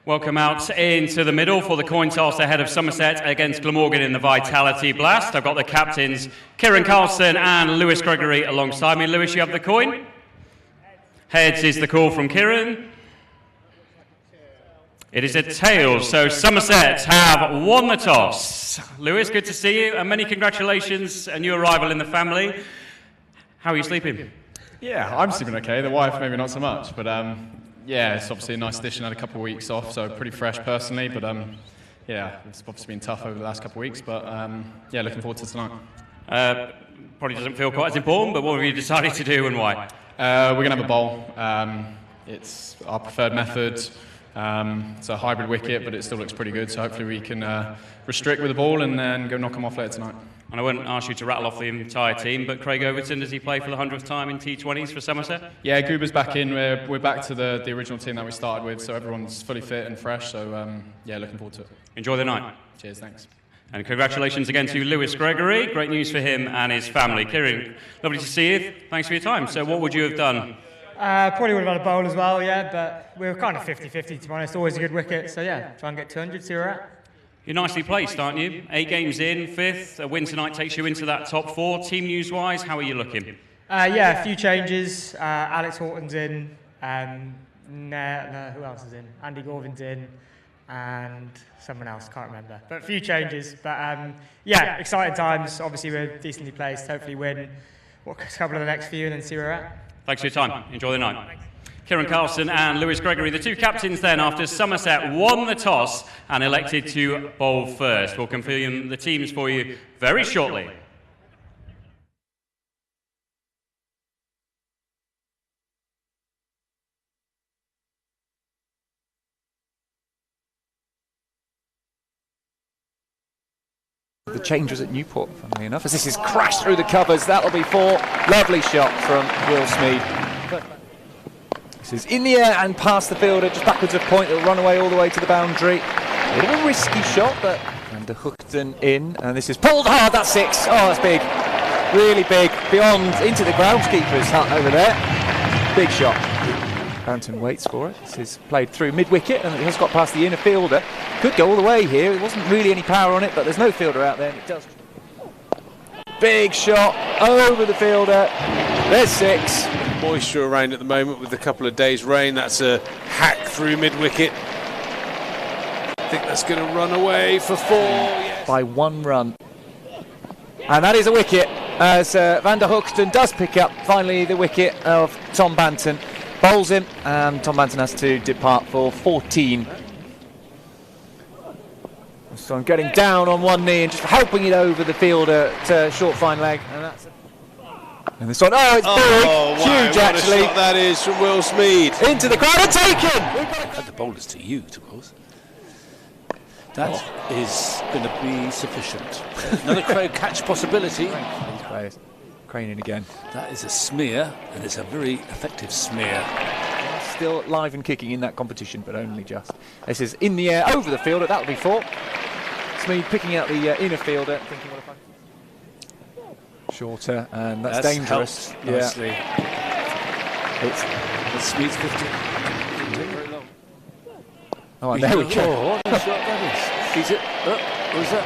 Welcome out into the middle for the coin toss ahead of Somerset against Glamorgan in the Vitality Blast. I've got the captains, Kieran Carlson and Lewis Gregory alongside me. Lewis, you have the coin. Heads is the call from Kieran. It is a tails, so Somerset have won the toss. Lewis, good to see you, and many congratulations, a new arrival in the family. How are you sleeping? Yeah, I'm sleeping okay. The wife maybe not so much, but yeah, it's obviously a nice addition. I had a couple of weeks off, so pretty fresh personally, but yeah, it's obviously been tough over the last couple of weeks, but yeah, looking forward to tonight. Probably doesn't feel quite as important, but what have you decided to do and why? We're going to have a bowl. It's our preferred method. It's a hybrid wicket, but it still looks pretty good, so hopefully we can restrict with the ball and then go knock them off later tonight. And I won't ask you to rattle off the entire team, but Craig Overton, does he play for the 100th time in T20s for Somerset? Yeah, Goober's back in. We're back to the original team that we started with, so everyone's fully fit and fresh, so yeah, looking forward to it. Enjoy the night. Cheers, thanks. And congratulations again to Lewis Gregory. Great news for him and his family. Kieran, lovely to see you. Thanks for your time. So what would you have done? Probably would have had a bowl as well, yeah, but we were kind of 50-50 to be honest. Always a good wicket, so yeah, try and get 200, see where we're at. You're nicely placed, aren't you? 8 games in, 5th. A win tonight takes you into that top 4. Team news-wise, how are you looking? Yeah, a few changes. Alex Horton's in. Who else is in? Andy Gorvin's in. And someone else, can't remember. But a few changes. But yeah, exciting times. Obviously, we're decently placed. Hopefully win a couple of the next few and then see where we're at. Thanks for your time. Enjoy the night. Thanks. Kieran Carlson and Lewis Gregory, the two captains then after Somerset won the toss and elected to bowl first. We'll confirm the teams for you very shortly. The change was at Newport, funnily enough, as this is crashed through the covers. That'll be 4. Lovely shot from Will Smead. This is in the air and past the fielder, just backwards of point. It'll run away all the way to the boundary. A bit of a risky shot, but Vander Hoogten in, and this is pulled hard. That's 6. Oh, that's big, really big. Beyond into the groundskeeper's hut over there. Big shot. Banton waits for it. This is played through mid-wicket, and it has got past the inner fielder. Could go all the way here. It wasn't really any power on it, but there's no fielder out there, and it does. Big shot over the fielder. There's 6. Moisture around at the moment with a couple of days rain. That's a hack through mid-wicket. I think that's going to run away for 4. Yes. By 1 run. And that is a wicket as Vander Hoogten does pick up finally the wicket of Tom Banton. Bowls him, and Tom Banton has to depart for 14. So I'm getting down on one knee and just helping it over the fielder to short fine leg. And that's and this one, oh, it's big, wow, huge what actually. A shot that is from Will Smead. Into the crowd and taken! And the bowlers to you, of course. That is going to be sufficient. Another catch possibility. Craning again. That is a smear, and it's a very effective smear. Still live and kicking in that competition, but only just. This is in the air over the fielder, that'll be 4. Smead picking out the inner fielder, thinking what a fun. Shorter, and that's dangerous. Nicely. It's Smead's 50. Very long. Oh, and there we go. What a shot that is. Is it? What was that?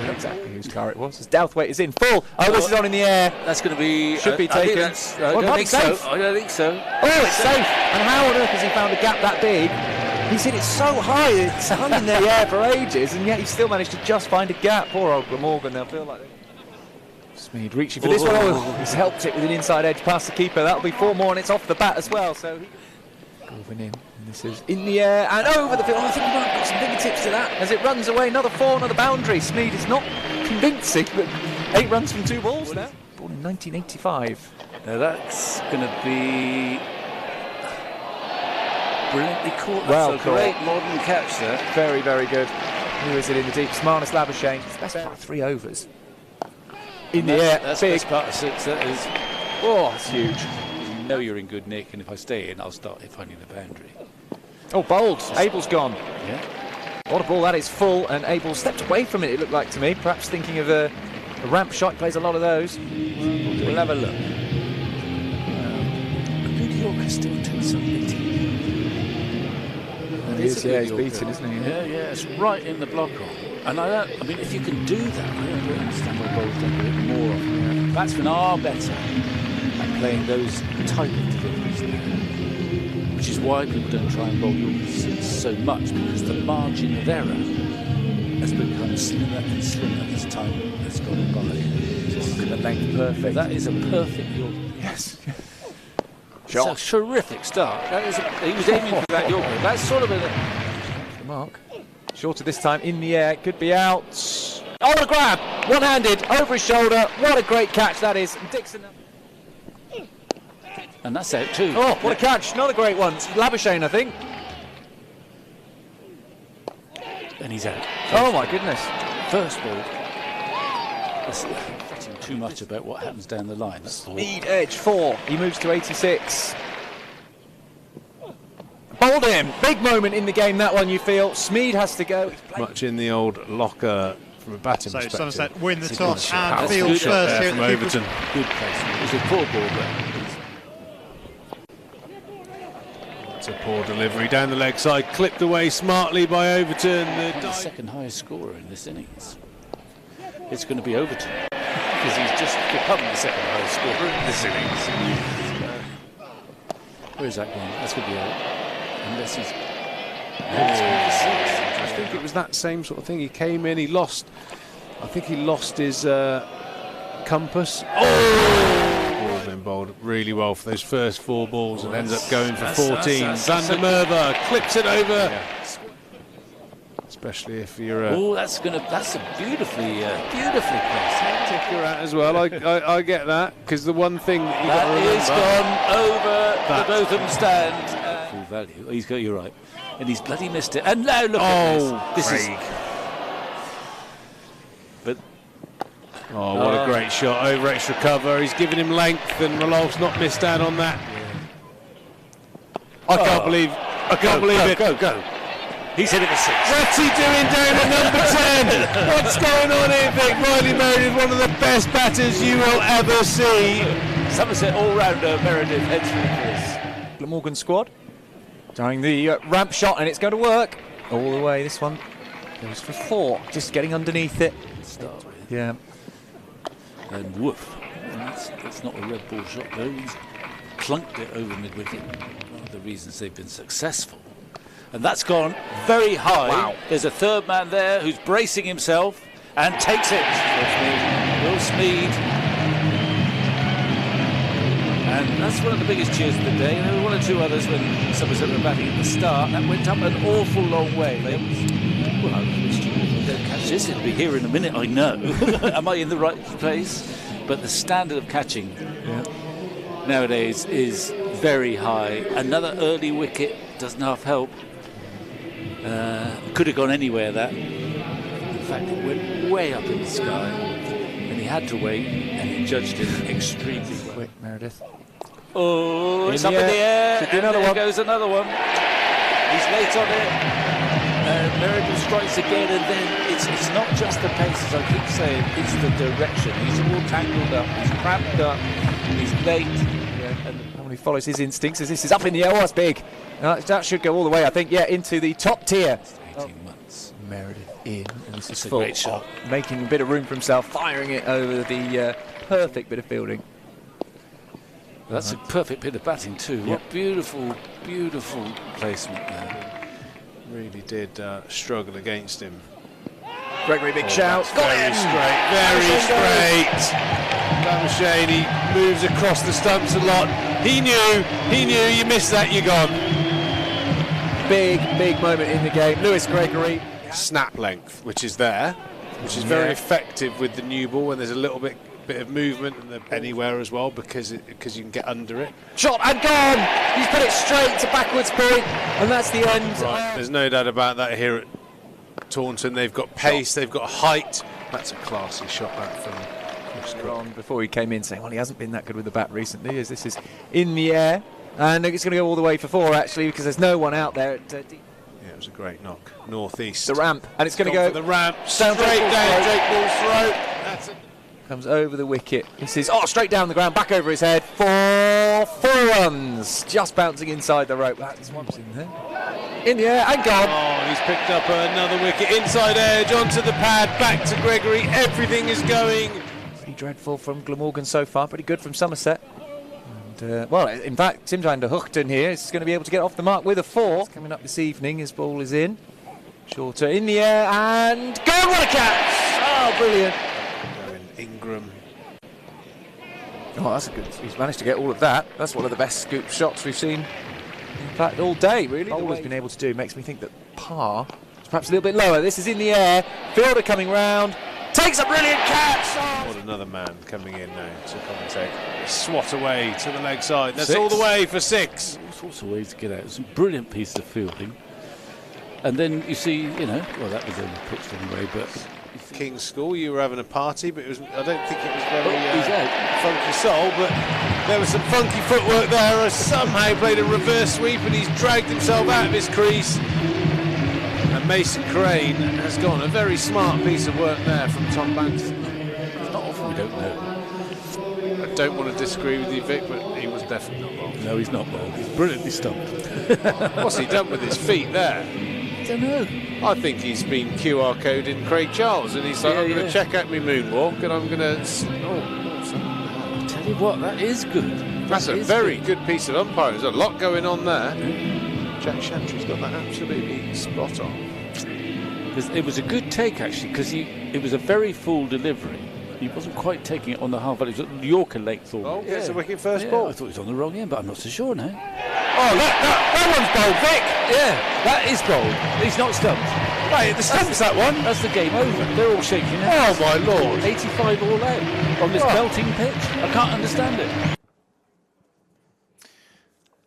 No, exactly whose car it was. As Douthwaite is in full. Oh, this is on in the air. That's going to be. Should be taken. I don't think so. I don't think so. Oh, it's safe. And how on earth has he found a gap that big? He's hit it so high, it's hung in the air for ages, and yet he's still managed to just find a gap. Poor old Glamorgan, they'll feel like they... Smead reaching for this one. Oh, he's helped it with an inside edge past the keeper. That'll be 4 more, and it's off the bat as well. So Gorvin in, and this is in the air and over the field. Oh, I think he might have got some fingertips to that as it runs away. Another 4, another boundary. Smead is not convincing, but 8 runs from 2 balls now. Born in 1985. Now that's going to be brilliantly caught. Well That's a caught. great modern catch there. Very, very good. Who is it in the deep? Smarnus Labuschagne. It's the best part of 3 overs. In the air, that's big. best part of 6. That is. Oh, it's huge. You know you're in good nick, and if I stay in, I'll start finding the boundary. Oh, bowled. Abel's gone. Yeah. What a ball that is, full, and Abel stepped away from it looked like to me, perhaps thinking of a ramp shot. He plays a lot of those. We'll have a look. Good Yorker still doing something. is a Yeah, good he's Yorker. beaten, isn't he? Yeah, it's right in the block roll. And I mean, if you can do that, I don't really understand why bowlers don't do it more often. Batsmen are better at playing those type of deliveries now, which is why people don't try and bowl Yorkers so much, because the margin of error has become slimmer and slimmer as time has gone by. Just look at the length, perfect. That is a perfect Yorker. Yes. It's a terrific start. He was aiming for that Yorker. That's sort of a... Mark. Shorter this time, in the air, could be out. Oh, a grab! One-handed, over his shoulder. What a great catch that is. And Dixon. And that's out too. Oh, what a catch. Another great one. Labuschagne, I think. And he's out. Oh, my goodness. First ball. That's fretting too much about what happens down the line. That's all. Speed edge 4. He moves to 86. Bowled him. Big moment in the game, that one, you feel. Smeed has to go. Much in the old locker from a batting So perspective. Somerset win the It's a toss good shot. and That's field good first shot here there at from the People's Overton. Good placement. It was a poor ball, but It's a poor delivery down the leg side, clipped away smartly by Overton. the second highest scorer in this innings. It's going to be Overton, because he's just become the second highest scorer in this innings. Where's that going? That's going to be out. Unless he's... I think it was that same sort of thing. He came in, I think he lost his compass. Ball's been bowled really well for those first 4 balls and ends up going for 14. Van der Merwe clips it over. Especially if you're a that's a beautifully placed. ticker out as well. I get that, because the one thing that you got to That is remember, gone over the Botham stand. Full value. You're right. And he's bloody missed it. And now look at this. This is... But... Oh, what a great shot. Over extra cover. He's given him length, and Rolf's not missed out on that. I can't believe it. Go. He's hit it for 6. What's he doing down at number 10? What's going on here, Vic? Riley Meredith, one of the best batters you will ever see. Somerset all-rounder Meredith heads for the crease. Glamorgan squad. Trying the ramp shot, and it's going to work. All the way, this one goes for 4. Just getting underneath it. Start with. Yeah. And woof. And that's not a red ball shot though. He's clunked it over mid-wicket. One of the reasons they've been successful. And that's gone very high. Wow. There's a third man there who's bracing himself and takes it. Will Smeed. And that's one of the biggest cheers of the day. And there were 1 or 2 others when Somerset were batting at the start. That went up an awful long way. Well, I don't catch this. It'll be here in a minute, I know. Am I in the right place? But the standard of catching nowadays is very high. Another early wicket doesn't half help. Could have gone anywhere, that. In fact, it went way up in the sky. And he had to wait, and he judged it extremely well. Quick, Meredith. Oh, it's up in the air, Should be and another there one. goes another one. He's late on it, and Meredith strikes again, and then it's not just the pace, as I keep saying, it's the direction. He's all tangled up, he's cramped up, he's late. And he follows his instincts as this is up in the air. Oh, that's big. That should go all the way, I think, into the top tier. 18 months. Meredith in, and this is That's a full. great shot. Making a bit of room for himself, firing it over the perfect bit of fielding. That's a perfect bit of batting too. What beautiful, beautiful placement there. Really did struggle against him. Gregory, big shout. Very straight, very straight. Labuschagne, he moves across the stumps a lot. He knew, you missed that, you're gone. Big moment in the game. Lewis Gregory. Snap length, which is there, which is very effective with the new ball when there's a little bit of movement and anywhere as well, because you can get under it. Shot and gone! He's put it straight to backwards point, and that's the end. Right, there's no doubt about that here at Taunton. They've got pace, they've got height. That's a classy shot back from Chris On before he came in saying, well, he hasn't been that good with the bat recently, as this is in the air. And it's going to go all the way for 4, actually, because there's no one out there. Yeah, it was a great knock. Northeast. The ramp, and it's going to Gone go for the ramp, down straight Jake down Ball's Jake Ball's throat. That's it. Comes over the wicket. This is straight down the ground, back over his head for 4 runs. Just bouncing inside the rope. That's one in there. In the air and gone. Oh, he's picked up another wicket. Inside edge, onto the pad, back to Gregory. Everything is going. Pretty dreadful from Glamorgan so far, pretty good from Somerset. And, well, in fact, Tim van der Hoogten here is going to be able to get off the mark with a 4. Coming up this evening, his ball is in. Shorter in the air and gone. What a catch! Oh, brilliant. Ingram. Oh, that's a good. He's managed to get all of that. That's one of the best scoop shots we've seen, in fact, all day, really. Bowler's been able to do makes me think that par is perhaps a little bit lower. This is in the air. Fielder coming round. Takes a brilliant catch. Oh. What another man coming in now to commentate. Swat away to the leg side. That's 6. all the way for 6. All sorts of ways to get out. It's a brilliant piece of fielding. And then you see, well, that was only pitched anyway, but King's School, you were having a party, but I don't think it was very he's out. funky soul, but there was some funky footwork there. Somehow he played a reverse sweep and he's dragged himself out of his crease. And Mason Crane has gone. A very smart piece of work there from Tom Banton. It's not often we don't know. I don't want to disagree with you, Vic, but he was definitely not wrong. No, he's not wrong. He's brilliantly stumped. What's he done with his feet there? I don't know. I think he's been QR coding Craig Charles, and he's like, I'm going to check out my moonwalk, and I'm going to. I'll tell you what, that is good. That's a very good piece of umpiring. There's a lot going on there. Jack Shantry's got that absolutely spot on. It was a good take, actually, because it was a very full delivery. He wasn't quite taking it on the half, but it was at Yorker length. Oh, gets a wicket first ball. I thought he was on the wrong end, but I'm not so sure now. Oh, that one's bold, Vic. Yeah, that is bold. He's not stumped. Right, the stump's that one. That's the game over. They're all shaking Oh, hands. my Lord. 85 all out on this belting pitch. I can't understand it.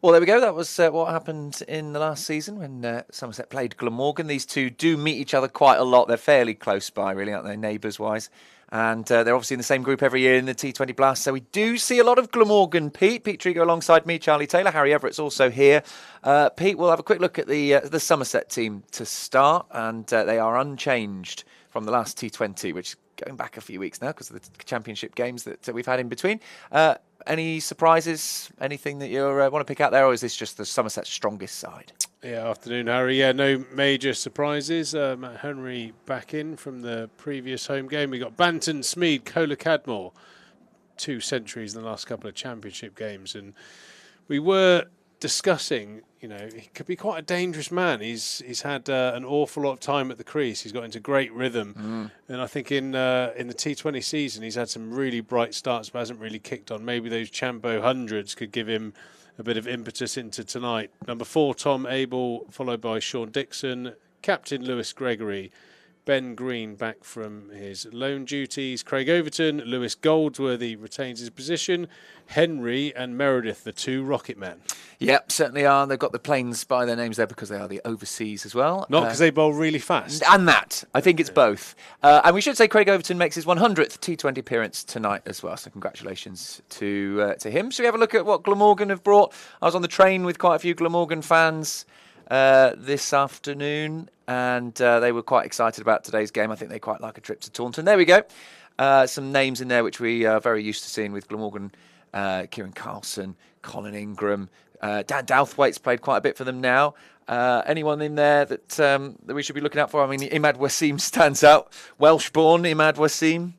Well, there we go. That was what happened in the last season when Somerset played Glamorgan. These two do meet each other quite a lot. They're fairly close by, really, aren't they, neighbours-wise? And they're obviously in the same group every year in the T20 Blast. So we do see a lot of Glamorgan. Pete Trigo alongside me, Charlie Taylor. Harry Everett's also here. Pete, we'll have a quick look at the Somerset team to start. And they are unchanged from the last T20, which is going back a few weeks now because of the championship games that we've had in between. Any surprises? Anything that you want to pick out there? Or is this just the Somerset's strongest side? Yeah, afternoon, Harry. Yeah, no major surprises. Matt Henry back in from the previous home game. We got Banton, Smead, Kohler, Cadmore. 2 centuries in the last couple of championship games. And we were discussing, he could be quite a dangerous man. He's had an awful lot of time at the crease. He's got into great rhythm. And I think in the T20 season, he's had some really bright starts, but hasn't really kicked on. Maybe those Champo hundreds could give him a bit of impetus into tonight. Number 4, Tom Abel, followed by Sean Dixon. Captain Lewis Gregory. Ben Green back from his loan duties. Craig Overton, Lewis Goldsworthy retains his position. Henry and Meredith, the 2 rocket men. Yep, certainly are. They've got the planes by their names there because they are the overseas as well. Not because they bowl really fast. And that. I think it's both. And we should say Craig Overton makes his 100th T20 appearance tonight as well. So congratulations to him. Shall we have a look at what Glamorgan have brought? I was on the train with quite a few Glamorgan fans this afternoon, and they were quite excited about today's game. I think they quite like a trip to Taunton. There we go. Some names in there which we are very used to seeing with Glamorgan. Kieran Carlson, Colin Ingram, Dan Douthwaite's played quite a bit for them now. Anyone in there that we should be looking out for? I mean, Imad Wasim stands out. Welsh-born Imad Wasim.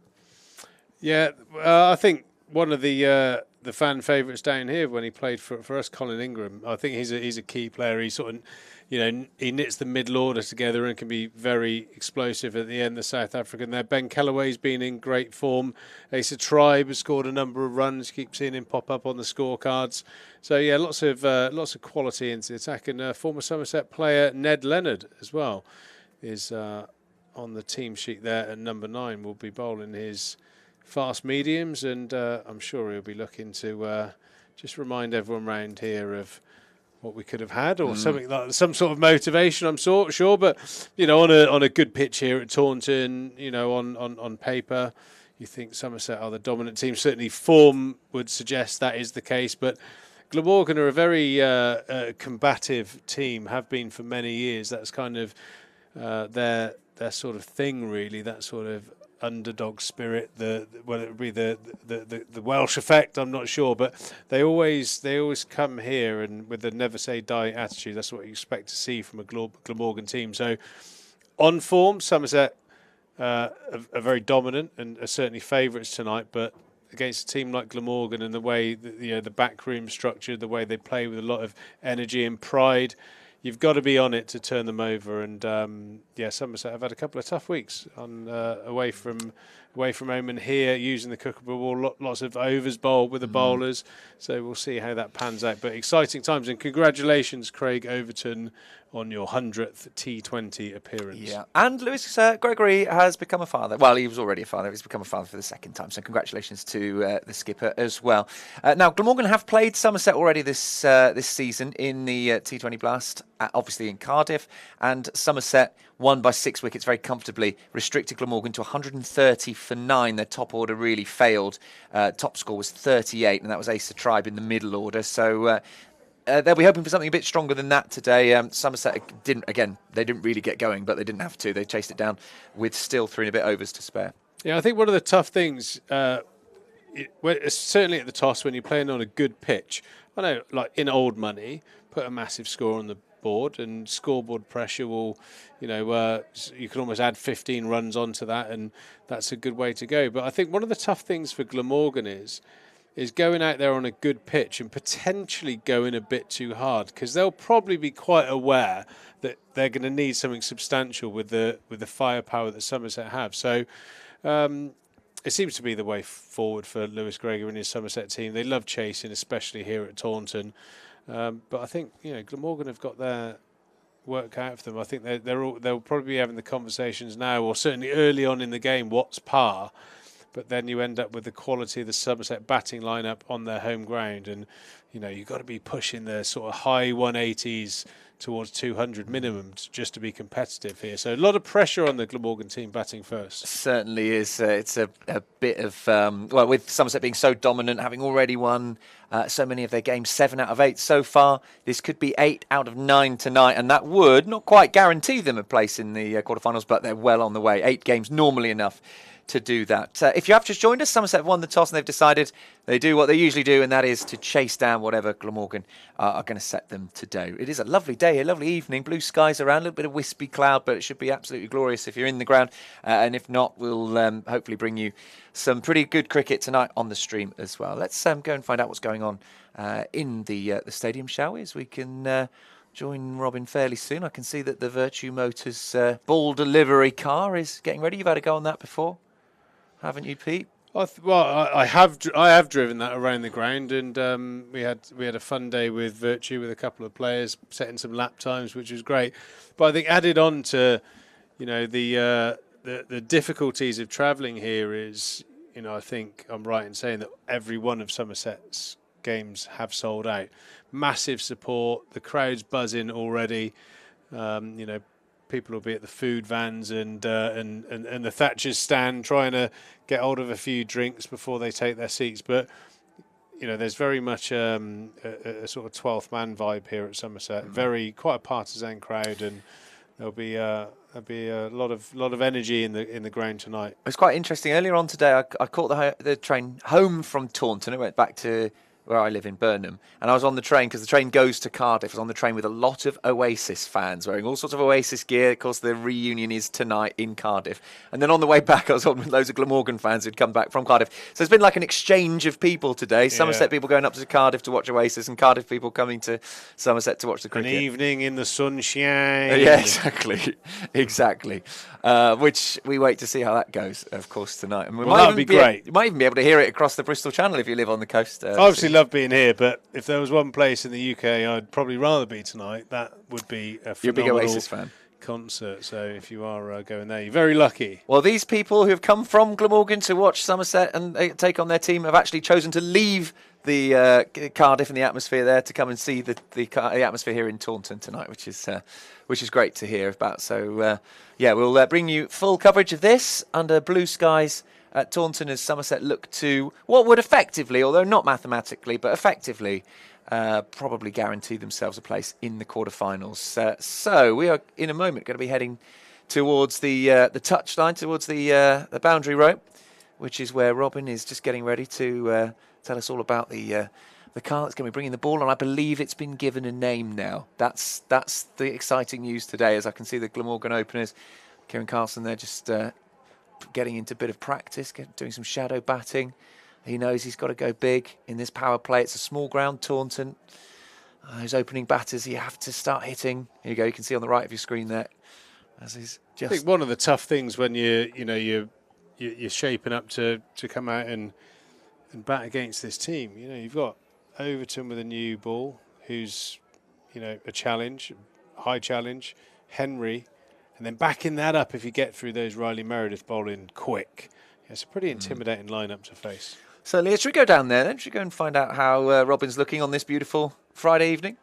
Yeah, I think one of the fan favourites down here when he played for us, Colin Ingram. I think he's a key player. He sort of, he knits the middle order together and can be very explosive at the end. The South African there. Ben Kellaway's been in great form. Asa Tribe has scored a number of runs. Keep seeing him pop up on the scorecards. So yeah, lots of quality into the attack. And former Somerset player Ned Leonard as well is on the team sheet there at number 9. Will be bowling his fast mediums, and I'm sure he'll be looking to just remind everyone round here of what we could have had, or something like some sort of motivation. I'm sure, but on a good pitch here at Taunton, on paper, you think Somerset are the dominant team. Certainly, form would suggest that is the case, but Glamorgan are a very combative team. Have been for many years. That's kind of their sort of thing, really. That sort of underdog spirit, whether it be the Welsh effect, I'm not sure, but they always come here and with the never say die attitude. That's what you expect to see from a Glamorgan team. So on form, Somerset are very dominant and are certainly favourites tonight, but against a team like Glamorgan and the way the backroom structure, the way they play with a lot of energy and pride, you've got to be on it to turn them over. And Somerset have had a couple of tough weeks on away from home and here, using the Cookerable ball, lots of overs bowled with the bowlers. So we'll see how that pans out. But exciting times, and congratulations, Craig Overton, on your 100th T20 appearance. Yeah, and Lewis Gregory has become a father. Well, he was already a father. He's become a father for the second time. So congratulations to the skipper as well. Now, Glamorgan have played Somerset already this season in the T20 Blast, obviously in Cardiff, and Somerset won by 6 wickets very comfortably, restricted Glamorgan to 130 for 9. Their top order really failed. Top score was 38, and that was Asa Tribe in the middle order. So they'll be hoping for something a bit stronger than that today. Somerset didn't really get going, but they didn't have to. They chased it down with still 3 and a bit overs to spare. Yeah, I think one of the tough things, certainly at the toss when you're playing on a good pitch, I know, like in old money, put a massive score on the board, and scoreboard pressure will, you can almost add 15 runs onto that, and that's a good way to go. But I think one of the tough things for Glamorgan is going out there on a good pitch and potentially going a bit too hard, because they'll probably be quite aware that they're going to need something substantial with the firepower that Somerset have. So it seems to be the way forward for Lewis Gregory and his Somerset team. They love chasing, especially here at Taunton. But I think Glamorgan have got their work out for them. I think they'll probably be having the conversations now, or certainly early on in the game, what's par. But then you end up with the quality of the Somerset batting lineup on their home ground, and you've got to be pushing the sort of high 180s towards 200 minimum just to be competitive here. So a lot of pressure on the Glamorgan team batting first. Certainly is. It's a bit of with Somerset being so dominant, having already won so many of their games, 7 out of 8 so far. This could be 8 out of 9 tonight, and that would not quite guarantee them a place in the quarterfinals, but they're well on the way. 8 games normally enough to do that. If you have just joined us, Somerset have won the toss and they've decided they do what they usually do, and that is to chase down whatever Glamorgan are going to set them to do. It is a lovely day, a lovely evening, blue skies around, a little bit of wispy cloud, but it should be absolutely glorious if you're in the ground, and if not, we'll hopefully bring you some pretty good cricket tonight on the stream as well. Let's go and find out what's going on in the stadium, shall we, as we can join Robin fairly soon. I can see that the VERTU Motors ball delivery car is getting ready. You've had a go on that before, haven't you, Pete? I have driven that around the ground, and we had a fun day with VERTU with a couple of players setting some lap times, which was great. But I think added on to the difficulties of travelling here is, I think I'm right in saying that every one of Somerset's games have sold out. Massive support, the crowd's buzzing already. People will be at the food vans and the Thatcher's stand trying to get hold of a few drinks before they take their seats. But there's very much a sort of 12th man vibe here at Somerset. Quite a partisan crowd, and there'll be a lot of energy in the ground tonight. It's quite interesting. Earlier on today, I caught the train home from Taunton. It went back to where I live in Burnham, and I was on the train because the train goes to Cardiff. I was on the train with a lot of Oasis fans wearing all sorts of Oasis gear. Of course, the reunion is tonight in Cardiff. And then on the way back, I was on with loads of Glamorgan fans who'd come back from Cardiff. So it's been like an exchange of people today. Yeah. Somerset people going up to Cardiff to watch Oasis, and Cardiff people coming to Somerset to watch the cricket. An evening in the sunshine. Yeah, exactly. Which we wait to see how that goes, of course, tonight. And that'd be great. You might even be able to hear it across the Bristol Channel if you live on the coast. Obviously love being here, but if there was one place in the UK I'd probably rather be tonight, that would be a phenomenal You're a big Oasis fan. Concert. So if you are going there, you're very lucky. Well, these people who have come from Glamorgan to watch Somerset and take on their team have actually chosen to leave the Cardiff and the atmosphere there to come and see the atmosphere here in Taunton tonight, which is great to hear about. So we'll bring you full coverage of this under blue skies at Taunton as Somerset look to what would effectively, although not mathematically, but effectively probably guarantee themselves a place in the quarterfinals. So we are in a moment going to be heading towards the touchline, towards the boundary rope, which is where Robin is just getting ready to tell us all about the car that's going to be bringing the ball on. I believe it's been given a name now. That's the exciting news today, as I can see the Glamorgan openers, Kieran Carlson there just getting into a bit of practice, doing some shadow batting. He knows he's got to go big in this power play. It's a small ground, Taunton. His opening batters, you have to start hitting. Here you go. You can see on the right of your screen there. As he's just. I think one of the tough things when you're shaping up to come out and bat against this team. You've got Overton with a new ball, who's a challenge, high challenge. Henry, and then backing that up if you get through those Riley Meredith bowling quick. It's a pretty intimidating lineup to face. So, Leah, should we go down there then? Should we go and find out how Robin's looking on this beautiful Friday evening?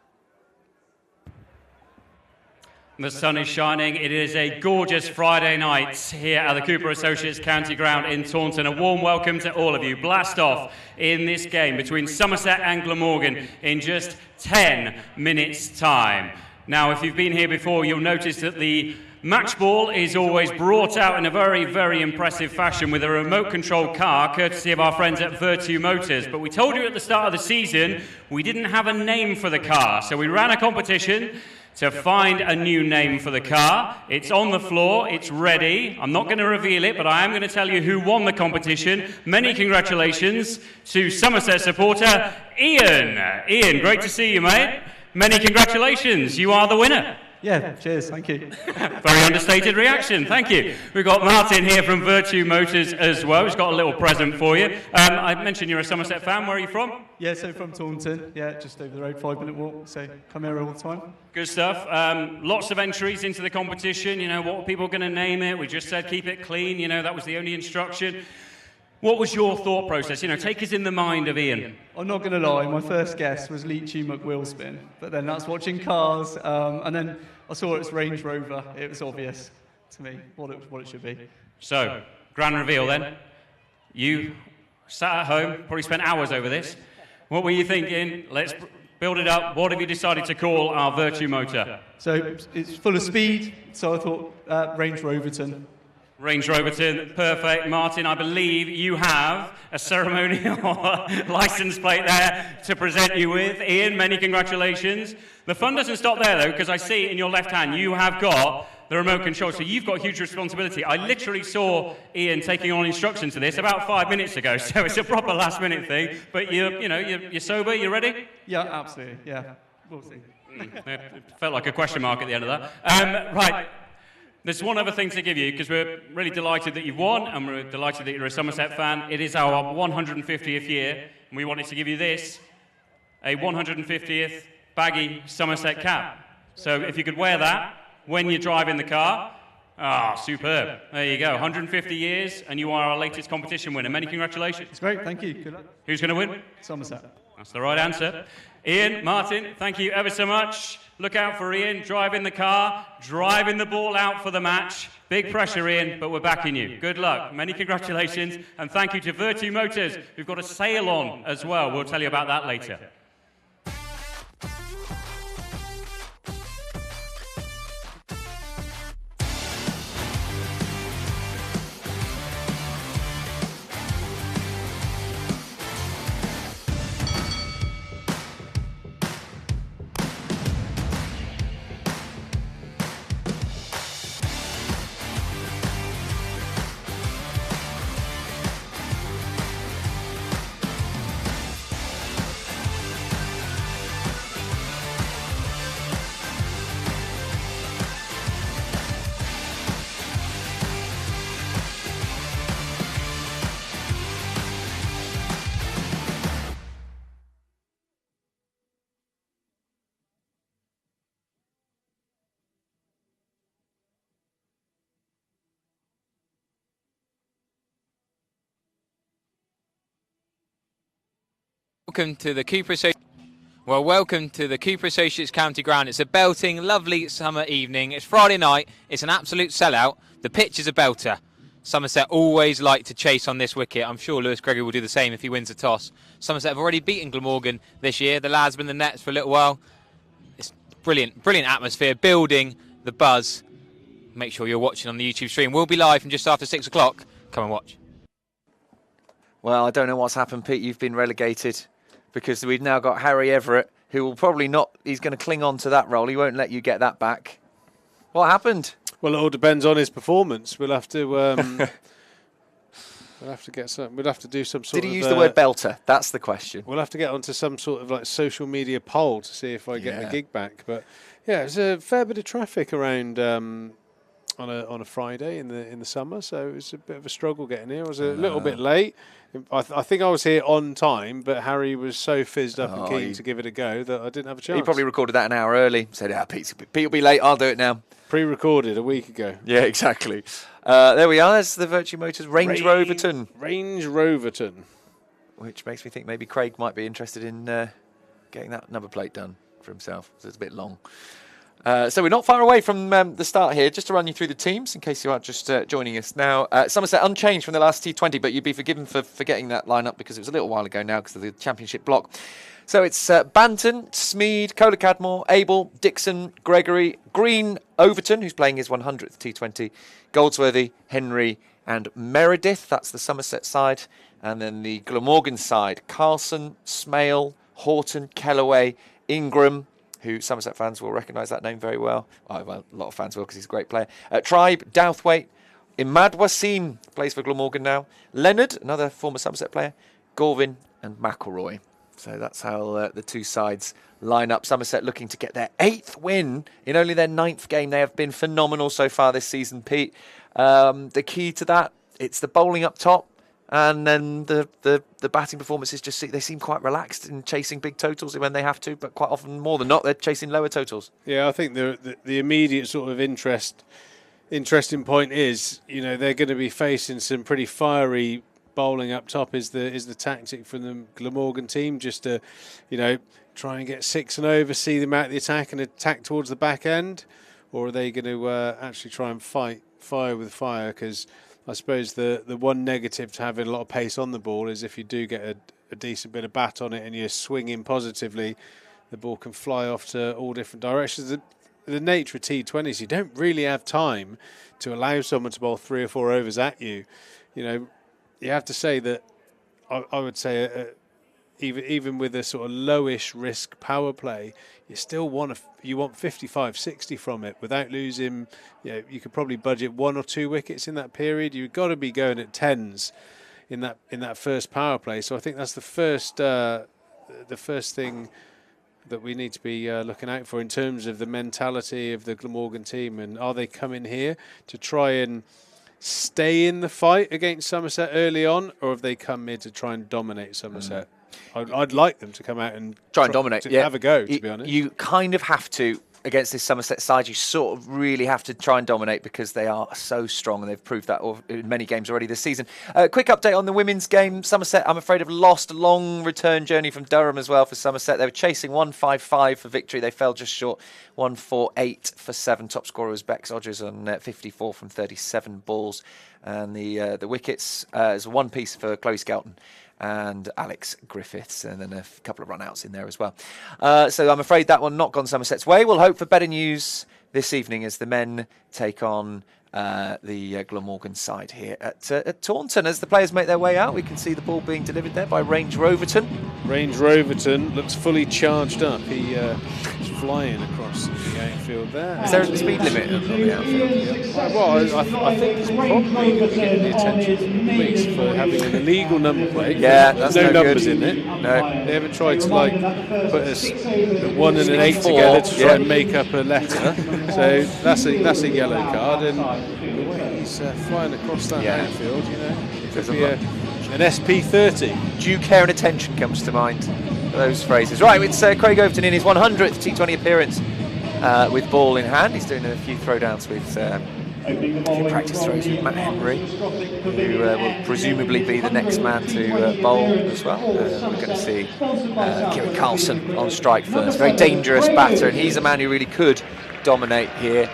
The sun is shining. It is a gorgeous Friday night here at the Cooper Associates County Ground in Taunton. A warm welcome to all of you. Blast off in this game between Somerset and Glamorgan in just 10 minutes' time. Now, if you've been here before, you'll notice that the match ball is always brought out in a very, very impressive fashion with a remote-controlled car, courtesy of our friends at VERTU Motors. But we told you at the start of the season we didn't have a name for the car, so we ran a competition to find a new name for the car. It's on the floor, it's ready. I'm not going to reveal it, but I am going to tell you who won the competition. Many congratulations to Somerset supporter Ian. Ian, great to see you, mate. Many congratulations, you are the winner. Yeah, cheers, thank you. Very understated reaction, thank you. We've got Martin here from VERTU Motors as well. He's got a little present for you. I mentioned you're a Somerset fan. Where are you from? Yeah, so from Taunton, just over the road, 5-minute walk, so come here all the time. Good stuff. Lots of entries into the competition. What are people going to name it? We just said keep it clean. That was the only instruction. What was your thought process? Take us in the mind of Ian. I'm not going to lie, my first guess was Leachy McWillspin, but then that's watching cars, and then I saw it's Range Rover. It was obvious to me what it should be. So, grand reveal then. You sat at home, probably spent hours over this. What were you thinking? Let's build it up. What have you decided to call our VERTU motor? So it's full of speed, so I thought Range Roverton. Range Roverton, perfect. Martin, I believe you have a ceremonial license plate there to present you with. Ian, many congratulations. The fun doesn't stop there, though, because I see in your left hand you have got the remote control, so you've got huge responsibility. I literally saw Ian taking on instructions to this about 5 minutes ago, so it's a proper last-minute thing. But you're sober, you ready? Yeah, absolutely, yeah. We'll see. It felt like a question mark at the end of that. Right. There's one other thing to give you, because we're really delighted that you've won, and we're delighted that you're a Somerset fan. It is our 150th year, and we wanted to give you this, a 150th baggy Somerset cap. So if you could wear that when you drive in the car, superb. There you go, 150 years, and you are our latest competition winner. Many congratulations. It's great, thank you. Good luck. Who's going to win? Somerset. That's the right answer. Ian, Martin, thank you ever so much. Look out for Ian, driving the car, driving the ball out for the match. Big pressure, Ian, but we're backing you. Good luck. Many congratulations, and thank you to VERTU Motors. We've got a sale on as well. We'll tell you about that later. Welcome to the Cooper Associates. Well, welcome to the Cooper Associates County Ground. It's a belting, lovely summer evening. It's Friday night. It's an absolute sellout. The pitch is a belter. Somerset always like to chase on this wicket. I'm sure Lewis Gregory will do the same if he wins the toss. Somerset have already beaten Glamorgan this year. The lads have been in the nets for a little while. It's brilliant, brilliant atmosphere, building the buzz. make sure you're watching on the YouTube stream. We'll be live from just after 6 o'clock. Come and watch. Well, I don't know what's happened, Pete. You've been relegated because we've now got Harry Everett, who will probably not, he's going to cling on to that role. He won't let you get that back. What happened? Well, it all depends on his performance. We'll have to we'll have to get some. We'll have to do some sort of. Did he use the word belter? That's the question. We'll have to get onto some sort of like social media poll to see if I get the gig back. But yeah, there's a fair bit of traffic around on a Friday in the summer, so it was a bit of a struggle getting here. I was a little bit late. I think I was here on time, but Harry was so fizzed up and keen to give it a go that I didn't have a chance. He probably recorded that an hour early. Said, Pete will be late, I'll do it now. Pre-recorded a week ago. Yeah, exactly. There we are. There's the VERTU Motors Range Roverton. Range Roverton. Which makes me think maybe Craig might be interested in getting that number plate done for himself. So it's a bit long. So we're not far away from the start here. Just to run you through the teams, in case you are just joining us now. Somerset unchanged from the last T20, but you'd be forgiven for forgetting that lineup because it was a little while ago now because of the championship block. So it's Banton, Smeed, Kohler Cadmore, Abel, Dixon, Gregory, Green, Overton, who's playing his 100th T20, Goldsworthy, Henry and Meredith. That's the Somerset side. And then the Glamorgan side, Carlson, Smale, Horton, Kellaway, Ingram, who Somerset fans will recognise that name very well. Oh, well, a lot of fans will because he's a great player. Tribe, Douthwaite, Imad Wasim plays for Glamorgan now. Leonard, another former Somerset player. Gorvin and McElroy. So that's how the two sides line up. Somerset looking to get their 8th win in only their 9th game. They have been phenomenal so far this season, Pete. The key to that, it's the bowling up top. And then the batting performances they seem quite relaxed in chasing big totals when they have to, but quite often, more than not, they're chasing lower totals. Yeah, I think the immediate sort of interesting point is, they're going to be facing some pretty fiery bowling up top. Is the tactic from the Glamorgan team just to, try and get 6 and over, see them out the attack and attack towards the back end, or are they going to actually try and fight fire with fire? Because I suppose the one negative to having a lot of pace on the ball is if you do get a decent bit of bat on it and you're swinging positively, the ball can fly off to all different directions. The nature of T20s, you don't really have time to allow someone to bowl 3 or 4 overs at you. You have to say that I would say even with a sort of lowish risk power play, you still want 55, 60 from it without losing. You could probably budget 1 or 2 wickets in that period. You've got to be going at 10s in that first power play. So I think that's the first thing that we need to be looking out for in terms of the mentality of the Glamorgan team, and are they coming here to try and stay in the fight against Somerset early on, or have they come here to try and dominate Somerset? I'd like them to come out and try and dominate, have a go, to be honest. You kind of have to, against this Somerset side, you sort of really have to try and dominate because they are so strong, and they've proved that in many games already this season. Quick update on the women's game. Somerset, I'm afraid, have lost a long return journey from Durham as well for Somerset. They were chasing 155 for victory. They fell just short, 148 for 7. Top scorer was Bex Odgers on 54 from 37 balls. And the wickets is 1 piece for Chloe Skelton and Alex Griffiths, and then a couple of run-outs in there as well. So I'm afraid that one not gone Somerset's way. We'll hope for better news this evening as the men take on the Glamorgan side here at Taunton. As the players make their way out, we can see the ball being delivered there by Range Roverton. Range Roverton looks fully charged up. He is flying across the outfield there. Is there a speed limit on the outfield? Yeah. Well, I think he's probably going to get the attention of the police for having an illegal number plate. Yeah, that's no numbers good. in it. No. They haven't tried to put a 1 and an 8 together to try and make up a letter. So that's a yellow card, and the way he's flying across that outfield, it could be an SP30. Due care and attention comes to mind. Those phrases. Right, it's Craig Overton in his 100th T20 appearance with ball in hand. He's doing a few throwdowns with a few practice throws with Matt Henry, who will presumably be the next man to bowl as well. We're going to see Kieran Carlson on strike first. Very dangerous batter, and he's a man who really could dominate here.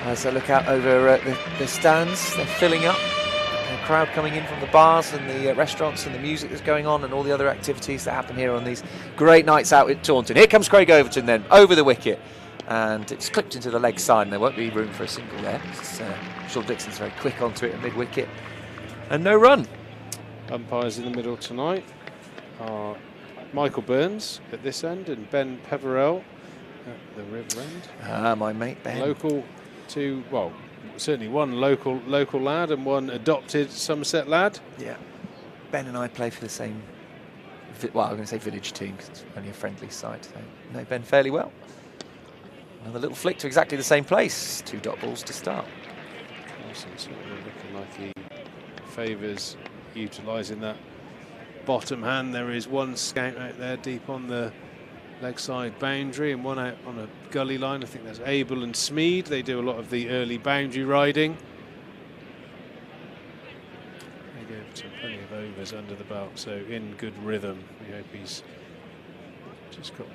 As I look out over the stands, they're filling up. The crowd coming in from the bars and the restaurants and the music that's going on and all the other activities that happen here on these great nights out at Taunton. Here comes Craig Overton then, over the wicket. and it's clipped into the leg side, and there won't be room for a single there. Sean Dixon's very quick onto it at mid-wicket, and no run. Umpires in the middle tonight are Michael Burns at this end and Ben Peverell at the river end. Ah, my mate Ben. Local to, well, certainly one local lad and one adopted Somerset lad. Yeah. Ben and I play for the same, well, I'm going to say village team because it's only a friendly side. So know Ben fairly well. Another little flick to exactly the same place. 2 dot balls to start. Carson's looking like he favours utilising that bottom hand. There is one scout out there deep on the leg side boundary and one out on a gully line. I think that's Abel and Smead. They do a lot of the early boundary riding. They go to plenty of overs under the belt, so in good rhythm. We hope he's just got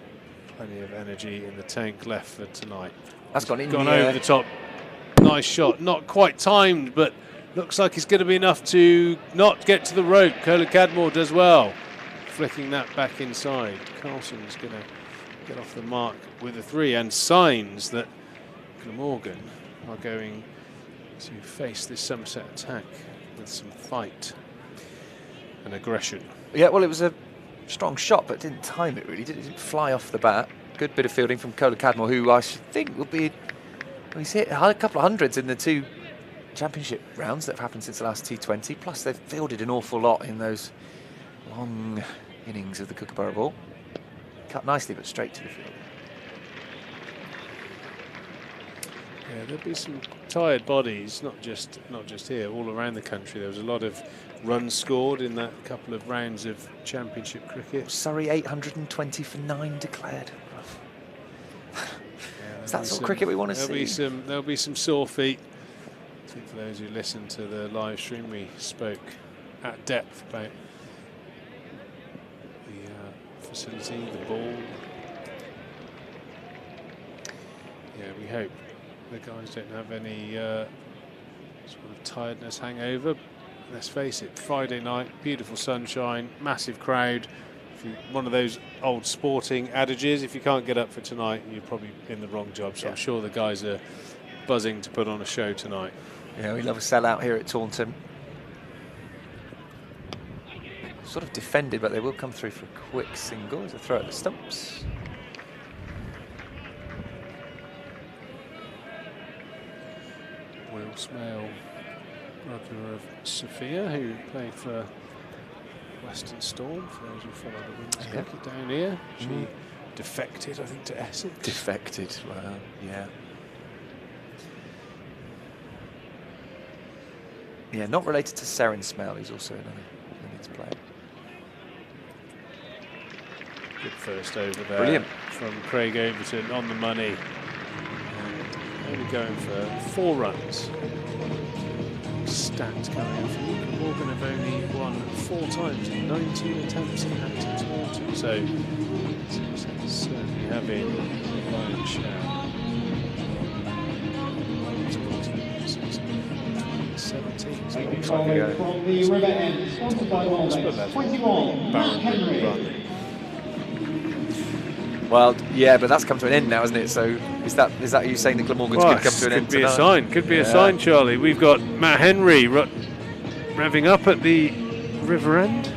plenty of energy in the tank left for tonight. That's gone in over the top. Nice shot, not quite timed, but looks like it's going to be enough to not get to the rope. Cadmore does well, flicking that back inside. Carlson's going to get off the mark with a 3, and signs that Glamorgan are going to face this Somerset attack with some fight and aggression. Yeah, well, it was a strong shot, but didn't time it really. Didn't fly off the bat. Good bit of fielding from Cadmore, who I think will be. Well, he's hit a couple of hundreds in the 2 championship rounds that have happened since the last T20. Plus, they've fielded an awful lot in those long innings of the Kookaburra ball. Cut nicely, but straight to the field. Yeah, there'll be some tired bodies, not just here, all around the country. There was a lot of runs scored in that couple of rounds of championship cricket. Surrey 820 for 9 declared. Is that sort of cricket we want to see? There'll be some sore feet. I think for those who listened to the live stream, we spoke at depth about the facility, the ball. Yeah, we hope the guys don't have any sort of tiredness hangover. Let's face it, Friday night, beautiful sunshine, massive crowd. One of those old sporting adages, if you can't get up for tonight, you're probably in the wrong job. So I'm sure the guys are buzzing to put on a show tonight. Yeah, we love a sellout here at Taunton. Sort of defended, but they will come through for a quick single as a throw at the stumps. Will Smale, brother of Sophia, who played for Western Storm, for those who follow the women's cricket down here. She defected, I think, to Essex. Defected, well, yeah. Yeah, not related to Seren Smale, who's also another women's player. Good first over there. Brilliant. From Craig Overton on the money. And only going for 4 runs. Stats coming out from Luke Morgan have only won 4 times in 19 attempts at Taunton. So certainly having a lion's share. 17. So it looks like from the river end, sponsored by Longlegs, 21, Matt Henry. Well, yeah, but that's come to an end now, isn't it? So is that you saying that Glamorgan's could come to an end tonight? Could be a sign, Charlie. We've got Matt Henry revving up at the river end.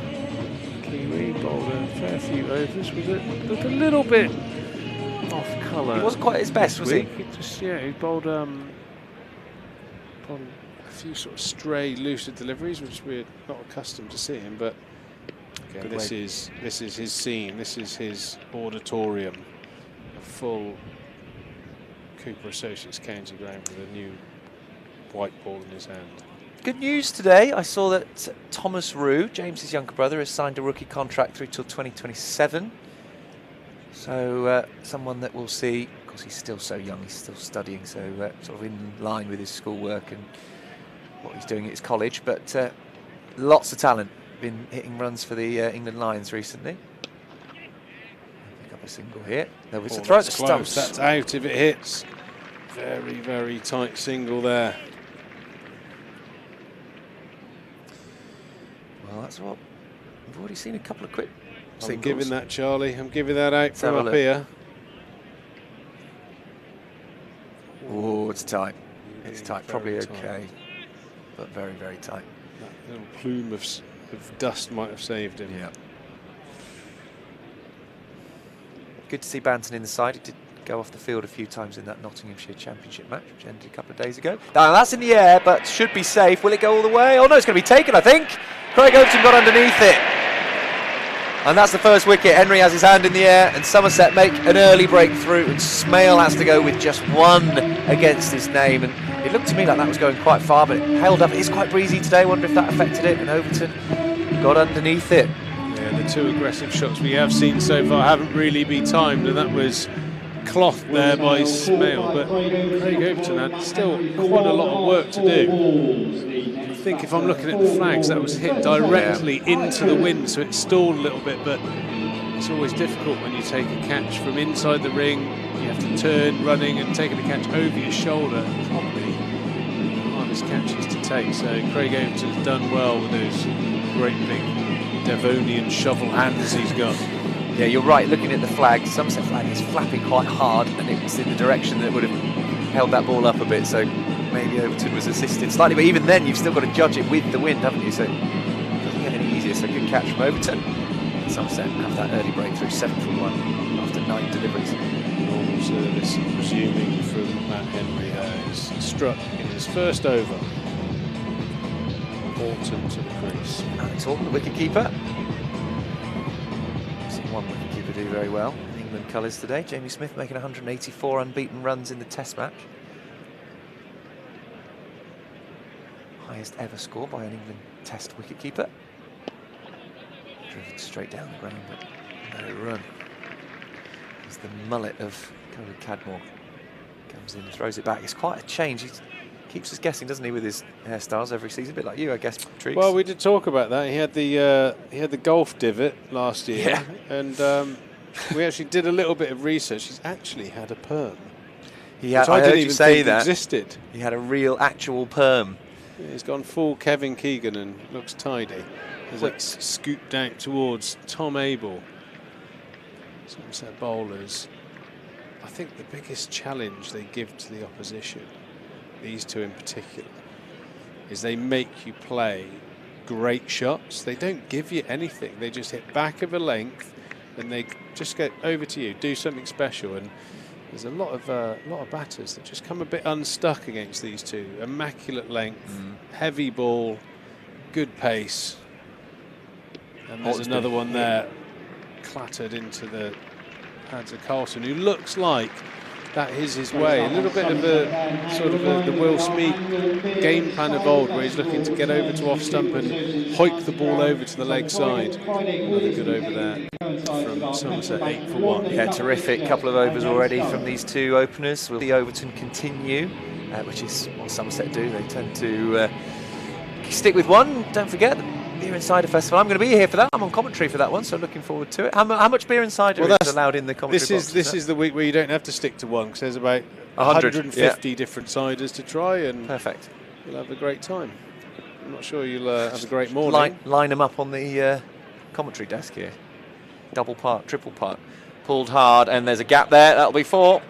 Kiwi bowled a fair few overs. Was it? Looked a little bit off colour. He wasn't quite at his best, was he? He bowled upon a few sort of stray, looser deliveries, which we're not accustomed to seeing, but. Again, this is his scene. This is his auditorium. A full Cooper Associates county ground with a new white ball in his hand. Good news today. I saw that Thomas Rue, James's younger brother, has signed a rookie contract through till 2027. So someone that we'll see. Of course, he's still so young. He's still studying, so sort of in line with his schoolwork and what he's doing at his college. But lots of talent. Been hitting runs for the England Lions recently. Pick up a single here. There was a throw at the stumps. That's out if it hits. Very, very tight single there. Well, that's what we've already seen a couple of quick I'm singles. giving that, Charlie. I'm giving that out from up here. it's tight. It's tight, probably okay, but very, very tight. That little plume of dust might have saved him. Yeah. Good to see Banton in the side. He did go off the field a few times in that Nottinghamshire Championship match, which ended a couple of days ago. Now that's in the air, but should be safe. Will it go all the way? Oh no, it's going to be taken, I think. Craig Overton got underneath it. And that's the first wicket. Henry has his hand in the air, and Somerset make an early breakthrough, and Smale has to go with just one against his name. And it looked to me like that was going quite far, but it held up. It is quite breezy today. I wonder if that affected it, and Overton got underneath it. Yeah, the two aggressive shots we have seen so far haven't really been timed, and that was cloth there by Smale, but Craig Overton had still quite a lot of work to do. I think if I'm looking at the flags, that was hit directly into the wind, so it stalled a little bit, but it's always difficult when you take a catch from inside the ring. You have to turn running and taking a catch over your shoulder. Probably the hardest catches to take, so Craig Overton's done well with those great big Devonian shovel hands he's got. Yeah, you're right, looking at the flag, Somerset flag is flapping quite hard, and it's in the direction that would have held that ball up a bit, so maybe Overton was assisted slightly, but even then you've still got to judge it with the wind, haven't you? So it doesn't get any easier, so good catch from Overton. Somerset have that early breakthrough, 7 for 1 after 9 deliveries. Normal service resuming from Matt Henry. He's struck in his first over. Horton to the crease. Alex Horton, the wicket-keeper. One wicket-keeper do very well in England colours today. Jamie Smith making 184 unbeaten runs in the Test match. Highest ever score by an England Test wicket-keeper. Driven straight down the ground, but no run. It's the mullet of Colin Cadmore. Comes in and throws it back. It's quite a change. He keeps us guessing, doesn't he, with his hairstyles every season? A bit like you, I guess, Triggs. Well, we did talk about that. He had the golf divot last year, yeah. And we actually did a little bit of research. He's actually had a perm. He had, I heard didn't you even say think that. existed. He had a real, actual perm. Yeah, he's gone full Kevin Keegan and looks tidy. As it's scooped out towards Tom Abel. Somerset bowlers. I think the biggest challenge they give to the opposition, these two in particular, is they make you play great shots. They don't give you anything. They just hit back of a length, and they just get over to you, do something special. And there's a lot of batters that just come a bit unstuck against these two. Immaculate length, heavy ball, good pace. And there's another one there, clattered into the hands of Carlson, who looks like that is his way. A little bit of a sort of the Will Smith game plan of old, where he's looking to get over to off stump and hoik the ball over to the leg side. Another good over there from Somerset, 8 for 1. Yeah, terrific. Couple of overs already from these two openers. Will the Overton continue, which is what Somerset do. They tend to stick with one. Don't forget Beer and Cider Festival. I'm going to be here for that. I'm on commentary for that one, so looking forward to it. How much beer and cider is allowed in the commentary box? This is the week where you don't have to stick to one, because there's about 150 different ciders to try, and perfect. You'll have a great time. I'm not sure you'll have a great morning. Line them up on the commentary desk here. Double part, triple part. Pulled hard, and there's a gap there. That'll be 4.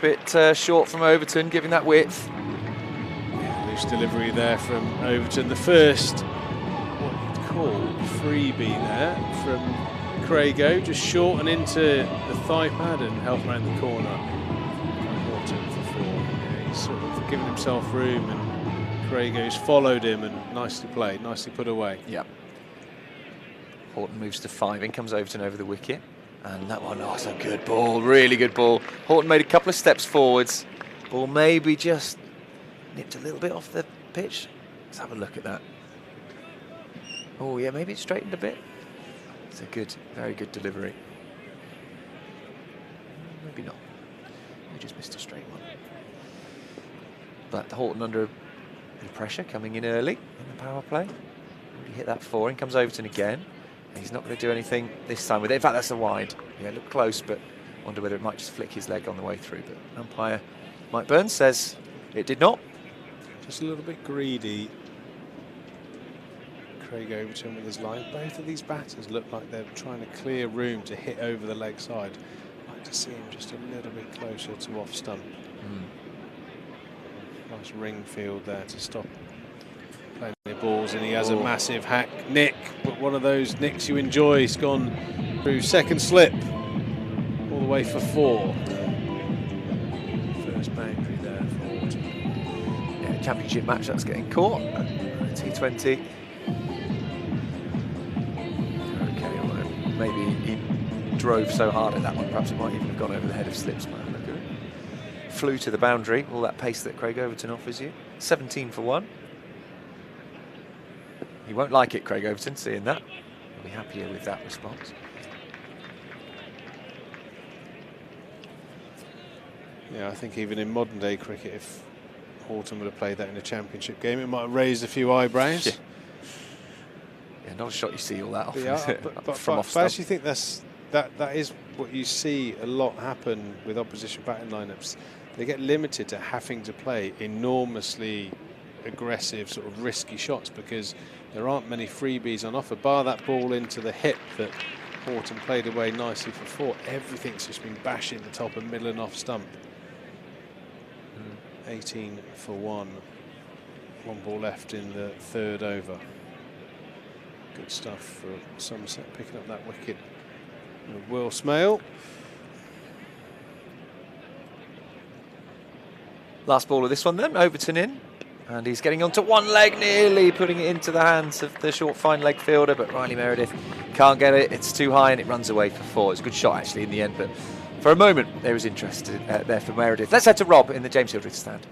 Bit short from Overton, giving that width. Yeah, loose delivery there from Overton. The first freebie there from Craigo, just short and into the thigh pad and help around the corner. Horton for 4. Yeah, he's sort of given himself room, and Craigo's followed him, and nicely played, nicely put away. Yep. Horton moves to 5. In comes Overton over the wicket, and that one, it's a good ball, really good ball. Horton made a couple of steps forwards. Ball maybe just nipped a little bit off the pitch. Let's have a look at that. Oh yeah, maybe it straightened a bit. It's a good, very good delivery. Maybe not. We just missed a straight one. But Horton under pressure, coming in early in the power play. Already hit that 4. In comes Overton again. He's not going to do anything this time with it. In fact, that's a wide. Yeah, it looked close, but wonder whether it might just flick his leg on the way through. But umpire Mike Burns says it did not. Just a little bit greedy. Craig Overton with his line. Both of these batters look like they're trying to clear room to hit over the leg side. I'd like to see him just a little bit closer to off stump. Nice ring field there to stop playing the balls, and he has a massive hack nick, but one of those nicks you enjoy. He's gone through second slip all the way for 4. First boundary there for Horton. Yeah, championship match that's getting caught. T20. Okay, well, maybe he drove so hard at that one, perhaps it might even have gone over the head of slips. Look at it. Flew to the boundary, all that pace that Craig Overton offers you. 17 for 1. He won't like it, Craig Overton, seeing that. He'll be happier with that response. Yeah, I think even in modern day cricket, if Horton would have played that in a championship game, it might have raised a few eyebrows. Yeah, not a shot you see all that often. Yeah, but I actually think that is what you see a lot happen with opposition batting lineups. They get limited to having to play enormously aggressive, sort of risky shots, because there aren't many freebies on offer, bar that ball into the hip that Horton played away nicely for 4. Everything's just been bashing the top and middle and off stump. 18 for 1. 1 ball left in the 3rd over. Good stuff for Somerset, picking up that wicket. Will Smale. Last ball of this one then, Overton in. And he's getting onto one leg, nearly putting it into the hands of the short fine leg fielder, but Riley Meredith can't get it. It's too high and it runs away for 4. It's a good shot actually in the end, but for a moment there was interest there for Meredith. Let's head to Rob in the James Hildreth stand.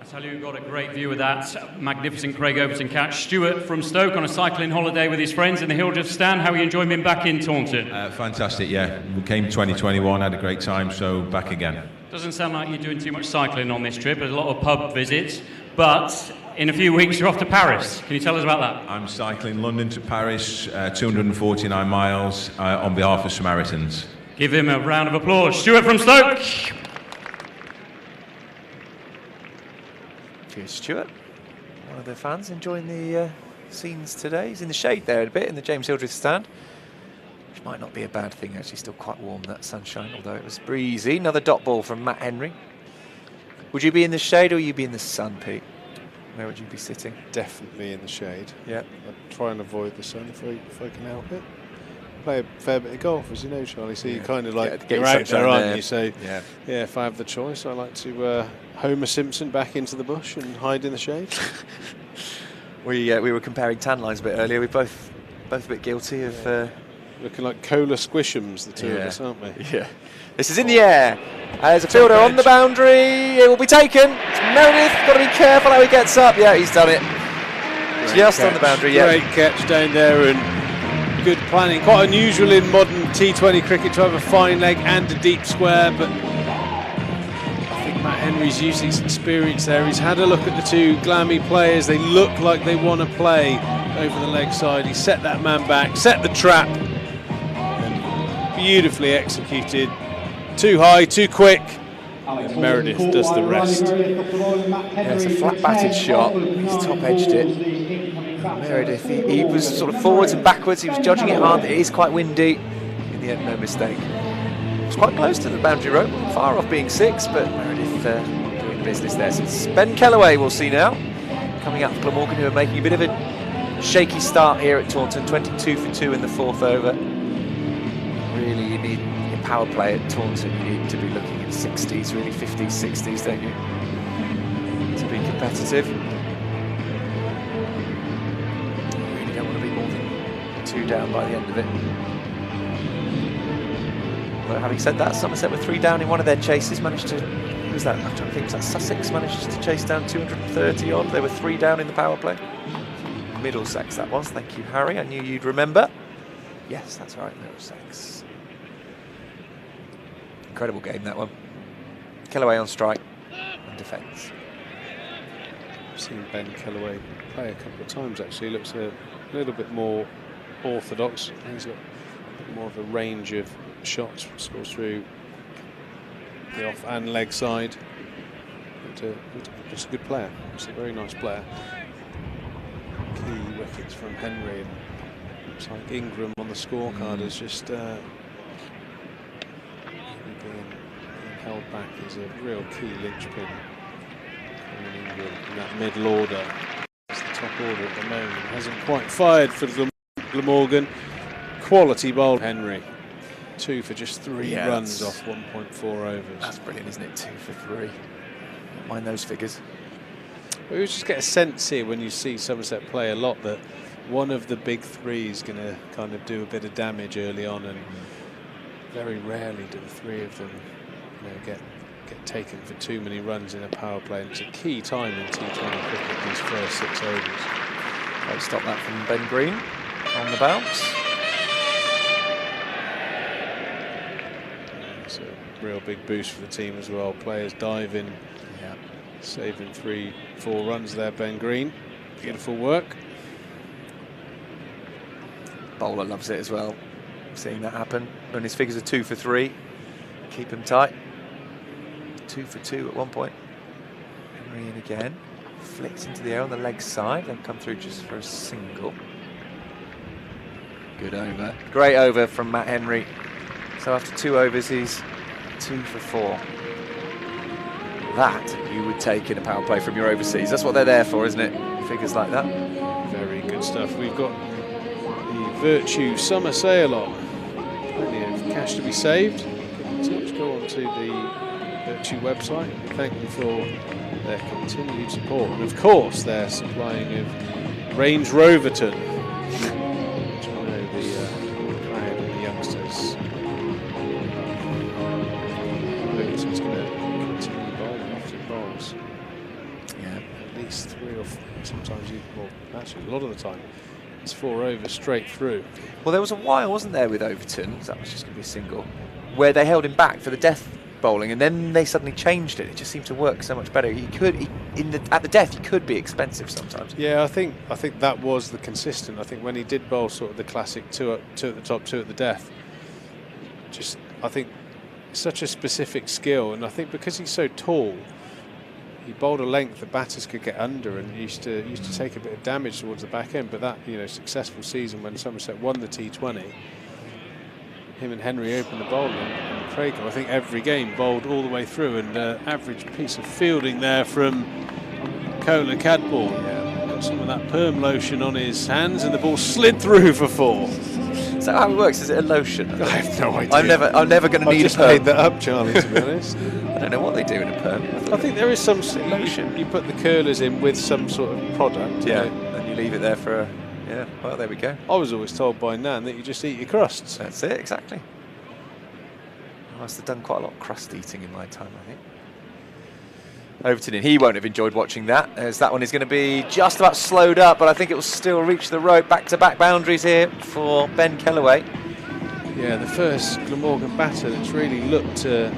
I tell you, we've got a great view of that magnificent Craig Overton catch. Stuart from Stoke on a cycling holiday with his friends in the Hildreth stand. How are you enjoying being back in Taunton? Fantastic, yeah. We came 2021, had a great time, so back again. Doesn't sound like you're doing too much cycling on this trip. There's a lot of pub visits, but in a few weeks you're off to Paris. Can you tell us about that? I'm cycling London to Paris, 249 miles on behalf of Samaritans. Give him a round of applause. Stuart from Stoke. Cheers, Stuart. One of the fans enjoying the scenes today. He's in the shade there a bit in the James Hildreth stand, which might not be a bad thing, actually. Still quite warm, that sunshine, although it was breezy. Another dot ball from Matt Henry. Would you be in the shade or would you be in the sun, Pete? Where would you be sitting? Definitely in the shade. Yeah. I'd try and avoid the sun if I can help it. Play a fair bit of golf, as you know, Charlie, so you kind of like, you're out there, aren't you? So yeah, if I have the choice, I like to Homer Simpson back into the bush and hide in the shade. We were comparing tan lines a bit earlier. We're both a bit guilty of looking like Cola Squishums, the two of us, aren't we? Yeah. This is in the air. There's a fielder on the boundary. It will be taken. It's Meredith. Got to be careful how he gets up. Yeah, he's done it. Just on the boundary. Yeah. Great catch down there and good planning. Quite unusual in modern T20 cricket to have a fine leg and a deep square, but I think Matt Henry's used his experience there. He's had a look at the two Glammy players. They look like they want to play over the leg side. He set that man back, set the trap, and beautifully executed. Too high, too quick, and Meredith does the rest. Yeah, it's a flat batted shot. He's top edged it. Meredith, he was sort of forwards and backwards. He was judging it hard. It is quite windy. In the end, no mistake. It was quite close to the boundary rope, far off being 6, but Meredith doing the business there. So it's Ben Kellaway we'll see now, coming up for Glamorgan, who are making a bit of a shaky start here at Taunton. 22 for 2 in the 4th over. Really, you need in power play at Taunton. You need to be looking at 60s, really 50s, 60s, don't you, to be competitive. Down by the end of it. But having said that, Somerset were 3 down in one of their chases, managed to, who was that? I'm trying to think, was that Sussex? Managed to chase down 230 odd. They were 3 down in the power play. Middlesex that was, thank you Harry, I knew you'd remember. Yes, that's right, Middlesex. Incredible game, that one. Kellaway on strike and defence. I've seen Ben Kellaway play a couple of times actually. Looks a little bit more orthodox. He's got a bit more of a range of shots, scores through the off and leg side. Just a good player. Just a very nice player. Key wickets from Henry, and looks like Ingram on the scorecard is just being held back is a real key linchpin in England in that middle order. It's the top order at the moment. Hasn't quite fired for Glamorgan. Quality bowl, Henry. 2 for just 3 runs off 1.4 overs. That's brilliant, isn't it? 2 for 3. Don't mind those figures. We just get a sense here when you see Somerset play a lot that one of the big three is going to kind of do a bit of damage early on, and very rarely do the 3 of them get taken for too many runs in a power play. And it's a key time in T20 cricket, these first 6 overs. Great stop that from Ben Green on the bounce. It's a real big boost for the team as well. Players diving, saving 3-4 runs there, Ben Green. Beautiful work. Bowler loves it as well, seeing that happen. And his figures are 2 for 3. Keep him tight. 2 for 2 at one point. Henry in again. Flicks into the air on the leg side, then come through just for a single. Good over. Great over from Matt Henry. So after 2 overs, he's 2 for 4. That you would take in a power play from your overseas. That's what they're there for, isn't it? Figures like that. Very good stuff. We've got the VERTU summer sale on. Plenty of cash to be saved. Go on to the VERTU website. Thank them for their continued support. And of course, they're supplying of Range Roverton, which I know the crowd and the youngsters. Roverton's going to continue bowling often bowls. Yeah. At least 3 or 4, sometimes even more. Actually, a lot of the time. It's 4 overs straight through. Well, there was a while, wasn't there, with Overton, that was just going to be a single, where they held him back for the death bowling, and then they suddenly changed it. It just seemed to work so much better. At the death, he could be expensive sometimes. Yeah, I think that was the consistent. I think when he did bowl sort of the classic 2 at the top, 2 at the death, just I think such a specific skill, and I think because he's so tall, he bowled a length that batters could get under, and used to take a bit of damage towards the back end. But that successful season when Somerset won the T20, him and Henry opened the bowling, and Craig, I think every game bowled all the way through, and average piece of fielding there from Kola Cadball. Yeah, got some of that perm lotion on his hands, and the ball slid through for 4. Is that how it works? Is it a lotion? I have no idea. I'm never going to need a perm. I just made that up, Charlie, to be honest. I don't know what they do in a perm. I think there is some lotion. You put the curlers in with some sort of product. Yeah, and you leave it there for a... Yeah, well, there we go. I was always told by Nan that you just eat your crusts. That's it, exactly. I must have done quite a lot of crust eating in my time, I think. Overton in. He won't have enjoyed watching that, as that one is going to be just about slowed up, but I think it will still reach the rope. Back-to-back boundaries here for Ben Kellaway. Yeah, the first Glamorgan batter that's really looked to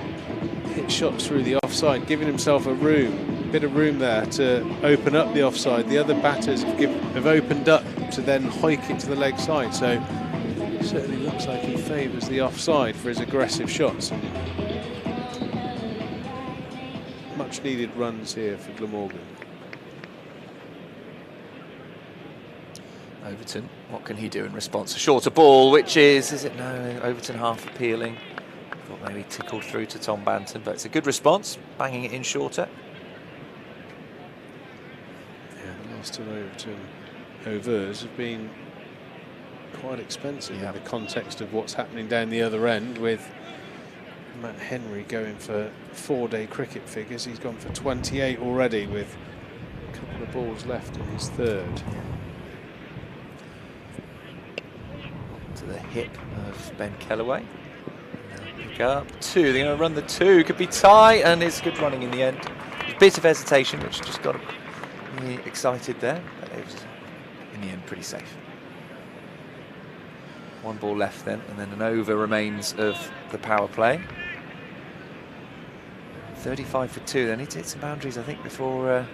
hit shots through the offside, giving himself a bit of room there to open up the offside. The other batters have opened up to then hike it to the leg side, so it certainly looks like he favours the offside for his aggressive shots. And much needed runs here for Glamorgan. Overton, what can he do in response? A shorter ball, which is it no, Overton half appealing. Thought maybe tickled through to Tom Banton, but it's a good response, banging it in shorter. Yeah, the last 2 Overton overs have been quite expensive in the context of what's happening down the other end, with Matt Henry going for 4-day cricket figures. He's gone for 28 already, with a couple of balls left in his 3rd. To the hip of Ben Kellaway. Pick up 2. They're going to run the 2. Could be tight, and it's good running in the end. A bit of hesitation, which just got me excited there, but it was in the end pretty safe. 1 ball left then, and then an over remains of the power play. 35 for 2. They need to hit some boundaries, I think, before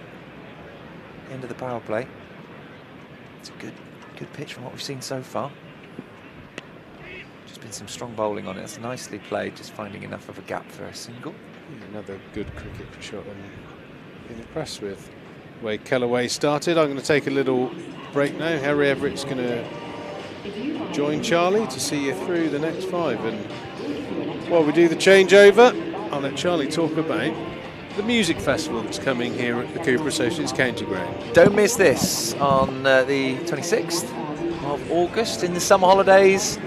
the end of the power play. It's a good pitch from what we've seen so far. Just been some strong bowling on it. It's nicely played, just finding enough of a gap for a single. Yeah, another good cricket shot, and been impressed with the way Kellaway started. I'm going to take a little break now. Harry Everett's going to join Charlie to see you through the next 5, and while we do the changeover, I'll let Charlie talk about the music festival that's coming here at the Cooper Associates County Ground. Don't miss this on the 26th of August in the summer holidays.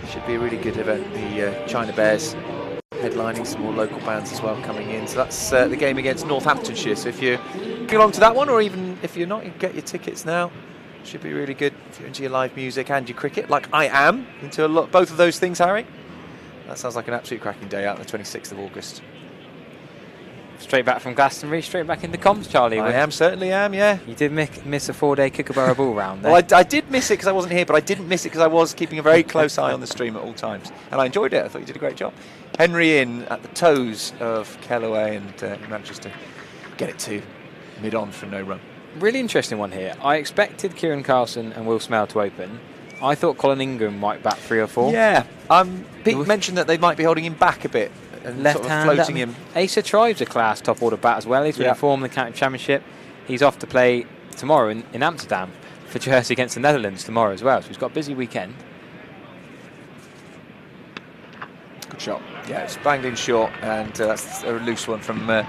Should be a really good event. The China Bears headlining, some more local bands as well coming in. So that's the game against Northamptonshire. So if you're going along to that one, or even if you're not, you can get your tickets now. Should be really good if you're into your live music and your cricket, like I am into both of those things, Harry. That sounds like an absolute cracking day out on the 26th of August. Straight back from Glastonbury, straight back into comms, Charlie. Certainly am, yeah. You did miss a 4-day Kookaburra Ball round there. Well, I did miss it because I wasn't here, but I didn't miss it because I was keeping a very close eye on the stream at all times. And I enjoyed it. I thought you did a great job. Henry in at the toes of Kellaway, and he manages to get it to mid-on for no run. Really interesting one here. I expected Kieran Carlson and Will Smale to open. I thought Colin Ingram might bat 3 or 4. Yeah. Pete mentioned that they might be holding him back a bit. And left sort of hand floating him. Asa Tribe's a class top order bat as well. He's been informed in the county championship. He's off to play tomorrow in Amsterdam for Jersey against the Netherlands tomorrow as well. So he's got a busy weekend. Good shot. Yeah, it's banged in short, and that's a loose one from Matt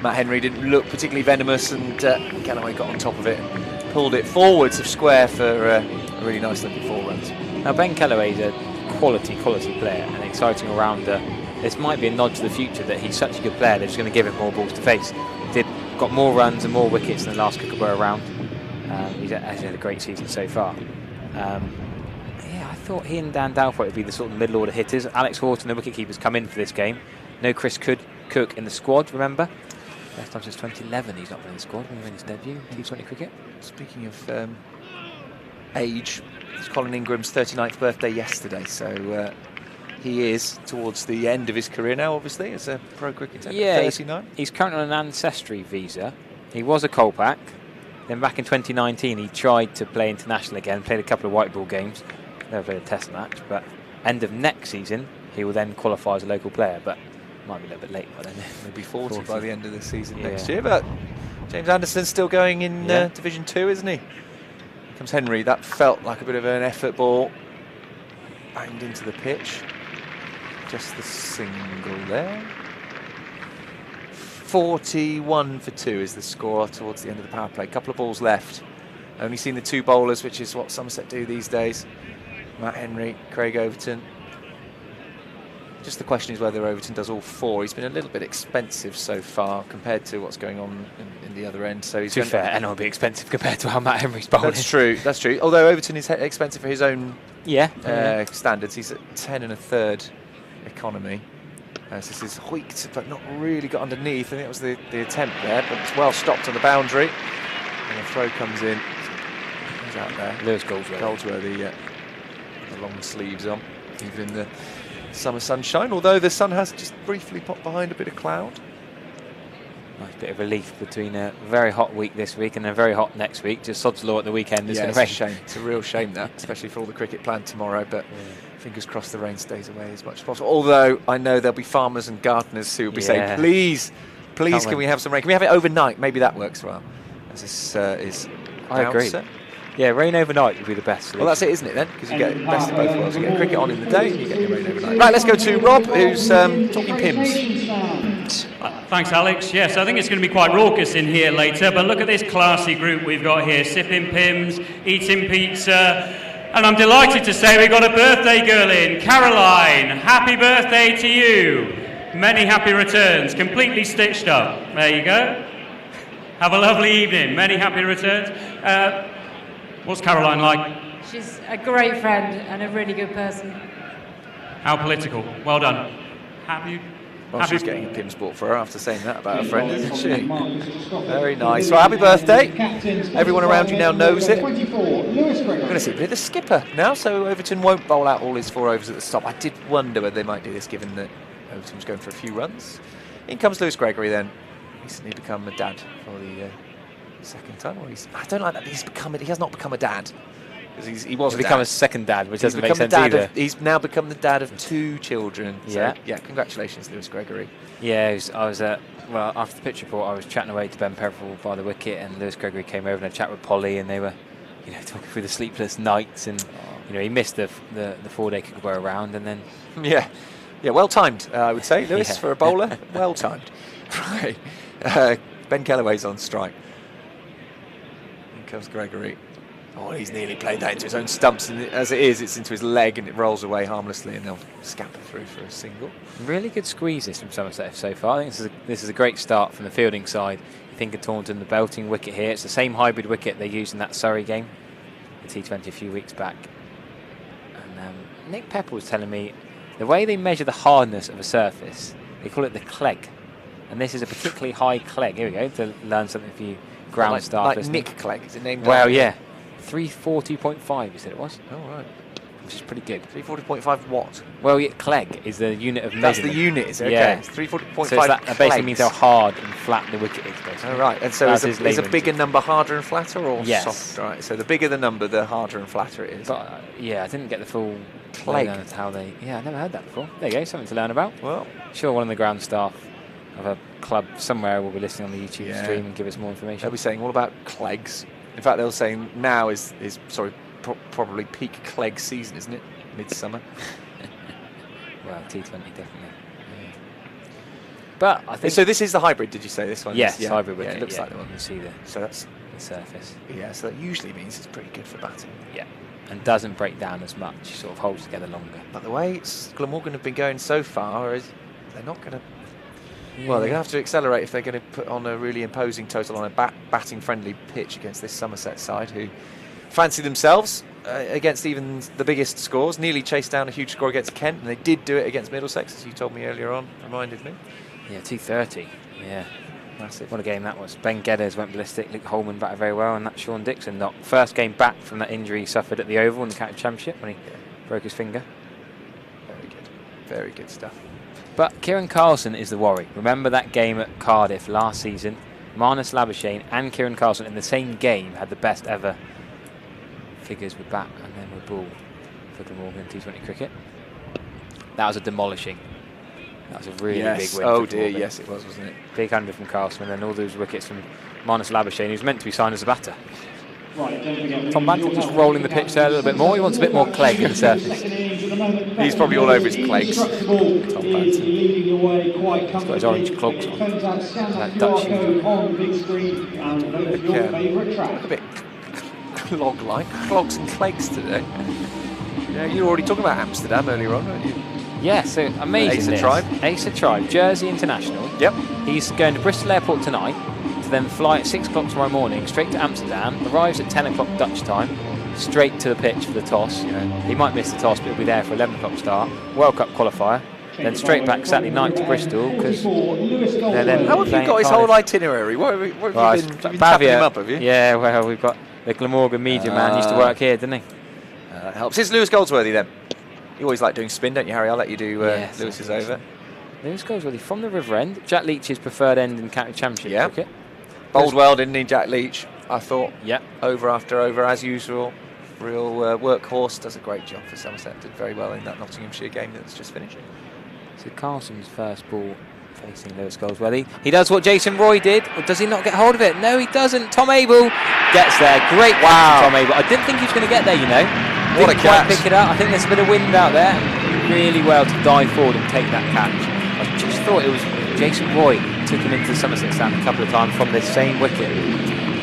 Henry. Didn't look particularly venomous, and Kellaway got on top of it and pulled it forwards of square for a really nice looking 4 runs. Now Ben Kellaway's a quality player, an exciting all-rounder. This might be a nod to the future that he's such a good player, they're just going to give him more balls to face. Got more runs and more wickets than the last Kookaburra round. He's had a great season so far. Yeah, I thought he and Dan Dalfoy would be the sort of middle order hitters. Alex Horton, the wicketkeepers, come in for this game. No Chris Cook in the squad, remember? First time since 2011 he's not been in the squad when he made his debut in T20 cricket. Speaking of age, it's Colin Ingram's 39th birthday yesterday, so he is towards the end of his career now, obviously, as a pro cricketer. Yeah, 39. He's currently on an ancestry visa. He was a Kolpak. Then back in 2019, he tried to play international again, played a couple of white ball games. Never played a test match, but end of next season, he will then qualify as a local player, but might be a little bit late by then. He'll be 40 by the end of the season next year, but James Anderson's still going in Division 2, isn't he? Here comes Henry. That felt like a bit of an effort ball. Banged into the pitch. Just the single there. 41 for 2 is the score towards the end of the power play. Couple of balls left. Only seen the 2 bowlers, which is what Somerset do these days. Matt Henry, Craig Overton. Just the question is whether Overton does all 4. He's been a little bit expensive so far compared to what's going on in the other end. So he's too fair, and it'll be expensive compared to how Matt Henry's bowling. That's true. That's true. Although Overton is expensive for his own standards. He's at 10 1/3 economy. So this is hoiked, but not really got underneath. I think that was the attempt there, but it's well stopped on the boundary. And the throw comes in. He's out there. Lewis Goldsworthy, the long sleeves on, even in the summer sunshine, although the sun has just briefly popped behind a bit of cloud. Nice bit of relief between a very hot week this week and a very hot next week. Just sod's law at the weekend. It's a shame. It's a real shame that, especially for all the cricket planned tomorrow, but fingers crossed the rain stays away as much as possible. Although I know there'll be farmers and gardeners who will be saying, please, can we have some rain? Can we have it overnight? Maybe that works well. As this is I agree. Set. Yeah, rain overnight would be the best solution. Well, that's it, isn't it, then? Because you get the best of both worlds. You get cricket on in the day and you get your rain overnight. Right, let's go to Rob, who's talking Pims. Thanks, Alex. Yes, I think it's going to be quite raucous in here later, but look at this classy group we've got here, sipping Pims, eating pizza, and I'm delighted to say we've got a birthday girl in, Caroline. Happy birthday to you. Many happy returns, completely stitched up. There you go. Have a lovely evening. Many happy returns. What's Caroline like? She's a great friend and a really good person. How political. Well done. Well, she's getting a Pims bought for her after saying that about her friend, isn't she? Very nice. Well, happy birthday. Everyone around you now knows it. We're going to see a bit of the skipper now, so Overton won't bowl out all his 4 overs at the stop. I did wonder whether they might do this, given that Overton was going for a few runs. In comes Lewis Gregory then. Recently become a dad for the second time. Or I don't like that. He has not become a dad. He was become a second dad, which doesn't make sense either. He's now become the dad of 2 children. So, yeah, congratulations, Lewis Gregory. Yeah, I was after the pitch report, I was chatting away to Ben Pepperell by the wicket, and Lewis Gregory came over and had a chat with Polly, and they were, talking through the sleepless nights, and he missed the 4-day Kookaburra round, and then well timed, I would say, Lewis for a bowler, well timed. Right. Ben Kellaway's on strike. In comes Gregory. Oh, he's nearly played that into his own stumps, and as it is, it's into his leg and it rolls away harmlessly, and they'll scamper through for a single. Really good squeezes from Somerset so far. I think this is a great start from the fielding side. You think of Taunton, the belting wicket here. It's the same hybrid wicket they used in that Surrey game, the T20 a few weeks back. And Nick Pepper was telling me the way they measure the hardness of a surface, they call it the clegg. And this is a particularly high clegg. Here we go, to learn something for you ground staff. Like Nick Clegg, is it named? Well, yeah. 340.5, you said it was? Oh, right. Which is pretty good. 340.5 what? Well, yeah, clegg is the unit of measurement. That's the unit, is it? Okay. Yeah. It's 340.5 So that basically means how hard and flat the wicket is, basically. Oh, right. And so is a bigger number harder and flatter, or yes. soft? Right. So the bigger the number, the harder and flatter it is. But, yeah, I didn't get the full clegg. How they... Yeah, I never heard that before. There you go, something to learn about. Well, sure, one of the ground staff of a club somewhere will be listening on the YouTube stream and give us more information. They'll be saying all about cleggs. In fact, they'll say now is probably peak clegg season, isn't it? Midsummer. Well, T20 definitely. Yeah. But I think so. This is the hybrid. Did you say this one? Yes, yeah. hybrid wicket. Yeah, it looks like the one. You see the surface. Yeah, so that usually means it's pretty good for batting. Yeah, and doesn't break down as much. Sort of holds together longer. But the way Glamorgan have been going so far is they're not going to. Well, they're going to have to accelerate if they're going to put on a really imposing total on a batting-friendly pitch against this Somerset side, who fancy themselves against even the biggest scores. Nearly chased down a huge score against Kent, and they did do it against Middlesex, as you told me earlier on, reminded me. Yeah, 230. Yeah, massive. What a game that was. Ben Geddes went ballistic, Luke Holman batted very well, and that Sean Dixon knock. First game back from that injury he suffered at the Oval in the County Championship when he broke his finger. Very good. Very good stuff. But Kieran Carlson is the worry. Remember that game at Cardiff last season? Marnus Labuschagne and Kieran Carlson in the same game had the best ever figures with bat and then with ball for Glamorgan T20 cricket. That was a demolishing. That was a really big win. Oh dear, yes it was, wasn't it? Big 100 from Carlson, and then all those wickets from Marnus Labuschagne, who's meant to be signed as a batter. Tom Banton just rolling the pitch there a little bit more. He wants a bit more clegg in the surface. He's probably all over his clegs. Tom Banton. He's got his orange clogs on. That Dutch Look a bit clog-like. Clogs and clegs today. Yeah, you were already talking about Amsterdam earlier on, weren't you? Yeah, so amazing. Acer Tribe, Jersey International. Yep. He's going to Bristol Airport tonight, to then fly at 6 o'clock tomorrow morning, straight to Amsterdam, arrives at 10 o'clock Dutch time, straight to the pitch for the toss. He might miss the toss, but he'll be there for 11 o'clock start, World Cup qualifier, then straight back Saturday night to Bristol, because they're then how have you got his whole itinerary? What have you been tapping him up, have you? Yeah, well, we've got the Glamorgan media man, used to work here, didn't he? That helps. Here's Lewis Goldsworthy then. You always like doing spin, don't you, Harry? I'll let you do Lewis's over. Lewis Goldsworthy from the River End. Jack Leach's preferred end in county championship cricket. Bowled well, didn't he, Jack Leach? I thought. Yep. Over after over, as usual. Real workhorse. Does a great job for Somerset. Did very well in that Nottinghamshire game that's just finished. So Carlson's first ball facing Lewis Goldsworthy. He does what Jason Roy did, or does he not get hold of it? No, he doesn't. Tom Abel gets there. Great catch from Tom Abel. I didn't think he was going to get there, you know. What a catch. Pick it up. I think there's a bit of wind out there. Really well to dive forward and take that catch. I just thought it was Jason Roy took him into the Somerset stand a couple of times from this same wicket.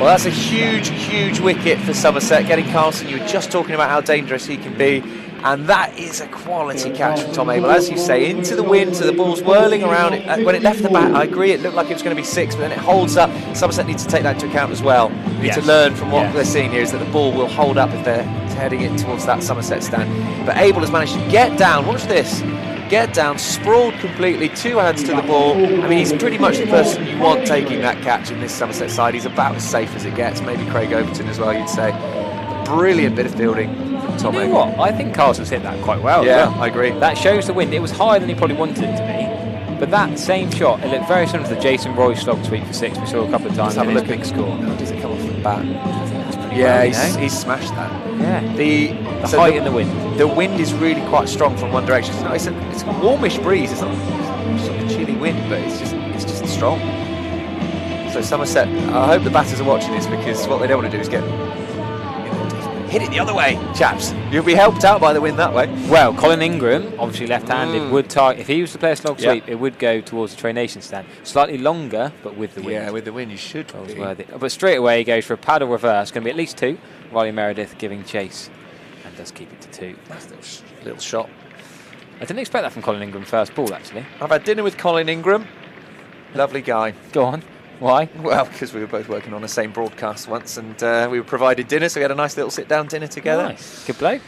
Well, that's a huge, huge wicket for Somerset. Getting Carlson, you were just talking about how dangerous he can be. And that is a quality catch from Tom Abel. As you say, into the wind, so the ball's whirling around. When it left the bat, I agree, it looked like it was going to be 6, but then it holds up. Somerset needs to take that into account as well. We need to learn from what they're seeing here is that the ball will hold up if they're heading it towards that Somerset stand. But Abel has managed to get down. Watch this. Get down, sprawled completely, 2 hands to the ball. I mean, he's pretty much the person you want taking that catch in this Somerset side. He's about as safe as it gets. Maybe Craig Overton as well, you'd say. Brilliant bit of fielding from Tom Abel. You know what? I think Carlson's hit that quite well. Yeah, I agree. That shows the wind. It was higher than he probably wanted it to be. But that same shot, it looked very similar to the Jason Roy slog sweep for 6 we saw a couple of times in his big score. Does it come off the bat? Yeah, he's smashed that. Yeah. The height in the wind. The wind is really quite strong from one direction. It's a warmish breeze. It's not sort of a chilly wind, but it's just strong. So Somerset, I hope the batters are watching this, because what they don't want to do is get hit it the other way, chaps. You'll be helped out by the wind that way. Well, Colin Ingram, obviously left-handed, would target. If he was to play a slog sweep, it would go towards the Train Nation stand. Slightly longer, but with the wind. Yeah, with the wind, you should be. Worthy. But straight away, he goes for a paddle reverse. Going to be at least 2. Riley Meredith giving chase, and does keep it to 2. That's a little shot. I didn't expect that from Colin Ingram first ball, actually. I've had dinner with Colin Ingram. Lovely guy. Go on. Why? Well, because we were both working on the same broadcast once, and we were provided dinner, so we had a nice little sit-down dinner together. Nice. Good bloke.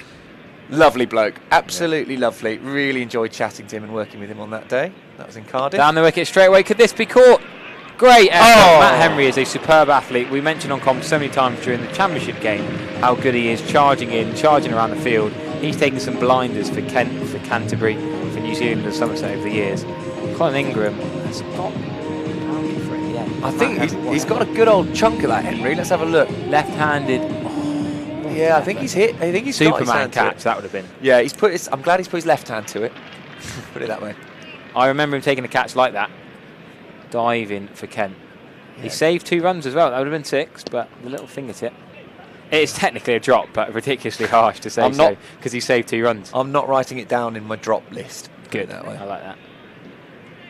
Lovely bloke. Absolutely lovely. Really enjoyed chatting to him and working with him on that day. That was in Cardiff. Down the wicket straight away. Could this be caught? Great effort. Matt Henry is a superb athlete. We mentioned on comms so many times during the championship game how good he is, charging in, charging around the field. He's taken some blinders for Kent, for Canterbury, for New Zealand and Somerset over the years. Colin Ingram has got for it, yeah. I think he's got a good old chunk of that, Henry. Let's have a look. Left-handed. Yeah, I think he's hit. I think he's Superman catch, that would have been. Yeah, he's put his, I'm glad he's put his left hand to it. Put it that way. I remember him taking a catch like that. Diving for Kent. Yeah. He saved 2 runs as well. That would have been 6, but the little fingertip. It is technically a drop, but ridiculously harsh to say so, because he saved 2 runs. I'm not writing it down in my drop list. Good. That way. I like that.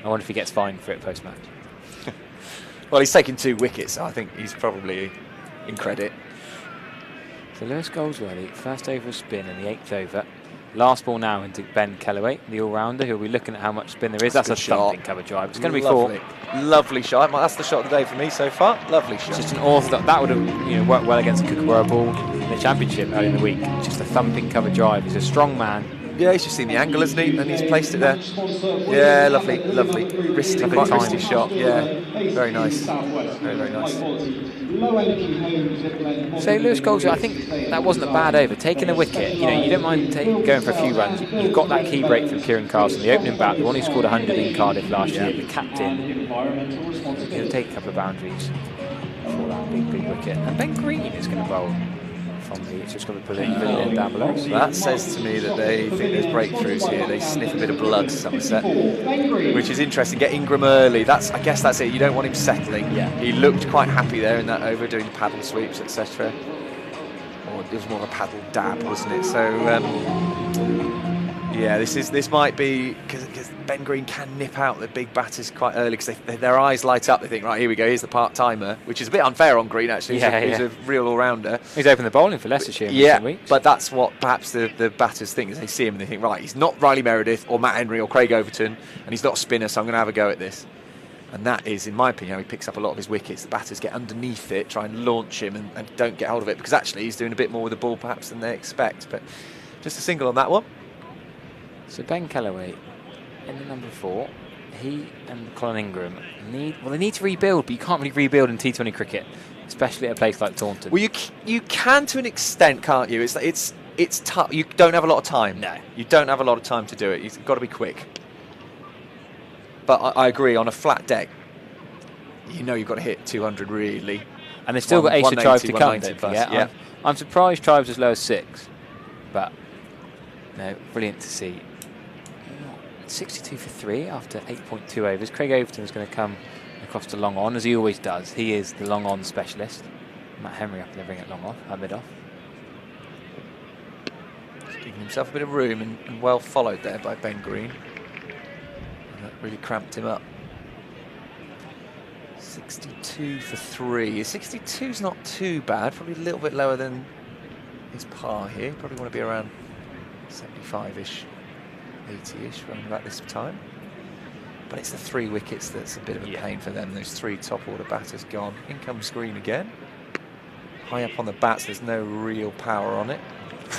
I wonder if he gets fined for it post-match. Well, he's taken 2 wickets, so I think he's probably in credit. So Lewis Goldsworthy, first over of spin in the 8th over. Last ball now into Ben Kellaway, the all-rounder, who'll be looking at how much spin there is. That's a thumping cover drive. It's going to be 4. Lovely shot. That's the shot of the day for me so far. Lovely shot. It's just an orthodox. That would have worked well against a Kookaburra ball in the championship early in the week. Just a thumping cover drive. He's a strong man. Yeah, he's just seen the angle, hasn't he? And he's placed it there. Yeah, lovely, lovely. Wristy shot. Yeah, very nice. Very, very nice. So Lewis Goldsworthy, I think that wasn't a bad over. Taking a wicket, you don't mind going for a few runs. You've got that key break from Kieran Carlson, the opening bat, the one who scored 100 in Cardiff last year, the captain. He'll take a couple of boundaries for that big wicket. And Ben Green is going to bowl. It's just got to put it in down below. So that says to me that they think there's breakthroughs here. They sniff a bit of blood, Somerset, which is interesting. Get Ingram early. I guess that's it. You don't want him settling. Yeah. He looked quite happy there in that over, doing paddle sweeps, etc. Or it was more of a paddle dab, wasn't it? So yeah, this might be because Ben Green can nip out the big batters quite early because their eyes light up. They think, right, here we go. Here's the part-timer, which is a bit unfair on Green actually. He's a real all-rounder. He's opened the bowling for Leicestershire in recent weeks. But that's what perhaps the batters think, is they see him and they think, right, he's not Riley Meredith or Matt Henry or Craig Overton, and he's not a spinner, so I'm going to have a go at this. And that is, in my opinion, how he picks up a lot of his wickets. The batters get underneath it, try and launch him, and don't get hold of it because actually he's doing a bit more with the ball perhaps than they expect. But just a single on that one. So Ben Kellaway in the number 4, he and Colin Ingram need to rebuild, but you can't really rebuild in T20 cricket, especially at a place like Taunton. Well, you can to an extent, can't you? It's tough. You don't have a lot of time. No, you don't have a lot of time to do it. You've got to be quick. But I agree, on a flat deck, you've got to hit 200 really. And they've still got Ace of Tribes to come, don't forget. Yeah. I'm surprised Tribes as low as 6, but no, brilliant to see. 62 for 3 after 8.2 overs. Craig Overton is going to come across to long on, as he always does. He is the long on specialist. Matt Henry up delivering it long off, mid off. Giving himself a bit of room and well followed there by Ben Green. And that really cramped him up. 62 for 3. 62's not too bad, probably a little bit lower than his par here. Probably want to be around 75-ish. 80-ish, around about this time. But it's the 3 wickets that's a bit of a pain for them. Those 3 top order batters gone. In comes Green again. High up on the bats, there's no real power on it.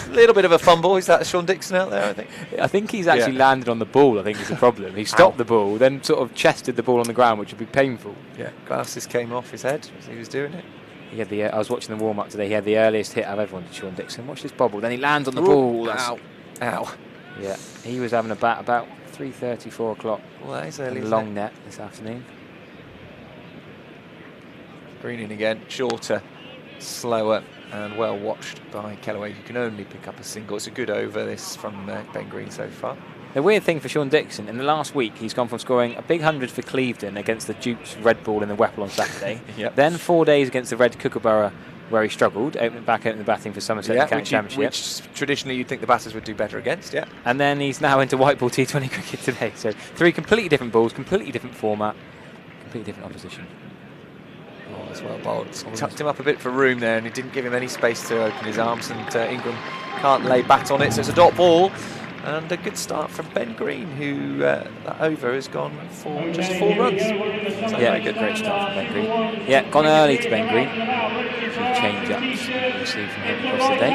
A little bit of a fumble. Is that Sean Dixon out there, I think? I think he's actually landed on the ball, I think is the problem. He stopped the ball, then sort of chested the ball on the ground, which would be painful. Yeah, glasses came off his head as he was doing it. He had I was watching the warm-up today. He had the earliest hit out of everyone, Sean Dixon. Watch this bobble. Then he lands on the ball. Ow. Ow. Yeah, he was having a bat about 3:30, 4 o'clock. Well, that is early. Long net this afternoon. Green in again, shorter, slower, and well watched by Kellaway, who can only pick up a single. It's a good over this from Ben Green so far. The weird thing for Sean Dixon, in the last week, he's gone from scoring a big 100 for Clevedon against the Dukes Red Ball in the Whipple on Saturday. Then 4 days against the Red Kookaburra where he struggled, opening the batting for Somerset in the County Championship. Which traditionally you'd think the batters would do better against, yeah. And then he's now into white ball T20 cricket today. So 3 completely different balls, completely different format, completely different opposition. Oh, that's well bowled. Tucked him up a bit for room there, and he didn't give him any space to open his arms, and Ingram can't lay bat on it, so it's a dot ball. And a good start from Ben Green, who that over has gone for just 4 runs. So yeah, very good. Great start from Ben Green. Yeah, gone early to Ben Green. Some change-ups we'll see from him across the day.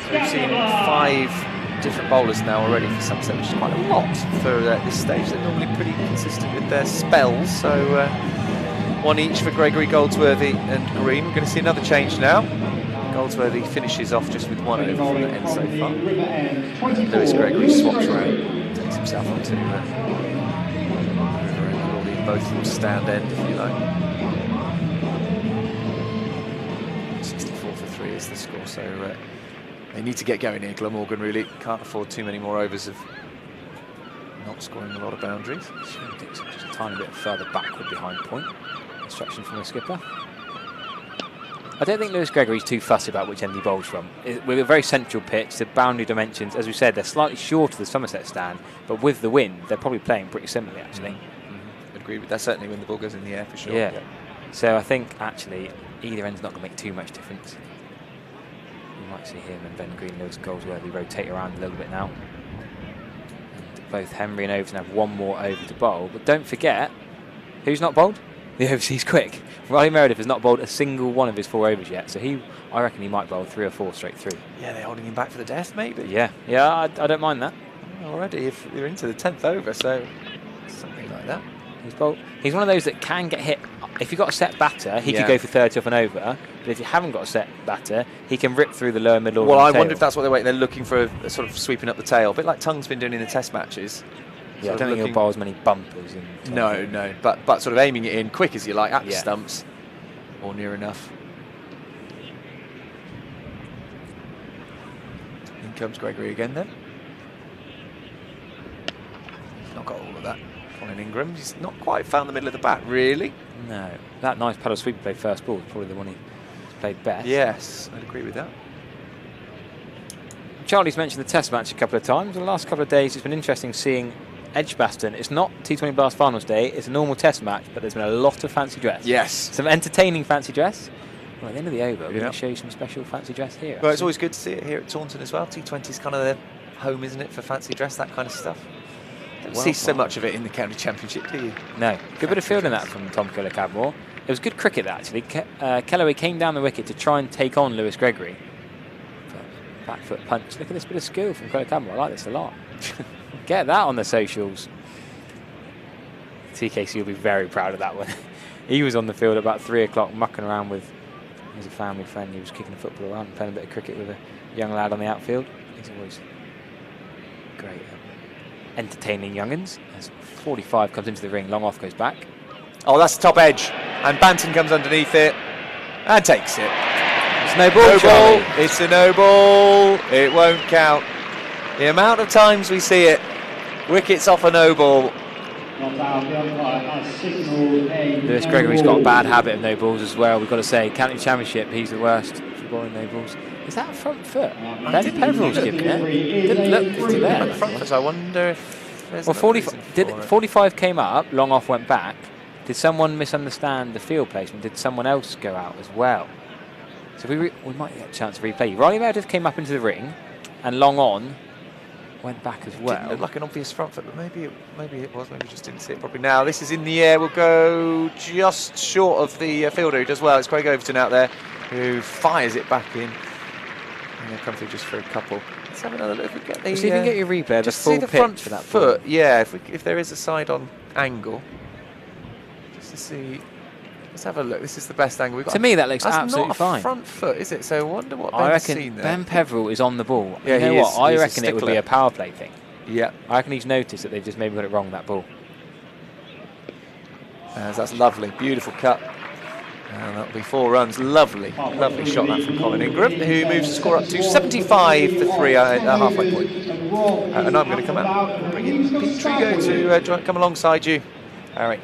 So we've seen 5 different bowlers now already for Somerset, which is quite a lot for this stage. They're normally pretty consistent with their spells. So 1 each for Gregory, Goldsworthy and Green. We're going to see another change now. Goldsworthy finishes off just with 1 over from the end so far. Lewis Gregory swaps around, takes himself onto both from stand end, if you like. 64 for 3 is the score, so they need to get going here. Glamorgan really can't afford too many more overs of not scoring a lot of boundaries. Just a tiny bit further backward behind point. Instruction from the skipper. I don't think Lewis Gregory's too fussy about which end he bowls from. We're a very central pitch. The boundary dimensions, as we said, they're slightly short of the Somerset stand, but with the wind, they're probably playing pretty similarly, actually. I'd agree with that, certainly when the ball goes in the air, for sure. Yeah. So I think, actually, either end's not going to make too much difference. You might see him and Ben Green, Lewis Goldsworthy rotate around a little bit now. And both Henry and Overton have 1 more over to bowl, but don't forget, who's not bowled? The overseas quick. Riley Meredith has not bowled a single one of his 4 overs yet, so I reckon he might bowl 3 or 4 straight through. Yeah, they're holding him back for the death, maybe. Yeah, I don't mind that. Already, if you're into the 10th over, so something like that. He's one of those that can get hit. If you've got a set batter, he could go for 30 off and over, but if you haven't got a set batter, he can rip through the lower middle. Well, I wonder if that's what they're looking for, a sort of sweeping up the tail, a bit like Tung's been doing in the Test matches. Yeah, I don't think he'll bowl as many bumpers. No, but sort of aiming it in quick as you like at the stumps, or near enough. In comes Gregory again then. He's not got all of that. Colin Ingram, he's not quite found the middle of the bat, really. No, that nice paddle sweep he played first ball is probably the one he played best. Yes, I'd agree with that. Charlie's mentioned the Test match a couple of times. In the last couple of days, it's been interesting seeing Edgbaston. It's not T20 Blast Finals Day, it's a normal Test match, but there's been a lot of fancy dress. Yes. Some entertaining fancy dress. Well, at the end of the over, we're going to show you some special fancy dress here. Well, it's always good to see it here at Taunton as well. T20 is kind of their home, isn't it, for fancy dress, that kind of stuff. Don't see so much of it in the County Championship, do you? No. Good bit of fielding that from Tom Keller-Cadmore. It was good cricket, that, actually. Kellaway came down the wicket to try and take on Lewis Gregory. Back foot punch. Look at this bit of skill from Keller-Cadmore. I like this a lot. Get that on the socials. TKC will be very proud of that one. He was on the field at about 3 o'clock mucking around with his family friend. He was kicking a football around and playing a bit of cricket with a young lad on the outfield. He's always great entertaining young'uns. As 45 comes into the ring, long off goes back. Oh, that's the top edge. And Banton comes underneath it and takes it. It's no ball, no ball. It's a no ball. It won't count. The amount of times we see it, wickets off a no ball. Lewis Gregory's got a bad habit of no balls as well. We've got to say, County Championship, he's the worst for bowling no balls. Is that a front foot? Ben Peverill's giving it. Didn't look to there. Front foot. I wonder if there's 45 came up, long off went back. Did someone misunderstand the field placement? Did someone else go out as well? So we might get a chance to replay. Riley Meredith came up into the ring, and long on went back as well. Didn't look like an obvious front foot, but maybe it was. Maybe we just didn't see it properly. Now this is in the air. We'll go just short of the fielder who does well. It's Craig Overton out there who fires it back in. And they'll come through just for a couple. Let's have another look. If we get the, see if you can get your replay, just the full see the pitch front for that foot. ball. Yeah, if there is a side-on angle, just to see. Let's have a look. This is the best angle we've got. To me, that looks That's absolutely not a fine. Front foot, is it? So I wonder what I Ben's reckon seen there. Ben Peverill is on the ball. Yeah, you know he what? is. I He's a reckon it would be stickler. a power play thing. Yeah. I reckon he's noticed that they've just maybe got it wrong, that ball. That's lovely. Beautiful cut. And that'll be 4 runs. Lovely shot that from Colin Ingram, who moves the score up to 75 for 3 at the halfway point. And I'm going to come out and bring in Pete Trigo to come alongside you, Harry.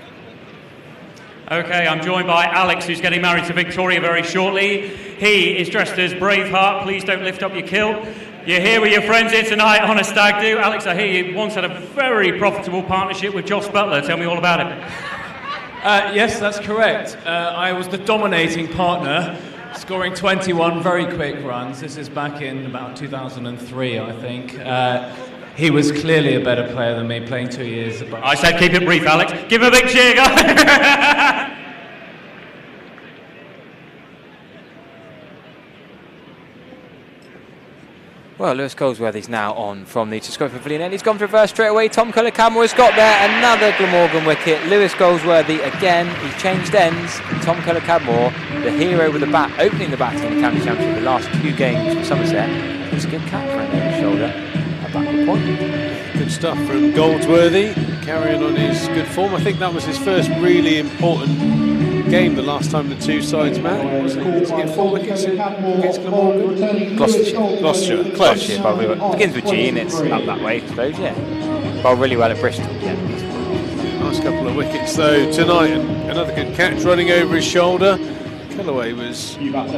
Okay, I'm joined by Alex, who's getting married to Victoria very shortly. He is dressed as Braveheart. Please don't lift up your kilt. You're here with your friends here tonight on a stag do. Alex, I hear you once had a very profitable partnership with Joss Butler. Tell me all about it. Yes, that's correct. I was the dominating partner, scoring 21 very quick runs. This is back in about 2003, I think. He was clearly a better player than me, playing 2 years. I said keep it brief, Alex. Give him a big cheer, guys. Well, Lewis Goldsworthy's now on from the Toscano Pavilion, and he's gone for reverse straight away. Tom Culler-Camera's got there, another Glamorgan wicket. Lewis Goldsworthy again, he's changed ends. Tom Culler-Camera, the hero with the bat, opening the batting in the County Championship the last 2 games for Somerset. It's a good catch right over his shoulder. A backward point. Good stuff from Goldsworthy, carrying on his good form. I think that was his first really important game the last time the two sides met. Did he get 4 wickets against Glamorgan? Gloucestershire. Close. It begins with G and it's up that way, I suppose, yeah. Bowled really well at Bristol, yeah. Nice couple of wickets though tonight, and another good catch running over his shoulder. Kellaway was dangerous.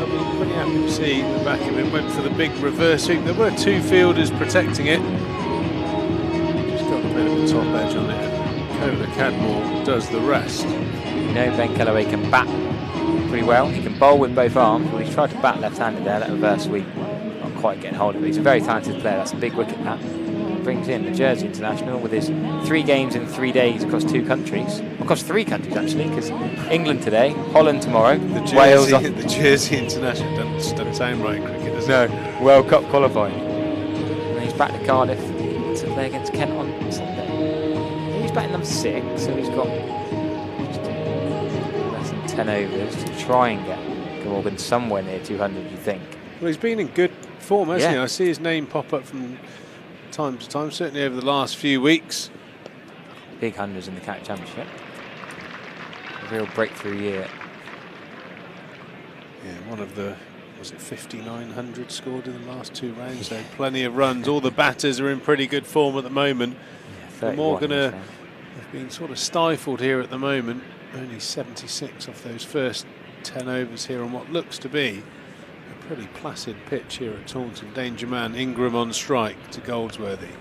I'm pretty happy to see the back of it. Went for the big reverse sweep. There were 2 fielders protecting it. Just got a bit of a top edge on it. Cadmore does the rest. You know Ben Kellaway can bat pretty well. He can bowl with both arms. Well, he's tried to bat left-handed there, that reverse sweep. Not quite getting hold of it. He's a very talented player. That's a big wicket that brings in the Jersey international with his 3 games in 3 days across 2 countries. Across 3 countries actually, because England today, Holland tomorrow, Wales. The Jersey international doesn't sound right in cricket, does it? No, World Cup qualifying. And he's back to Cardiff to play against Kent on Sunday. He's batting number 6, so he's got just less than 10 overs to try and get Glamorgan somewhere near 200, you think. Well, he's been in good form, hasn't he? I see his name pop up from time to time, certainly over the last few weeks. Big hundreds in the County Championship. A real breakthrough year. Yeah, one of the, was it 5,900 scored in the last 2 rounds? So plenty of runs. All the batters are in pretty good form at the moment. Glamorgan have been sort of stifled here at the moment. Only 76 off those first 10 overs here on what looks to be a pretty placid pitch here at Taunton. Danger man Ingram on strike to Goldsworthy.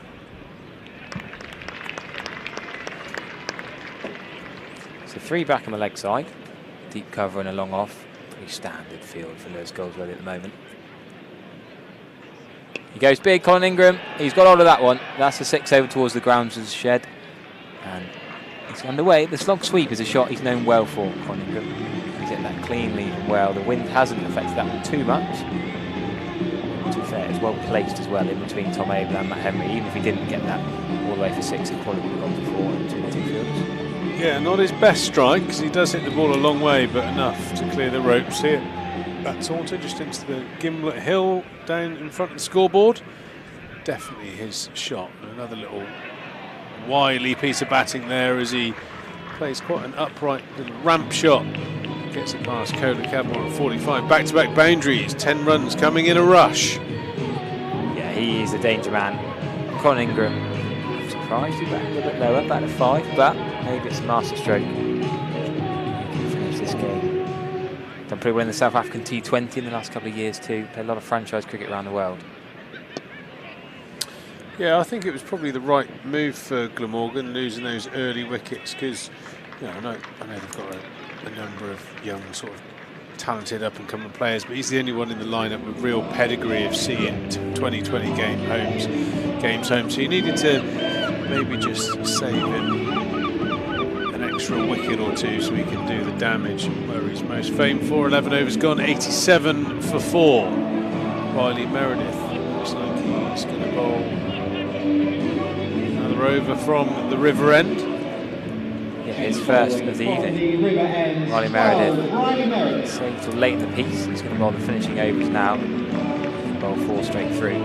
So 3 back on the leg side, deep cover and a long off. Pretty standard field for Lewis Goldsworthy at the moment. He goes big, Colin Ingram. He's got hold of that one. That's the 6 over towards the grounds of the shed. And it's underway. The slog sweep is a shot he's known well for, Colin Ingram. He's hit that cleanly and well. The wind hasn't affected that one too much. To be fair, it's well placed as well in between Tom Abel and Matt Henry. Even if he didn't get that all the way for 6, he probably would have gone for 4 between the 2 fielders. Yeah, not his best strike, because he does hit the ball a long way, but enough to clear the ropes here. That's Taunton just into the Gimlet Hill down in front of the scoreboard. Definitely his shot. Another little wily piece of batting there as he plays quite an upright little ramp shot. Gets it past Culler-Camera at 45. Back-to-back boundaries. 10 runs coming in a rush. Yeah, he is the danger man. Colin Ingram, I'm surprised he's back a little bit lower, back to 5, but maybe it's a master stroke. He can finish this game. Done pretty well in the South African T20 in the last couple of years too. Played a lot of franchise cricket around the world. Yeah, I think it was probably the right move for Glamorgan, losing those early wickets, because I know they've got a number of young, sort of talented up-and-coming players, but he's the only one in the lineup with real pedigree of seeing 2020 games home. So you needed to maybe just save him an extra wicket or 2 so he can do the damage where he's most famed for. 11 overs gone, 87 for 4. Riley Meredith looks like he's going to bowl another over from the River End. Yeah, his first of the evening. Riley Meredith staying till late in the piece. He's going to bowl the finishing overs now. Bowl 4 straight through.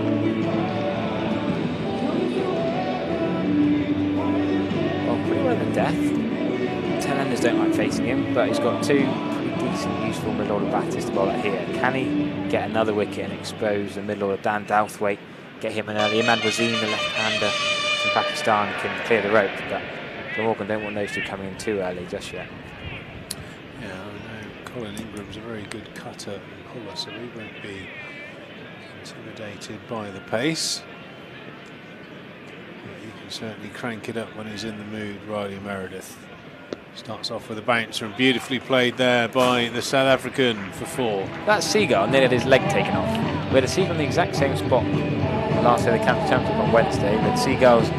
Well, pretty well in the death. 10-enders don't like facing him, but he's got 2 pretty decent, useful middle-order batters to bowl at here. Can he get another wicket and expose the middle-order? Dan Douthwaite, get him an early. Imad Wasim, the left-hander from Pakistan, can clear the rope, but Glamorgan don't want those two coming in too early just yet. Yeah, I know Colin Ingram's a very good cutter and puller, so he won't be intimidated by the pace. But he can certainly crank it up when he's in the mood. Riley Meredith starts off with a bouncer and beautifully played there by the South African for 4. That Seagull nearly had his leg taken off. We had a Seagull in the exact same spot last day of the county championship on Wednesday. We had Seagulls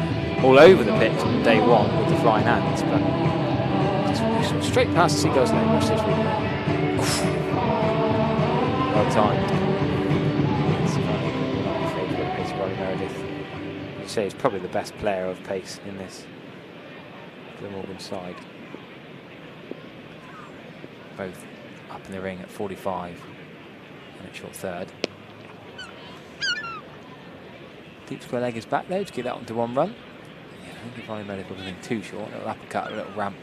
all over the pitch on day 1 with the flying hands, but just straight past the Seagull's leg. Watch this really well timed. It's my favourite pace, Riley Meredith. I'd say he's probably the best player of pace in this Glamorgan side. Both up in the ring at 45 and at short third. Deep square leg is back there to get that onto 1 run. Yeah, I think if Riley Meredith was being too short, a little uppercut, a little ramp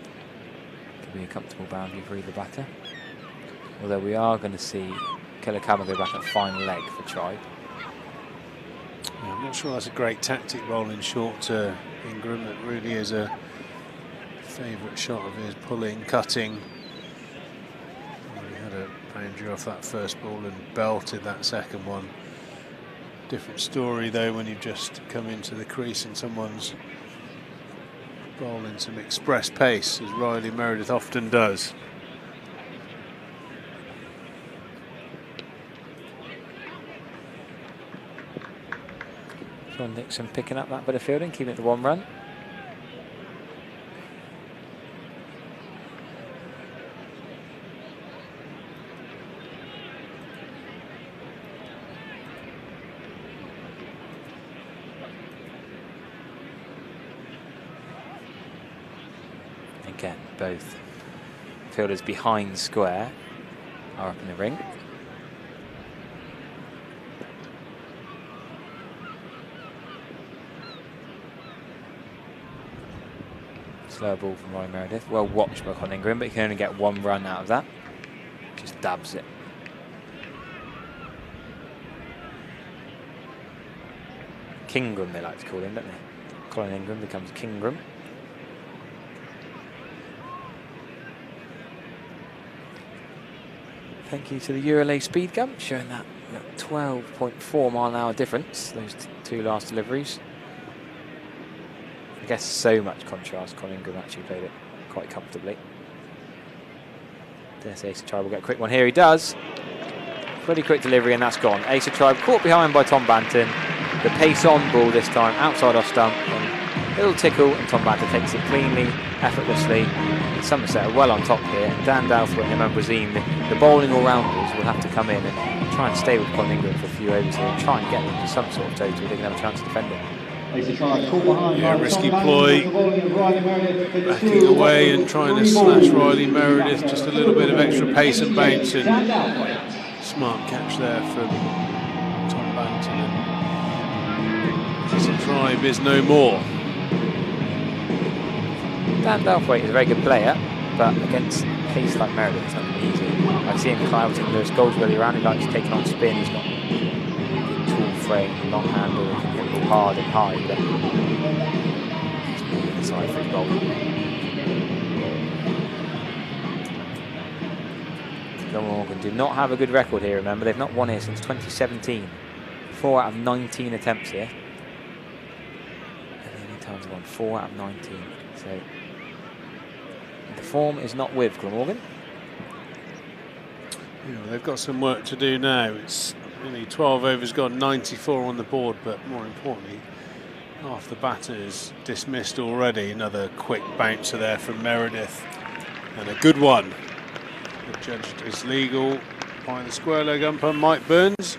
could be a comfortable boundary for either batter. Although we are going to see Killer Cabin go back at final leg for Tribe. Yeah, I'm not sure that's a great tactic rolling short to Ingram. It really is a favourite shot of his, pulling, cutting. He had a boundary off that first ball and belted that second one. Different story though when you've just come into the crease and someone's bowling some express pace, as Riley Meredith often does. John Nixon picking up that bit of fielding, keeping it to 1 run. Again, both fielders behind square are up in the ring. Slow ball from Riley Meredith. Well watched by Colin Ingram, but he can only get 1 run out of that. Just dabs it. Kingram, they like to call him, don't they? Colin Ingram becomes Kingram. Thank you to the Eurolay speed gun, showing that 12.4 mile/hour difference, those 2 last deliveries. I guess so much contrast, Colin Ingram actually played it quite comfortably. Dare say Ace of Tribe will get a quick one here, he does. Pretty quick delivery and that's gone. Ace of Tribe caught behind by Tom Banton. The pace on ball this time, outside off stump. And a little tickle and Tom Banton takes it cleanly, effortlessly. Somerset are well on top here. Dan Douthwaite and Brazine, the bowling all-rounders will have to come in and try and stay with Colin Ingram for a few overs here and try and get them to some sort of total. They can have a chance to defend it. Yeah, risky ploy, backing away and trying to slash Riley Meredith. Just a little bit of extra pace and bounce, and smart catch there from Tom Banton. And Ace of Tribe is no more. Dan Douthwaite is a very good player, but against pace like Meredith, it's not easy. I've seen him clouting Lewis Goldsworthy around. He likes taking on spin. He's got a tall frame, long handle, he can hit the ball hard and high, but he's moving inside for his bowl. Glamorgan do not have a good record here, remember. They've not won here since 2017. 4 out of 19 attempts here. And the only times they've won 4 out of 19. So the form is not with Glamorgan. Yeah, they've got some work to do now. It's only 12 overs gone, 94 on the board, but more importantly, half the batters dismissed already. Another quick bouncer there from Meredith, and a good one. Judged as legal by the square leg umpire Mike Burns.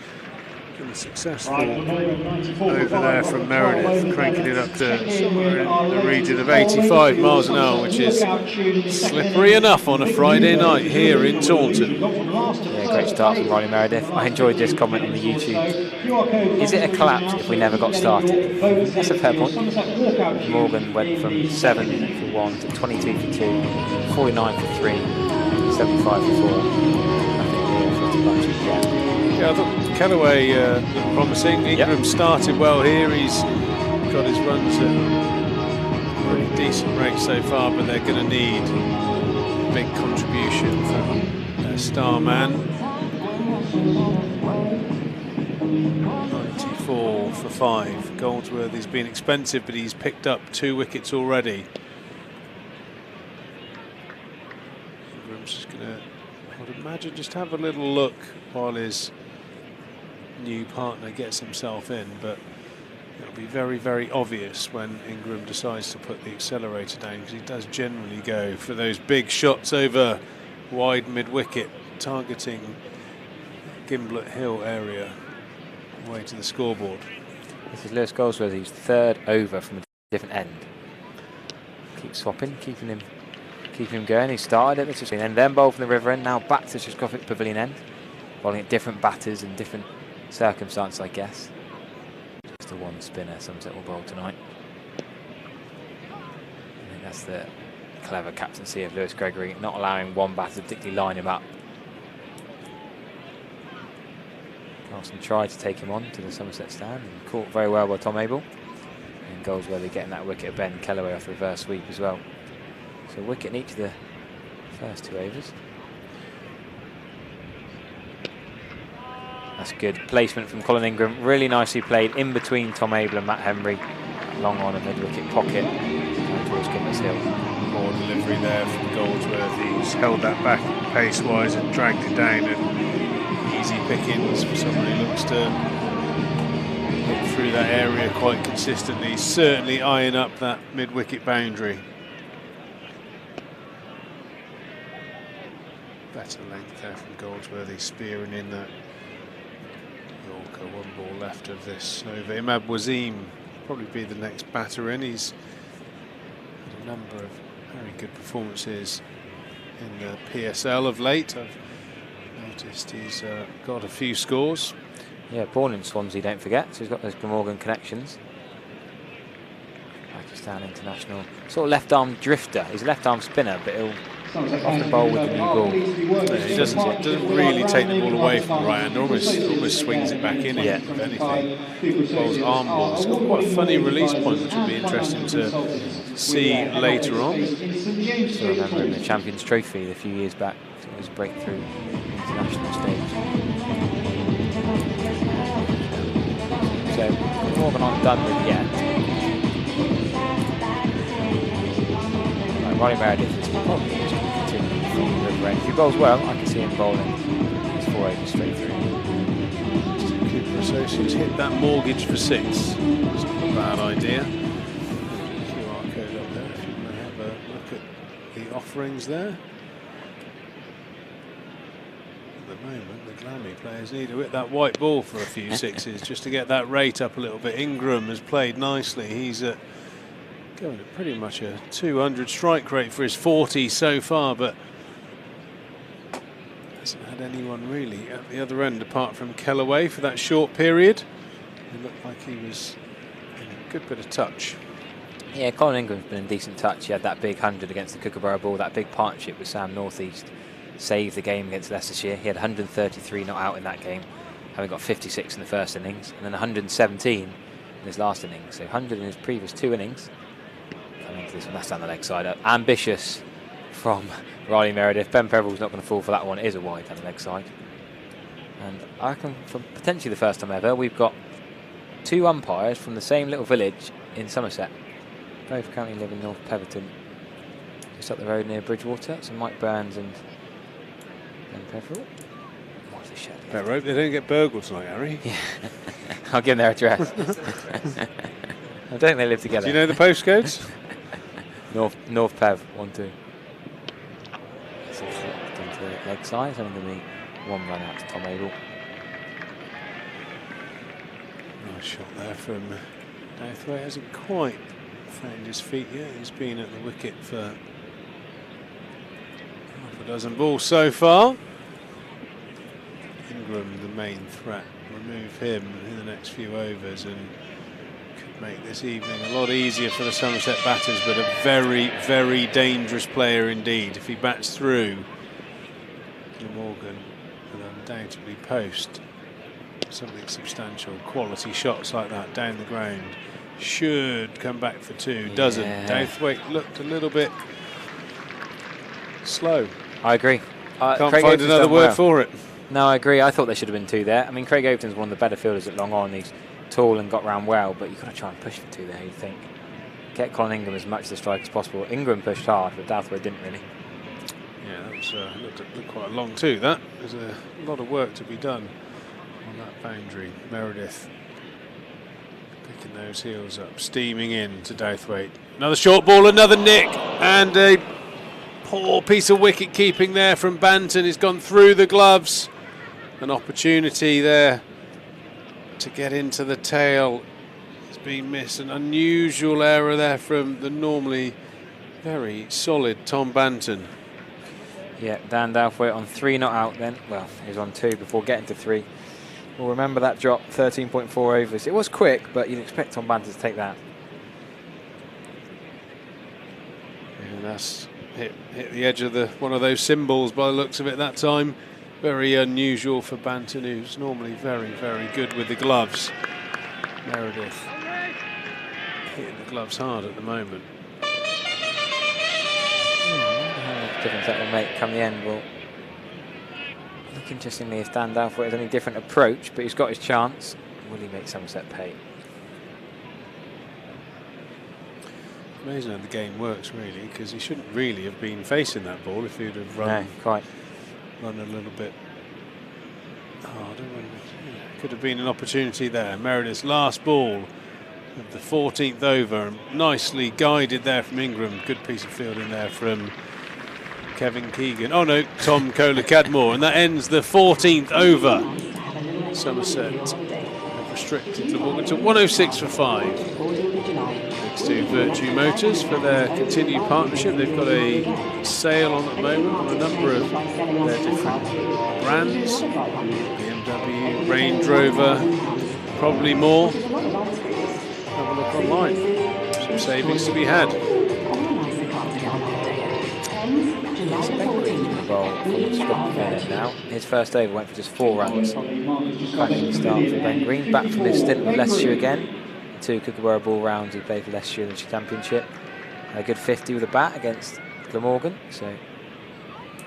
And successful over there from Meredith, cranking it up to somewhere in the region of 85 miles an hour, which is slippery enough on a Friday night here in Taunton. Yeah, great start from Riley Meredith. I enjoyed this comment on the YouTube. Is it a collapse if we never got started? That's a fair point. Morgan went from 7 for 1 to 22 for 2, 49 for 3, 75 for 4. Nothing here for too much yet. Yeah, I thought Callaway looked promising. Ingram started well here. He's got his runs at Pretty decent rate so far, but they're going to need a big contribution from their star man. 94 for 5. Goldsworthy's been expensive, but he's picked up 2 wickets already. Ingram's just going to, I would imagine, just have a little look while his new partner gets himself in, but it'll be very, very obvious when Ingram decides to put the accelerator down, because he does generally go for those big shots over wide mid-wicket, targeting Gimblett Hill area away to the scoreboard. This is Lewis Goldsworthy's 3rd over from a different end. Keep swapping, keeping him going. He started at the Tishkovic end, then bowled from the river end, now back to Tishkovic Pavilion end, bowling at different batters and different circumstances, I guess. Just a 1 spinner Somerset will bowl tonight. I think that's the clever captaincy of Lewis Gregory, not allowing one batter to particularly line him up. Carlson tried to take him on to the Somerset stand and caught very well by Tom Abel. And Goldsworthy getting that wicket of Ben Kellaway off the reverse sweep as well. So a wicket in each of the first 2 overs. That's good placement from Colin Ingram. Really nicely played in between Tom Abel and Matt Henry. Long on a mid-wicket pocket down towards Gimblett Hill. Poor delivery there from Goldsworthy. He's held that back pace-wise and dragged it down. And easy pickings for someone who looks to hit through that area quite consistently. He's certainly eyeing up that mid-wicket boundary. Better length there from Goldsworthy, spearing in that Yorker. 1 ball left of this over. Imad Wasim probably be the next batter in. He's had a number of very good performances in the PSL of late. I've noticed he's got a few scores. Yeah, born in Swansea, don't forget, so he's got those Glamorgan connections. Pakistan international. Sort of left-arm drifter. He's a left-arm spinner, but he'll often bowl with the new ball. Yeah, he doesn't really take the ball away from the right hand, almost swings it back in, if anything. Bowls arm balls. Got quite a funny release point, which will be interesting to see later on. Still remember in the Champions Trophy a few years back, his breakthrough international stage. So Morgan aren't done with yet. Ronnie Meredith is probably just going to continue from the river end. If he bowls well, I can see him bowling his 4 overs straight through. Cooper Associates hit that mortgage for 6. It's not a bad idea. QR code up there if you want to have a look at the offerings there. At the moment, the Glammy players need to hit that white ball for a few 6s just to get that rate up a little bit. Ingram has played nicely. He's at going at pretty much a 200 strike rate for his 40 so far, but hasn't had anyone really at the other end apart from Kellaway for that short period. It looked like he was in a good bit of touch. Yeah, Colin Ingram's been in decent touch. He had that big 100 against the Kookaburra ball, that big partnership with Sam Northeast. Saved the game against Leicestershire. He had 133 not out in that game, having got 56 in the first innings, and then 117 in his last innings. So 100 in his previous 2 innings. Coming to this one, that's down the leg side. Ambitious from Riley Meredith. Ben Peverill's not going to fall for that one. It is a wide down the leg side. And I reckon for potentially the first time ever, we've got 2 umpires from the same little village in Somerset. Both currently live in North Peverton, just up the road near Bridgewater. So Mike Burns and Ben Peverill. What's the shed? Better hope they don't get burgled tonight, Harry. Yeah. I'll give them their address. I don't think they live together. Do you know the postcodes? North Pev, 1-2. So into the leg side, it's only going to be 1 run out to Tom Abel. Nice shot there from Douthwaite. Hasn't quite found his feet yet. He's been at the wicket for half a dozen balls so far. Ingram, the main threat. Remove him in the next few overs and could make this evening a lot easier for the Somerset batters, but a very, very dangerous player indeed. If he bats through, Glamorgan will undoubtedly post something substantial. Quality shots like that down the ground should come back for 2. Doesn't. Douthwaite looked a little bit slow. I agree. Can't Craig find Overton's another done word well. for it. No, I agree. I thought there should have been 2 there. I mean, Craig Overton's one of the better fielders at long on. He's tall and got round well, but you've got to try and push for 2 there, you think. Get Colin Ingram as much of the strike as possible. Ingram pushed hard, but Douthwaite didn't really. Yeah, that was looked quite long too. There's a lot of work to be done on that boundary. Meredith picking those heels up, steaming in to Douthwaite. Another short ball, another nick, and a poor piece of wicket keeping there from Banton. He's gone through the gloves. An opportunity there to get into the tail. It's been missed. An unusual error there from the normally very solid Tom Banton. Yeah, Dan Douthwaite on 3 not out then. Well, he was on 2 before getting to 3. We'll remember that drop, 13.4 overs. It was quick, but you'd expect Tom Banton to take that. And that's hit the edge of one of those symbols by the looks of it that time. Very unusual for Banton, who's normally very, very good with the gloves. Meredith hitting the gloves hard at the moment. Difference that will make come the end will look interestingly if Dan Douthwaite has any different approach, but he's got his chance. Will he make Somerset pay? Amazing how the game works, really, because he shouldn't really have been facing that ball if he'd have run a little bit harder. Could have been an opportunity there. Meredith's last ball of the 14th over, nicely guided there from Ingram. Good piece of fielding there from Kevin Keegan. Oh no, Tom Kohler-Cadmore, and that ends the 14th over. Somerset have restricted Glamorgan to 106 for 5. Thanks to VERTU Motors for their continued partnership. They've got a sale on at the moment on a number of their different brands. BMW, Range Rover, probably more. Have a look online. Some savings to be had. Now his first over went for just 4 runs. Cracking start for Ben Green. Back from his stint with Leicestershire again. 2 Kookaburra ball rounds. He played for Leicestershire in the Championship. Had a good 50 with a bat against Glamorgan. So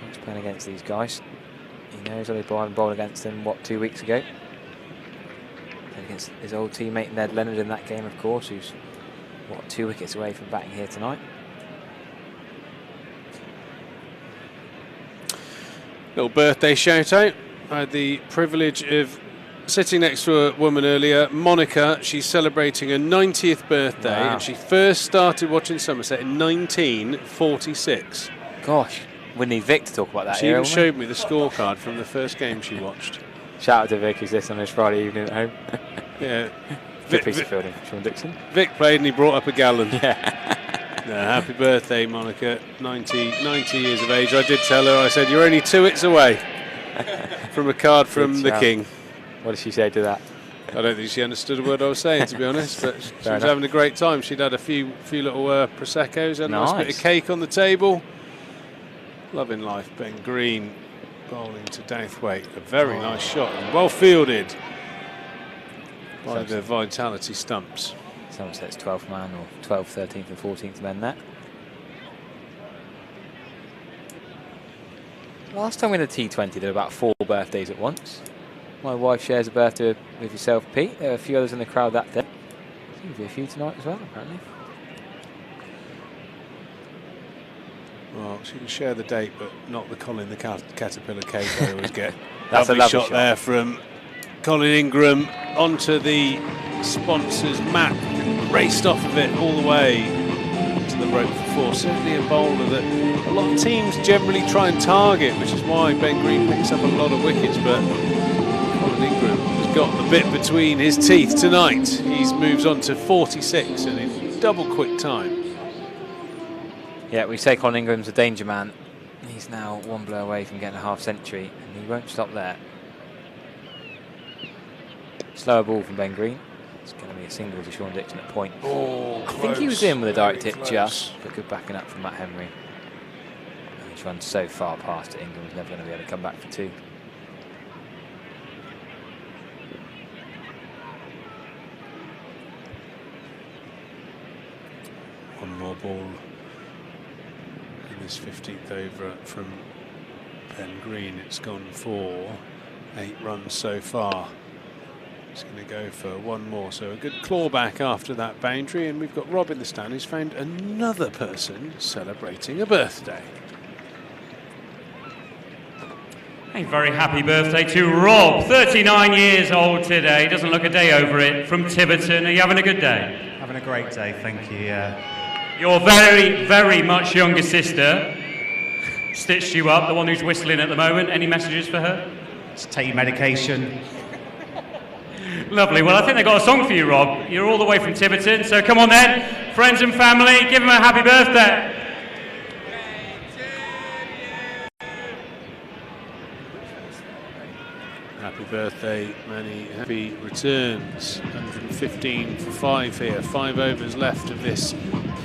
he's playing against these guys. He knows only bowled against them 2 weeks ago. Played against his old teammate Ned Leonard in that game, of course, who's 2 wickets away from batting here tonight. Little birthday shout out. I had the privilege of sitting next to a woman earlier, Monica. She's celebrating her 90th birthday, and she first started watching Somerset in 1946. Gosh, we need Vic to talk about that. She even showed me the scorecard from the first game she watched. Shout out to Vic, who's this on his Friday evening at home. Yeah. Good piece of fielding, Sean Dixon. Vic played and he brought up a gallon. Yeah. Happy birthday, Monica. 90 years of age. I did tell her, I said, you're only 2 hits away from a card from the King. What did she say to that? I don't think she understood a word I was saying, to be honest, but she was having a great time. She'd had a few little Proseccos, and a nice bit of cake on the table. Loving life. Ben Green bowling to Douthwaite. A very nice shot, and well fielded by the Vitality stumps. Somerset's 12th man, or 12th, 13th and 14th men there. Last time we had a T20, there were about 4 birthdays at once. My wife shares a birthday with yourself, Pete. There were a few others in the crowd that day. Seems to be a few tonight as well, apparently. Well, she can share the date, but not the Colin the Caterpillar cake I always get. That's lovely a lovely shot there from Colin Ingram onto the sponsor's map. Raced off of it all the way to the rope for 4. Certainly a bowler that a lot of teams generally try and target, which is why Ben Green picks up a lot of wickets, but Colin Ingram has got the bit between his teeth tonight. He moves on to 46 and in double quick time. Yeah, we say Colin Ingram's a danger man. He's now 1 blow away from getting a half century, and he won't stop there. Slower ball from Ben Green. It's going to be a single to Sean Dixon at point. Oh, I think he was in with a direct hit just, but good backing up from Matt Henry. And he's run so far past it, Ingram's never going to be able to come back for 2. One more ball in this 15th over from Ben Green. It's gone for 8 runs so far. He's going to go for one more, so a good clawback after that boundary, and we've got Rob in the stand who's found another person celebrating a birthday. A very happy birthday to Rob, 39 years old today, doesn't look a day over it, from Tiverton. Are you having a good day? Having a great day, thank you, Your very, very much younger sister stitched you up, the one who's whistling at the moment. Any messages for her? Just take your medication. Lovely. Well, I think they've got a song for you, Rob. You're all the way from Tiverton, so come on then. Friends and family, give him a happy birthday. Happy birthday, Manny. Happy returns. 115 for 5 here. 5 overs left of this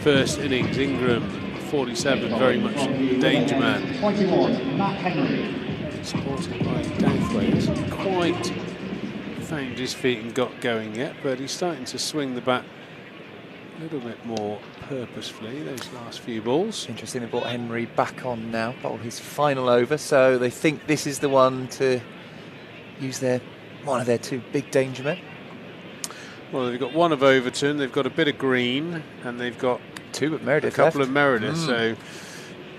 first innings. Ingram, 47, very much danger man. 21, Matt Henry. Supported by Douthwaite. Hasn't quite found his feet and got going yet, but he's starting to swing the bat a little bit more purposefully those last few balls. Interesting, they brought Henry back on now, bowl his final over, so they think this is the one to use one of their 2 big danger men. Well, they've got one of Overton, they've got a bit of Green, and they've got 2 of Meredith, a couple of Meredith, so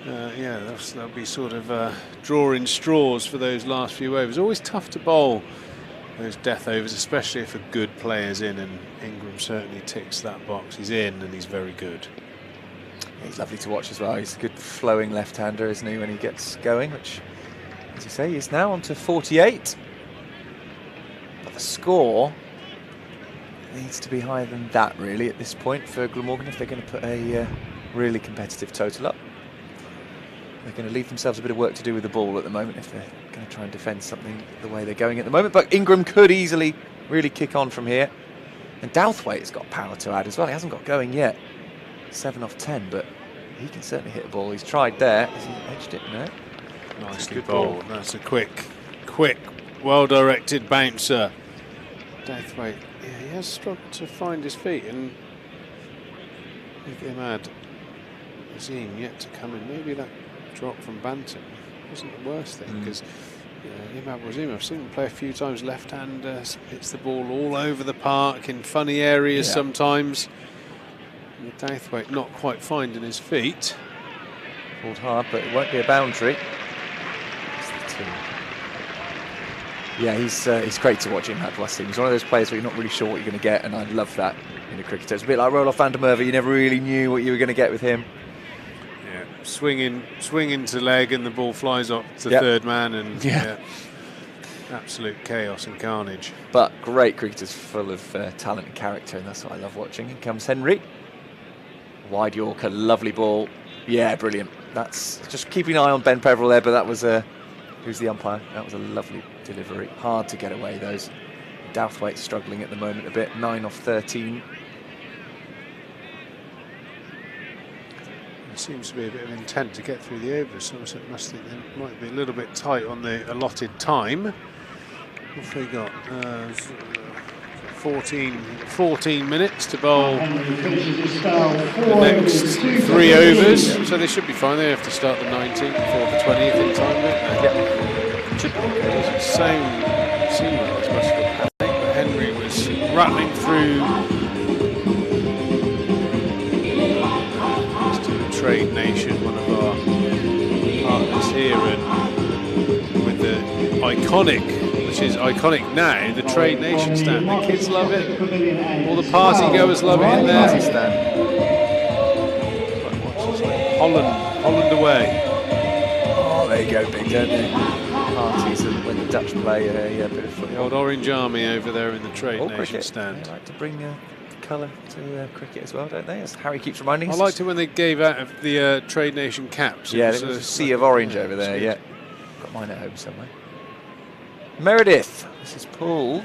yeah, that'll be sort of drawing straws for those last few overs. Always tough to bowl those death overs, especially if a good player's in, and Ingram certainly ticks that box. He's in and he's very good. He's lovely to watch as well. He's a good flowing left-hander, isn't he, when he gets going, which, as you say, he's now on to 48. But the score needs to be higher than that, really, at this point for Glamorgan if they're going to put a really competitive total up. They're going to leave themselves a bit of work to do with the ball at the moment if they're going to try and defend something the way they're going at the moment. But Ingram could easily really kick on from here. And Douthwaite's got power to add as well. He hasn't got going yet. 7 off 10, but he can certainly hit a ball. He's tried there. Has he edged it? No. Nicely bowled. That's a quick, well-directed bouncer. Douthwaite, yeah, he has struggled to find his feet, and with Imad Azim yet to come in, maybe that drop from Bantam wasn't the worst thing, because Imad Azim, I've seen him play a few times left-hander, hits the ball all over the park in funny areas sometimes. And Douthwaite not quite finding his feet. Pulled hard, but it won't be a boundary. Yeah, he's great to watch, Imad Wasim. He's one of those players where you're not really sure what you're going to get, and I love that in a cricketer. It's a bit like Roloff van der Merwe. You never really knew what you were going to get with him. Yeah, swinging to leg, and the ball flies up to third man, and absolute chaos and carnage. But great cricketers, full of talent and character, and that's what I love watching. Here comes Henry. Wide Yorker, lovely ball. Yeah, brilliant. That's just keeping an eye on Ben Peverell there, but that was who's the umpire? That was a lovely delivery. Hard to get away those. Douthwaite struggling at the moment a bit. 9 off 13. There seems to be a bit of intent to get through the overs. Somerset must think they might be a little bit tight on the allotted time. What have they got? 14 minutes to bowl the next 3 overs, so they should be fine. They have to start the 19th before the 20th in time, don't they? Should be okay. Seemed like this must have happened, but Henry was rattling through to Trade Nation, one of our partners here, and with the iconic, which is iconic now, the Trade Nation stand. The kids love it. All the party goers love it in there. Holland away. Oh, there you go, big, don't they? Parties when the Dutch play a bit of footy. Old Orange Army over there in the Trade Nation cricket stand. They like to bring colour to cricket as well, don't they? As Harry keeps reminding us. I liked it when they gave out the Trade Nation caps. Yeah, there was a sea of orange over there, yeah. Got mine at home somewhere. Meredith, this is pulled.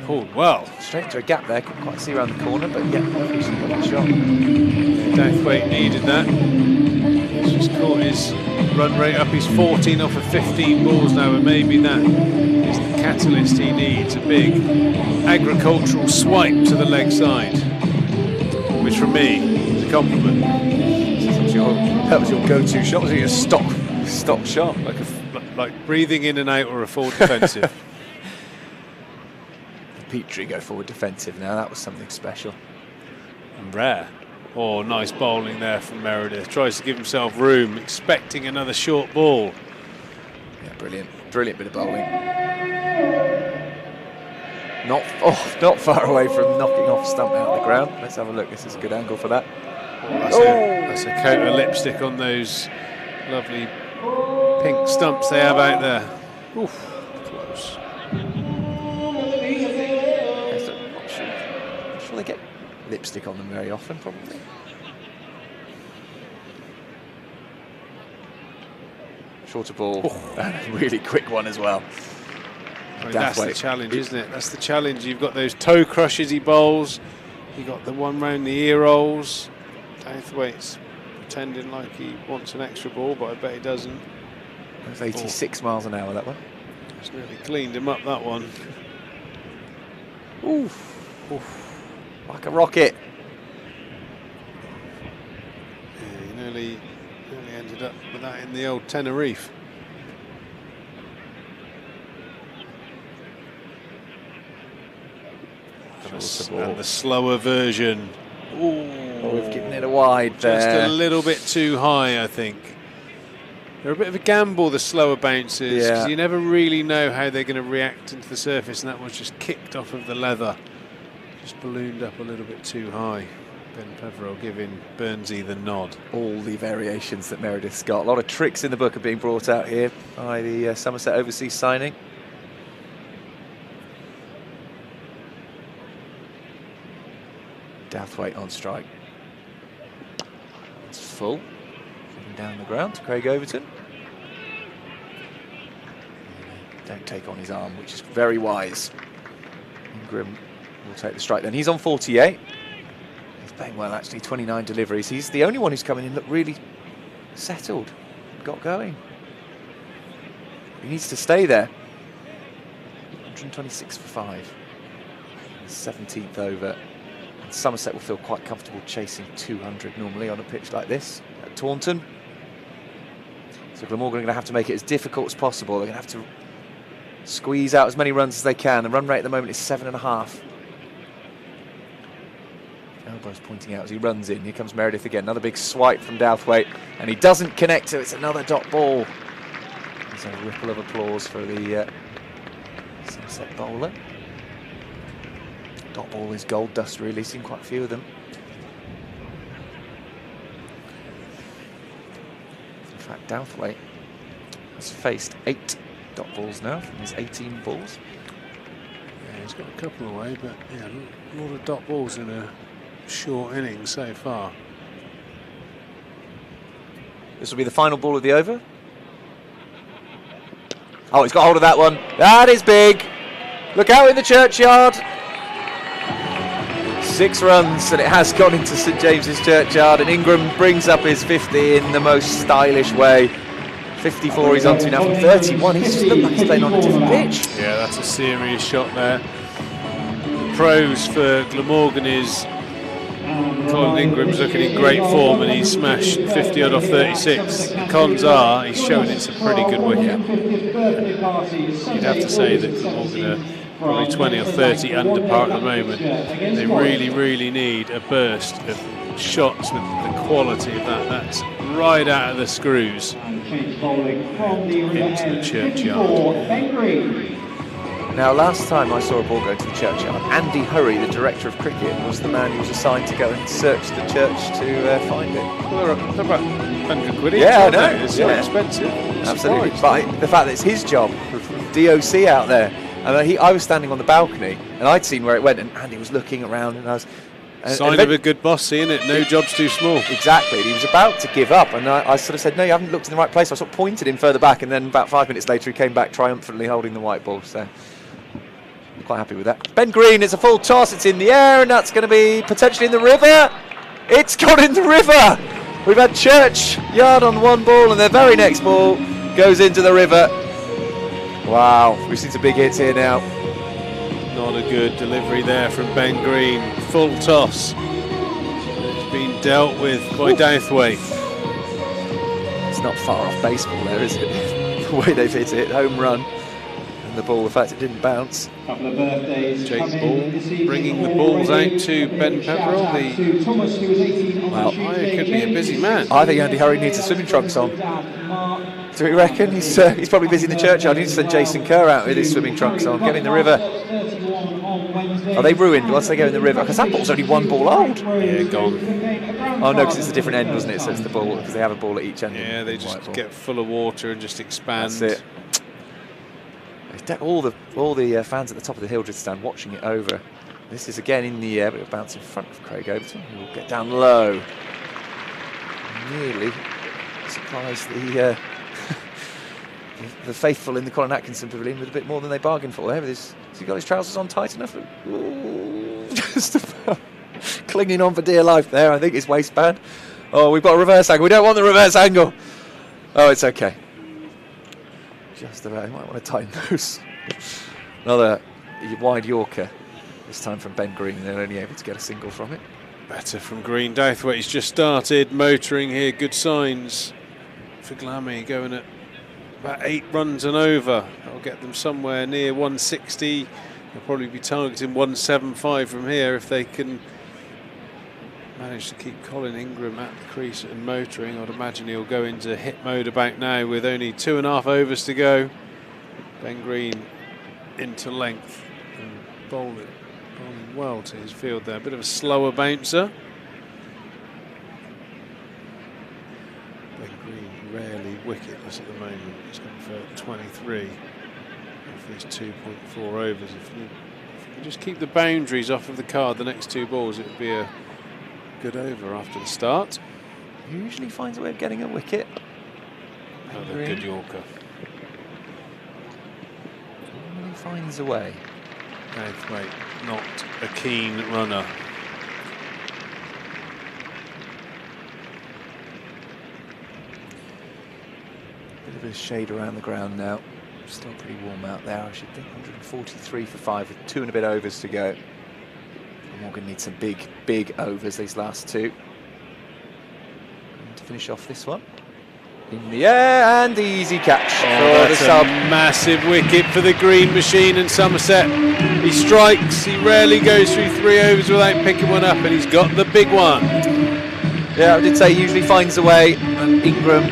Pulled well. Straight into a gap there, couldn't quite see around the corner, but yeah, he's got a shot. Douthwaite needed that. He's just caught his run rate up. He's 14 off of 15 balls now, and maybe that is the catalyst he needs. A big agricultural swipe to the leg side, which was from me. It was a compliment. That was your go-to shot. Was it a stop shot? Like breathing in and out or a forward defensive. Petrie go forward defensive now. That was something special. And rare. Oh, nice bowling there from Meredith. Tries to give himself room, expecting another short ball. Yeah, brilliant. Brilliant bit of bowling. Not far away from knocking off stump out of the ground. Let's have a look. This is a good angle for that. Oh, that's a coat of lipstick on those lovely pink stumps they have out there. Oof, close. I'm sure they get lipstick on them very often, probably. Shorter ball, really quick one as well. I mean, that's the challenge, isn't it? That's the challenge. You've got those toe crushes he bowls. You've got the one round the ear rolls. Douthwaite's pretending like he wants an extra ball, but I bet he doesn't. It was 86 miles an hour, that one. It's nearly cleaned him up, that one. Oof. Oof. Like a rocket. Yeah, he nearly ended up with that in the old Tenerife. And the slower version. Oh, we've given it a wide there. Just a little bit too high, I think. They're a bit of a gamble, the slower bounces, because you never really know how they're going to react into the surface, and that one's just kicked off of the leather. Just ballooned up a little bit too high. Ben Peverell giving Burnsy the nod. All the variations that Meredith's got. A lot of tricks in the book are being brought out here by the Somerset overseas signing. Douthwaite on strike. It's full. Down the ground to Craig Overton. Don't take on his arm, which is very wise. Ingram will take the strike then. He's on 48. He's playing well, actually. 29 deliveries. He's the only one who's coming in looked really settled, got going. He needs to stay there. 126 for 5. 17th over. And Somerset will feel quite comfortable chasing 200 normally on a pitch like this at Taunton. So Glamorgan are going to have to make it as difficult as possible. They're going to have to squeeze out as many runs as they can. The run rate at the moment is 7.5. Elbow's pointing out as he runs in. Here comes Meredith again. Another big swipe from Douthwaite. And he doesn't connect, so it's another dot ball. There's a ripple of applause for the Somerset bowler. Dot ball is gold dust, really. Seen quite a few of them. In fact, Douthwaite has faced 8 dot balls now from his 18 balls. Yeah, he's got a couple away, but yeah, a lot of dot balls in a short innings so far. This will be the final ball of the over. Oh, he's got hold of that one. That is big. Look out in the churchyard. 6 runs, and it has gone into St James's Churchyard, and Ingram brings up his 50 in the most stylish way. 54 he's on to now from 31. He's just looked like he's playing on a different pitch. Yeah, that's a serious shot there. The pros for Glamorgan is Colin Ingram's looking in great form and he's smashed 50 odd off 36. The cons are he's shown it's a pretty good wicket. You'd have to say that Glamorgan are probably 20 or 30 under par at the moment. They really, really need a burst of shots with the quality of that. That's right out of the screws into the churchyard. Now, last time I saw a ball go to the churchyard, Andy Hurry, the director of cricket, was the man who was assigned to go and search the church to find it. Well, they're about 100 quid each. Yeah, I know. It's so expensive. Absolutely. But the fact that it's his job, DOC out there. And I was standing on the balcony, and I'd seen where it went, and Andy was looking around, and I was... Sign of a good boss, seeing it. No job's too small. Exactly. He was about to give up, and I sort of said, no, you haven't looked in the right place. I sort of pointed him further back, and then about 5 minutes later, he came back triumphantly holding the white ball. So I'm quite happy with that. Ben Green, it's a full toss. It's in the air, and that's going to be potentially in the river. It's gone in the river. We've had Churchyard on one ball, and their very next ball goes into the river. Wow, we've seen some big hits here now. Not a good delivery there from Ben Green. Full toss. dealt with by Douthwaite. It's not far off baseball there, is it? The way they've hit it, home run. And the ball, the fact it didn't bounce. Couple of birthdays. Jake Ball bringing the balls out to Ben Pepperell. It could be a busy man. I think Andy Hurry needs a swimming trunks on. Do we reckon? He's probably busy in the churchyard. He needs to send Jason Kerr out with his swimming trunks on. Get in the river. Are they ruined once they go in the river? Because that ball's only one ball old. Yeah, gone. Oh no, because it's a different end, wasn't it? So it's the ball, because they have a ball at each end. Yeah, they just get full of water and just expand. That's it. All the fans at the top of the hill just stand watching it over. This is again in the air, but it'll bounce in front of Craig Overton, who will get down low. Nearly surprised the faithful in the Colin Atkinson Pavilion with a bit more than they bargained for there. Has he got his trousers on tight enough? Ooh, just about clinging on for dear life there, I think, his waistband. Oh, we've got a reverse angle. We don't want the reverse angle. Oh, it's okay. Just about. He might want to tighten those. Another wide Yorker, this time from Ben Green. They're only able to get a single from it. Better from Green. Douthwaite's just started motoring here. Good signs for Glammy, going at about 8 runs and over. That'll get them somewhere near 160. They'll probably be targeting 175 from here if they can manage to keep Colin Ingram at the crease and motoring. I'd imagine he'll go into hit mode about now with only 2.5 overs to go. Ben Green into length and bowling well to his field there. A bit of a slower bouncer. Ben Green rarely wicketless at the moment. He's gone for 23 for his 2.4 overs. If you just keep the boundaries off of the card, the next 2 balls, it would be a good over after the start. Usually finds a way of getting a wicket. Another good Yorker. Normally finds a way. Douthwaite, not a keen runner. Bit of a shade around the ground now. Still pretty warm out there, I should think. 143 for 5 with 2 and a bit overs to go. Morgan needs some big overs, these last 2. And to finish off this one. In the air, and the easy catch for the sub. Massive wicket for the Green Machine in Somerset. He strikes, he rarely goes through 3 overs without picking one up, and he's got the big one. Yeah, I did say he usually finds a way, and Ingram,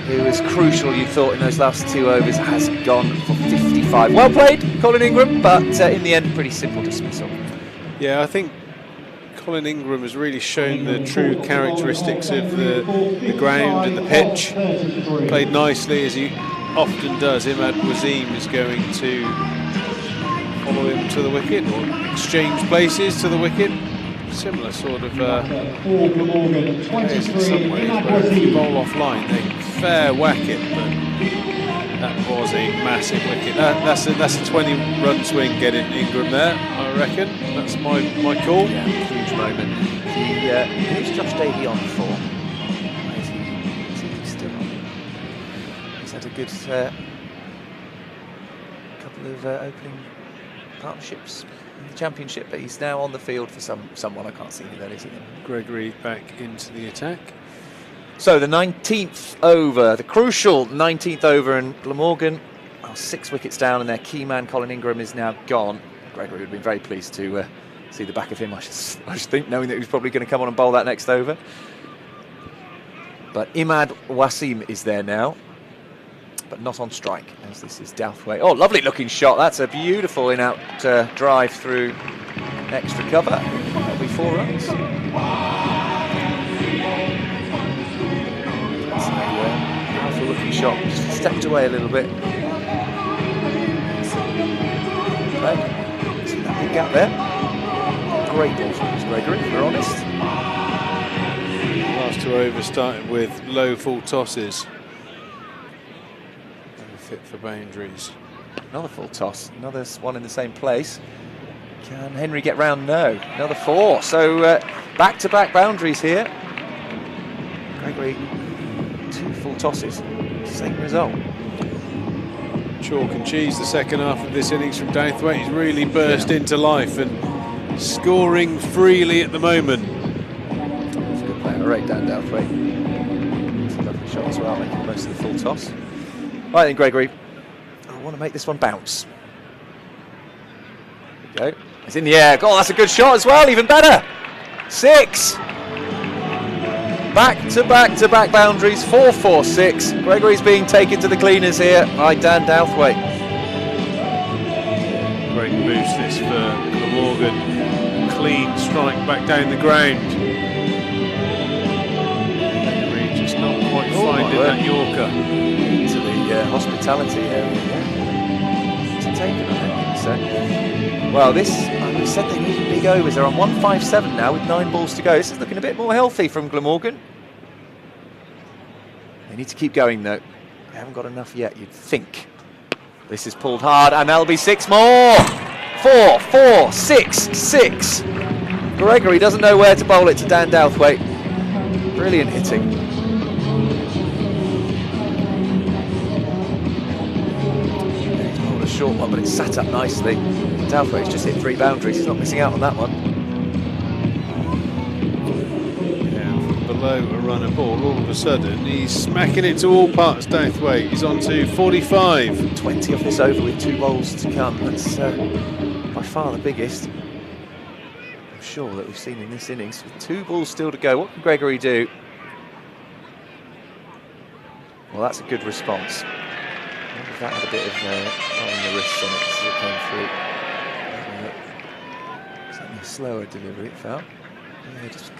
who was crucial, you thought, in those last 2 overs, has gone for 55. Well played, Colin Ingram, but in the end, pretty simple dismissal. Yeah, I think Colin Ingram has really shown the true characteristics of the ground and the pitch. Played nicely, as he often does. Imad Wasim is going to follow him to the wicket, or exchange places to the wicket. Similar sort of players in some ways, where if you bowl offline, they fair whack it, but that was a massive wicket. That's a 20-run swing getting Ingram there, I reckon. That's my call. Yeah, huge moment. Who's Josh Davey on for? Is he still on? He's had a good couple of opening partnerships in the Championship, but he's now on the field for someone. I can't see who that is again. Gregory back into the attack. So the 19th over, the crucial 19th over, and Glamorgan are 6 wickets down, and their key man Colin Ingram is now gone. Gregory would have been very pleased to see the back of him, I should think, knowing that he was probably going to come on and bowl that next over. But Imad Wasim is there now, but not on strike, as this is Douthwaite. Oh, lovely looking shot. That's a beautiful in-out drive through extra cover. That'll be 4 runs. Powerful looking shot. Just stepped away a little bit. Right. See that big gap there? Great ball from Gregory, if we're honest. The last 2 overs started with low full tosses. Fit for boundaries. Another full toss. Another one in the same place. Can Henry get round? No. Another 4. So back-to-back boundaries here. Gregory, 2 full tosses. Same result. Chalk and cheese the second half of this innings from Douthwaite. He's really burst into life and scoring freely at the moment. He's a good player. Great Dan Douthwaite. It's a lovely shot as well, making most of the full toss. Right then, Gregory. I want to make this one bounce. There we go. It's in the air. Oh, that's a good shot as well. Even better. 6. Back-to-back boundaries. 4-4-6. Gregory's being taken to the cleaners here by Dan Douthwaite. Great boost this for Glamorgan. Clean strike back down the ground. Henry just not quite finding that Yorker. Into the hospitality area. It's taken, I think so. Well, this, we said they needed big overs. They're on 157 now with 9 balls to go. This is looking a bit more healthy from Glamorgan. They need to keep going though. They haven't got enough yet, you'd think. This is pulled hard and that'll be 6 more. 4, 4, 6, 6. Gregory doesn't know where to bowl it to Dan Douthwaite. Brilliant hitting. He's bowled a short one, but it's sat up nicely. Douthwaite's just hit 3 boundaries. He's not missing out on that one. Yeah, from below a runner ball, all of a sudden he's smacking it to all parts. Douthwaite. He's on to 45. 20 off this over with 2 bowls to come. That's by far the biggest, I'm sure, that we've seen in this innings. With 2 balls still to go, what can Gregory do? Well, that's a good response. I wonder if that had a bit of on the wrist on it as it came through. Certainly a slower delivery, it felt. Yeah, just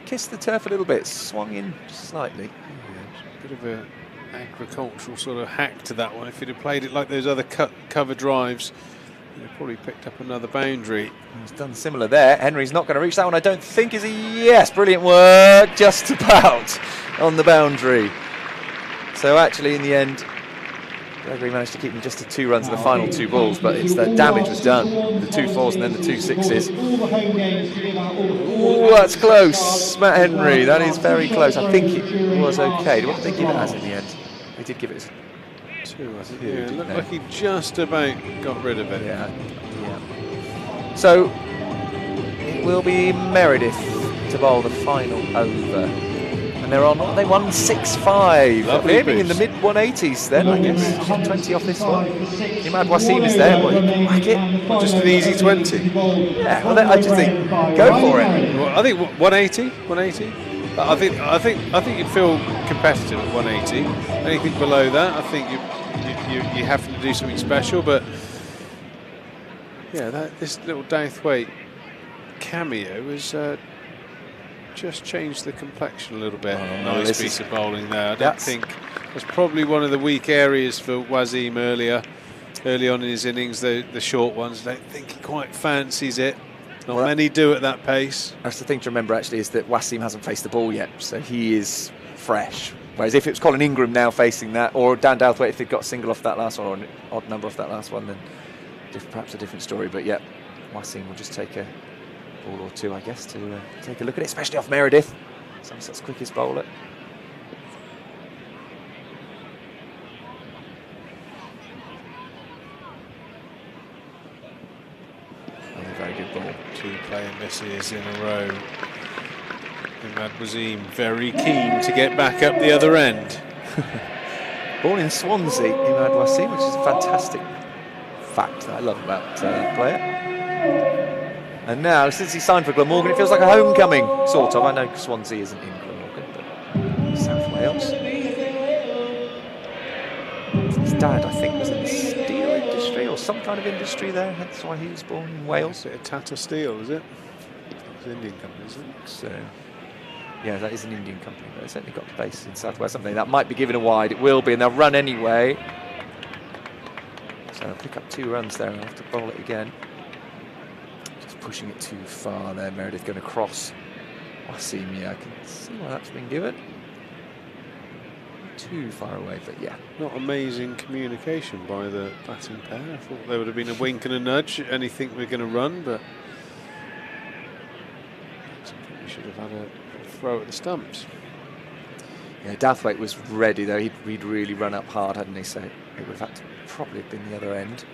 kissed the turf a little bit, swung in slightly. Yeah, bit of a agricultural sort of hack to that one. If he'd have played it like those other cover drives, he'd have probably picked up another boundary. He's done similar there. Henry's not going to reach that one, I don't think, is he? Yes, brilliant work, just about on the boundary. So actually, in the end, Gregory managed to keep them just to 2 runs in the final 2 balls, but it's the damage was done. The 2 4s and then the 2 6s. Ooh, that's close, Matt Henry. That is very close. I think it was okay. What did they give it as in the end? They did give it as 2, I think. Yeah, it looked like he just about got rid of it. Yeah. So it will be Meredith to bowl the final over. And they're on, what are they, 165. Lovely Aiming in the mid 180s then, I guess. 20 off this one. Imad Wasim is there. Well, you can whack it. Just an easy 20. Yeah, well, I just think, go for it. Well, I think 180. 180. I think you'd feel competitive at 180. Anything below that, I think you have to do something special. But yeah, this little Douthwaite cameo has just changed the complexion a little bit. Nice piece of bowling there. I don't think that's probably one of the weak areas for Wasim early on in his innings. The short ones. I don't think he quite fancies it. Not many do at that pace. That's the thing to remember actually, is that Wasim hasn't faced the ball yet, so he is fresh. Whereas if it was Colin Ingram now facing that, or Dan Douthwaite if they'd got a single off that last one, or an odd number off that last one, then perhaps a different story. But yeah, Wasim will just take a ball or 2, I guess, to take a look at it, especially off Meredith. Somerset's quickest bowler. Very good ball. 2 player misses in a row. Imad Wasim very keen to get back up the other end. Born in Swansea, Imad Wasim, which is a fantastic fact that I love about that player. And now, since he signed for Glamorgan, it feels like a homecoming, sort of. I know Swansea isn't in Glamorgan, but South Wales. His dad, I think, was in the steel industry or some kind of industry there. That's why he was born in Wales. Is it a Tata Steel, is it? It's an Indian company, isn't it? So, yeah, that is an Indian company, but it's certainly got the base in South Wales. Something that might be given a wide. It will be, and they'll run anyway. So I'll pick up 2 runs there and I'll have to bowl it again. Pushing it too far there. Meredith going to cross Wasim. Yeah, I can see why that's been given. Too far away, but yeah. Not amazing communication by the batting pair. I thought there would have been a wink and a nudge. Anything we're going to run, but we should have had a throw at the stumps. Yeah, Douthwaite was ready though. He'd really run up hard, hadn't he? So it would have had to probably have been the other end.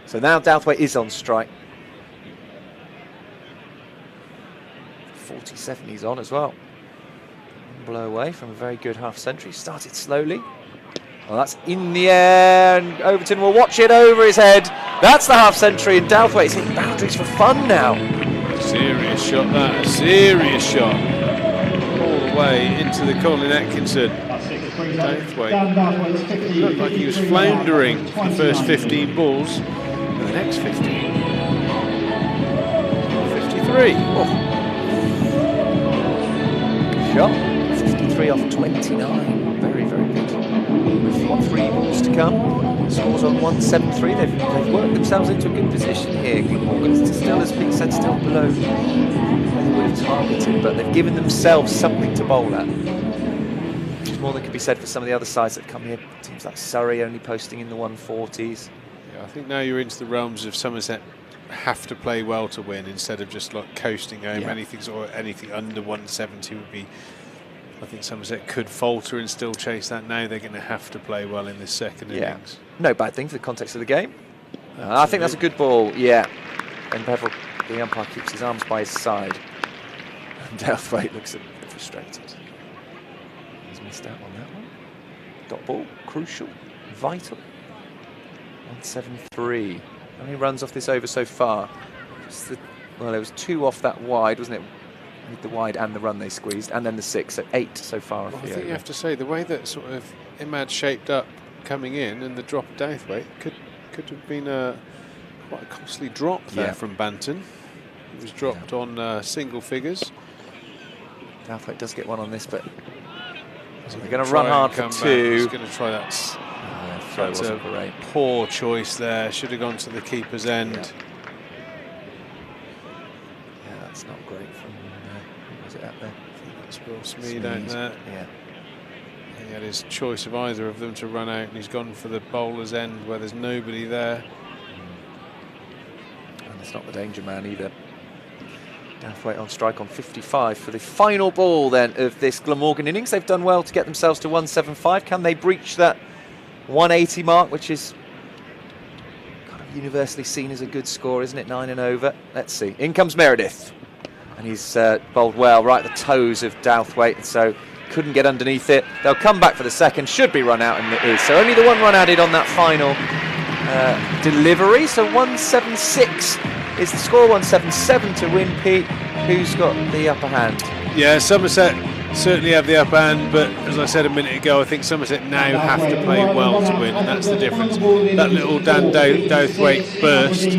So now Douthwaite is on strike. 47 he's on as well. Blow away from a very good half-century. Started slowly. Well, that's in the air, and Overton will watch it over his head. That's the half-century, and Douthwaite's hitting boundaries for fun now. Serious shot, that. A serious shot. All the way into the Colin Atkinson. Douthwaite looked like he was floundering for the first 15 balls. And the next 15. 53. Oh. Shot. 53 off 29. Very, very good. With what, 3 balls to come? Scores on 173. They've worked themselves into a good position here. Glamorgan still, as Pete said, still below where they would have targeted, but they've given themselves something to bowl at. Which is more than could be said for some of the other sides that come here. Teams like Surrey only posting in the 140s. Yeah, I think now you're into the realms of Somerset have to play well to win instead of just like coasting home. Yeah. Anything under 170 would be. I think Somerset could falter and still chase that. Now they're going to have to play well in this second innings. No bad thing for the context of the game. I think that's a good ball, yeah. And Bevel, the umpire, keeps his arms by his side. And Douthwaite looks a bit frustrated. He's missed out on that one. Dot ball, crucial, vital. 173. How many runs off this over so far? Well, there was 2 off that wide, wasn't it? With the wide and the run they squeezed, and then the 6, so 8 so far off the I think over. you have to say the way that sort of Imad shaped up coming in and the drop of Douthwaite could have been quite a costly drop there from Banton. It was dropped on single figures. Douthwaite does get one on this, but they're going to run hard for 2. He's going to try that. Throw wasn't great. Poor choice there. Should have gone to the keeper's end. Yeah, that's not great from. Was it out there? I think that's Will Smeed out there. Yeah. He had his choice of either of them to run out, and he's gone for the bowler's end where there's nobody there. And it's not the danger man either. Douthwaite on strike on 55 for the final ball then of this Glamorgan innings. They've done well to get themselves to 175. Can they breach that 180 mark, which is kind of universally seen as a good score, isn't it? 9 and over. Let's see. In comes Meredith. And he's bowled well right at the toes of Douthwaite, and so couldn't get underneath it. They'll come back for the second. Should be run out, and it is. So only the 1 run added on that final delivery. So 176 is the score. 177 to win. Pete, who's got the upper hand? Yeah, Somerset certainly have the upper hand, but as I said a minute ago, I think Somerset now have to play well to win, and that's the difference. That little Dan Douthwaite burst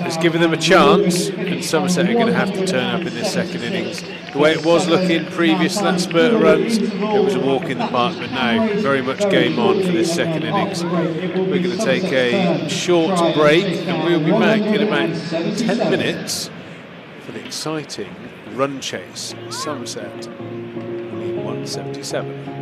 has given them a chance, and Somerset are going to have to turn up in this second innings. The way it was looking previous to that spurt of runs, it was a walk in the park, but now very much game on for this second innings. We're going to take a short break, and we'll be back in about 10 minutes for the exciting run chase. Somerset lead 177.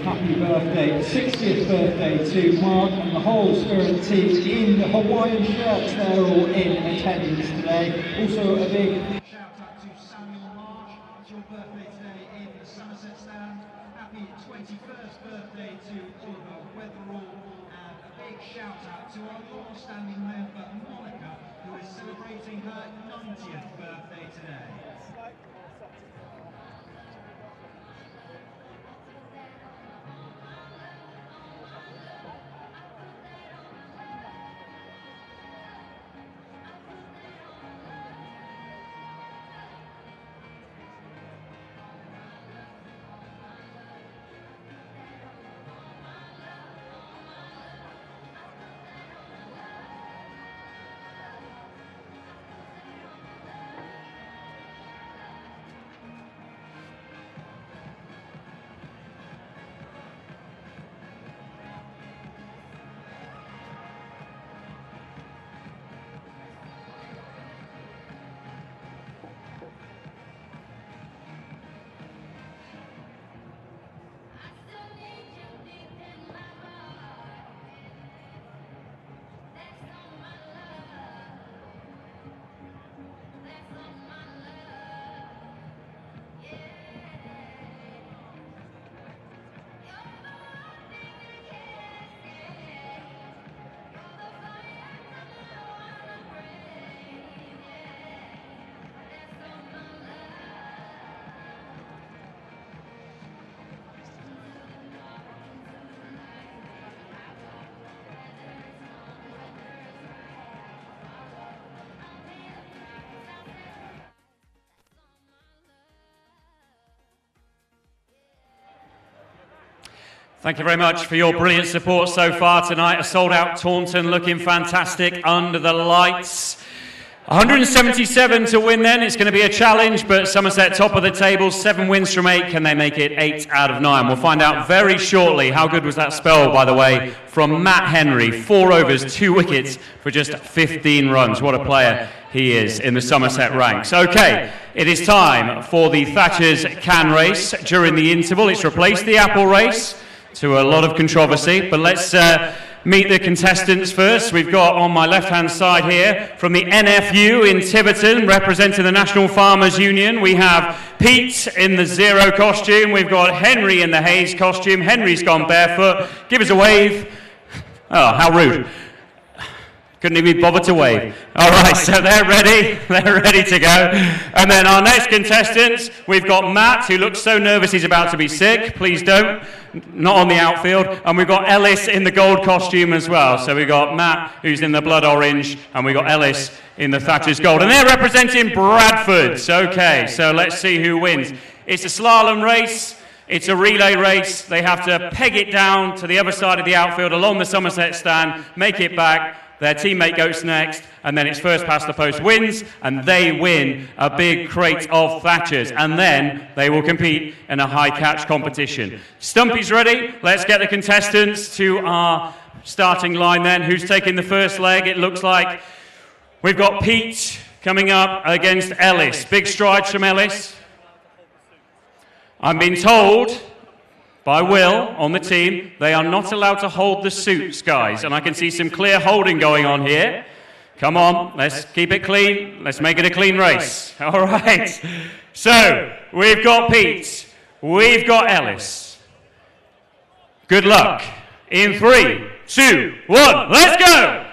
Happy birthday, 60th birthday to Mark and the whole Spirit team in the Hawaiian shirts. They're all in attendance today. Also a big shout out to Samuel Marsh. It's your birthday today in the Somerset stand. Happy 21st birthday to Oliver Weatherall. And a big shout out to our long-standing member Monica, who is celebrating her 90th birthday today. Thank you very much for your brilliant support so far tonight. A sold-out Taunton looking fantastic under the lights. 177 to win then. It's going to be a challenge, but Somerset top of the table, 7 wins from 8. Can they make it 8 out of 9? We'll find out very shortly. How good was that spell, by the way, from Matt Henry? 4 overs, 2 wickets for just 15 runs. What a player he is in the Somerset ranks. Okay, it is time for the Thatcher's Can race. During the interval, it's replaced the Apple race to a lot of controversy, but let's meet the contestants first. We've got on my left-hand side here, from the NFU in Tiverton, representing the National Farmers Union, we have Pete in the zero costume. We've got Henry in the haze costume. Henry's gone barefoot. Give us a wave. Oh, how rude. Couldn't even be bothered to wave. All right, so they're ready. They're ready to go. And then our next contestants, we've got Matt, who looks so nervous he's about to be sick. Please don't. Not on the outfield. And we've got Ellis in the gold costume as well. So we've got Matt, who's in the blood orange, and we've got Ellis in the Thatcher's gold. And they're representing Bradford. Okay, so let's see who wins. It's a slalom race. It's a relay race. They have to peg it down to the other side of the outfield along the Somerset stand, make it back. Their teammate goes next, and then it's first past the post wins, and they win a big crate of Thatchers, and then they will compete in a high catch competition. Stumpy's ready. Let's get the contestants to our starting line then. Who's taking the first leg? It looks like we've got Pete coming up against Ellis. Big strides from Ellis. I'm being told by Will on the team, they are not allowed to hold the suits, guys. And I can see some clear holding going on here. Come on, let's keep it clean. Let's make it a clean race. All right. So, we've got Pete. We've got Ellis. Good luck. In 3, 2, 1, let's go!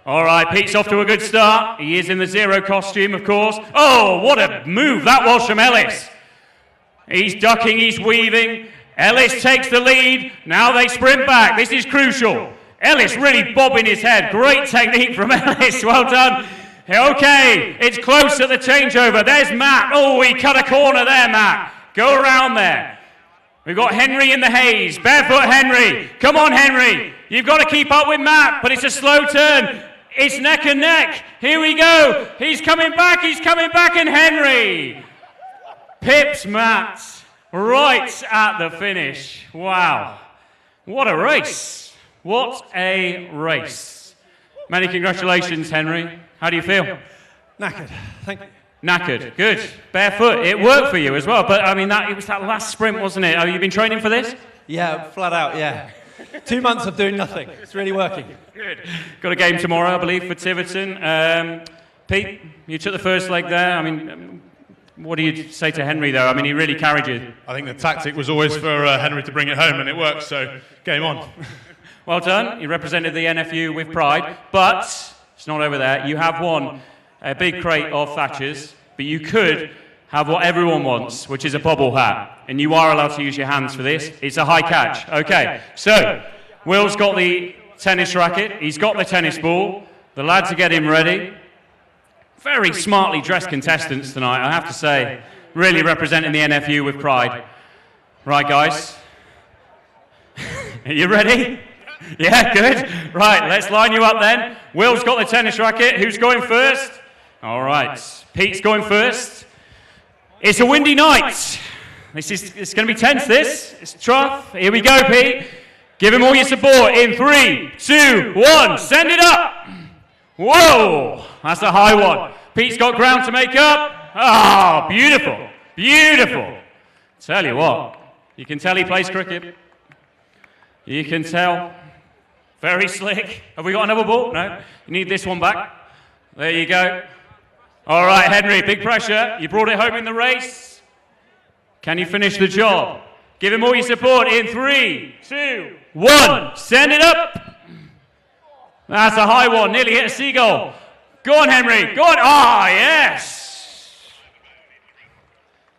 All right, Pete's off to a good start. He is in the zero costume, of course. Oh, what a move that was from Ellis. He's ducking, he's weaving. Ellis takes the lead. Now they sprint back. This is crucial. Ellis really bobbing his head. Great technique from Ellis. Well done. Okay, it's close at the changeover. There's Matt. Oh, he cut a corner there, Matt. Go around there. We've got Henry in the haze. Barefoot Henry. Come on, Henry. You've got to keep up with Matt, but it's a slow turn. It's neck and neck. Here we go. He's coming back, and Henry pips Matt. Right at the finish. Wow. What a race. What a race. Many congratulations, Henry. How do you feel? Knackered. Thank you. Knackered. Good. Barefoot. It worked for you as well. But, I mean, it was that last sprint, wasn't it? Have you been training for this? Yeah, flat out, yeah. 2 months of doing nothing. It's really working. Good. Got a game tomorrow, I believe, for Tiverton. Pete, you took the first leg there. I mean, what do you say to Henry, though? I mean, he really carried you. I think the tactic was always for Henry to bring it home, and it worked, so game on. Well done. You represented the NFU with pride, but it's not over there. You have won a big crate of Thatchers, but you could have what everyone wants, which is a bobble hat, and you are allowed to use your hands for this. It's a high catch. Okay, so Will's got the tennis racket. He's got the tennis ball. The lads are getting ready. Very smartly dressed contestants tonight, I have to say. Really representing the NFU with pride. Right, guys? Are you ready? Yeah, good. Right, let's line you up then. Will's got the tennis racket. Who's going first? All right, Pete's going first. It's a windy night. It's going to be tense, this. It's tough. Here we go, Pete. Give him all your support. In 3, 2, 1. Send it up. Whoa, that's a high one. Pete's got ground to make up. Ah, oh, beautiful, beautiful. Tell you what, you can tell he plays cricket. You can tell. Very slick. Have we got another ball? No? You need this one back. There you go. All right, Henry, big pressure. You brought it home in the race. Can you finish the job? Give him all your support in 3, 2, 1. Send it up. That's a high one, nearly hit a seagull. Go on, Henry, go on. Ah, yes.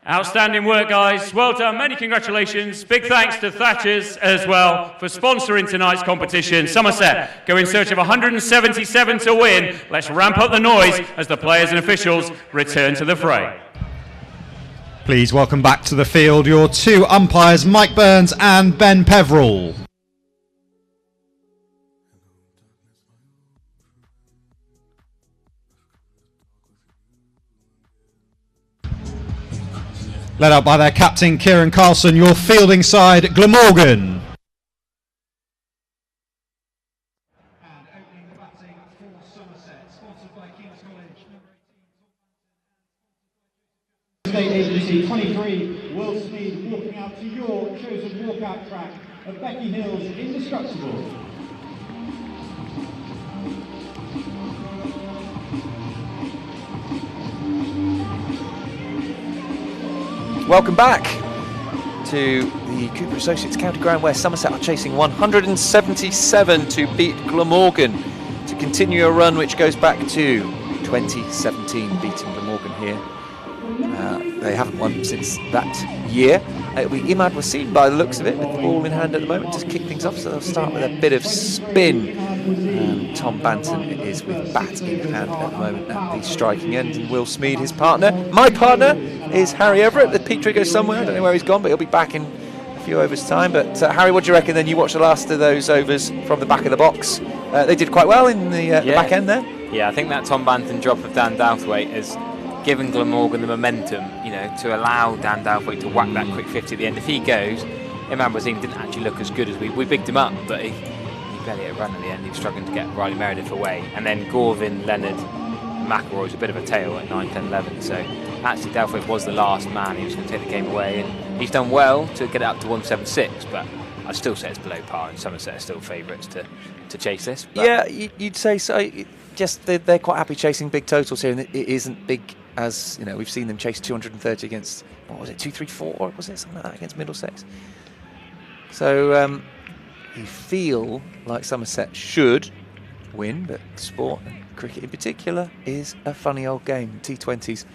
Outstanding work, guys. Well done, many congratulations. Big thanks to Thatchers as well for sponsoring tonight's competition. Somerset go in search of 177 to win. Let's ramp up the noise as the players and officials return to the fray. Please welcome back to the field your two umpires, Mike Burns and Ben Peverell. Led up by their captain, Kieran Carlson, your fielding side, Glamorgan. And opening the batting for Somerset, sponsored by King's College. State Agency 23, Will Smeed walking out to your chosen walkout track of Becky Hill's Indestructible. Welcome back to the Cooper Associates County Ground, where Somerset are chasing 177 to beat Glamorgan to continue a run which goes back to 2017, beating Glamorgan here. They haven't won since that year. It'll be Imad Wasim by the looks of it, with the ball in hand at the moment, just kick things off. So they'll start with a bit of spin. Tom Banton is with bat in hand at the moment at the striking end, and Will Smeed, his partner. My partner is Harry Everett. The peak trigger somewhere. I don't know where he's gone, but he'll be back in a few overs' time. But Harry, what do you reckon? Then you watched the last of those overs from the back of the box. They did quite well in the back end there. Yeah, I think that Tom Banton drop of Dan Douthwaite has given Glamorgan the momentum, you know, to allow Dan Douthwaite to whack that quick 50 at the end. If he goes, Imad Wasim didn't actually look as good as we bigged him up, but he barely had a run at the end. He was struggling to get Riley Meredith away. And then Gorvin, Leonard, McElroy was a bit of a tail at 9, 10, 11. So actually Douthwaite was the last man. He was going to take the game away, and he's done well to get it up to 176, but I'd still say it's below par, and Somerset are still favourites to chase this. But yeah, you'd say so. Just they're quite happy chasing big totals here, and it isn't big as, you know, we've seen them chase 230 against, what was it, 234, was it, something like that, against Middlesex. So you feel like Somerset should win, but sport, and cricket in particular, is a funny old game. T20s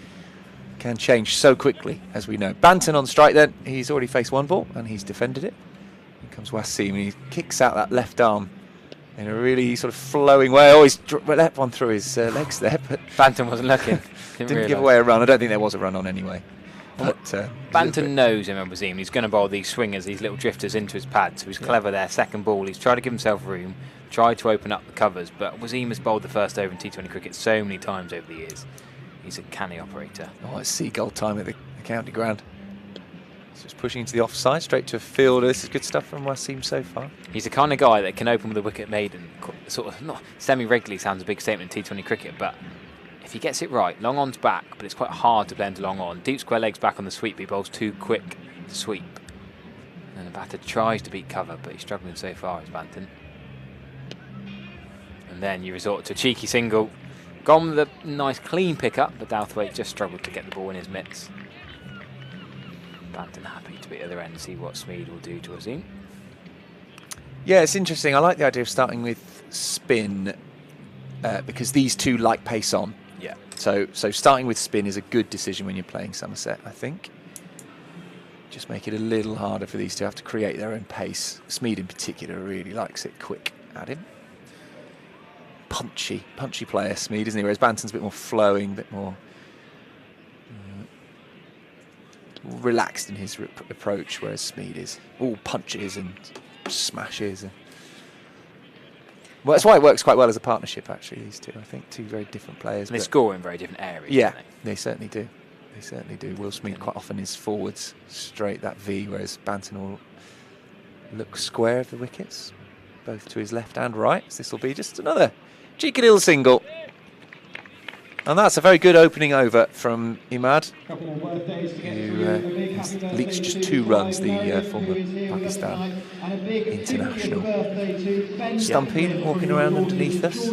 can change so quickly, as we know. Banton on strike then. He's already faced one ball, and he's defended it. Here comes Wasim, and he kicks out that left arm in a really sort of flowing way. Oh, he's let one through his legs there, but Banton wasn't looking. Didn't give away a run. I don't think there was a run on anyway. But Banton knows Imad Wasim. He's going to bowl these swingers, these little drifters into his pad, so he's clever there. Second ball, he's tried to give himself room, tried to open up the covers, but Wasim has bowled the first over in T20 cricket so many times over the years. He's a canny operator. Oh, it's seagull time at the county ground. He's just pushing into the offside, straight to a fielder. This is good stuff from Wasim so far. He's the kind of guy that can open with a wicket maiden, sort of, not semi-regularly sounds a big statement in T20 cricket, but if he gets it right, long on's back, but it's quite hard to blend to long on. Deep square legs back on the sweep, he bowls too quick to sweep. And the batter tries to beat cover, but he's struggling so far, is Banton. And then you resort to a cheeky single. Gone with a nice clean pick-up, but Douthwaite just struggled to get the ball in his mitts. Banton happy to be at the other end, see what Smeed will do to Wasim. Yeah, it's interesting. I like the idea of starting with spin because these two like pace on. Yeah. So starting with spin is a good decision when you're playing Somerset, I think. Just make it a little harder for these to have to create their own pace. Smeed in particular really likes it quick at him. Punchy player, Smeed, isn't he? Whereas Banton's a bit more flowing, a bit more relaxed in his approach, whereas Smeed is all punches and smashes. Well, that's why it works quite well as a partnership, actually, these two. I think two very different players. And they score in very different areas. Yeah, don't they certainly do. They certainly do. Will Smeed quite often is forwards, straight, that V, whereas Banton will look square of the wickets, both to his left and right. So this will be just another cheeky little single. And that's a very good opening over from Imad, who leaks just 2 runs, the former Pakistan international. Stumpy walking around underneath us.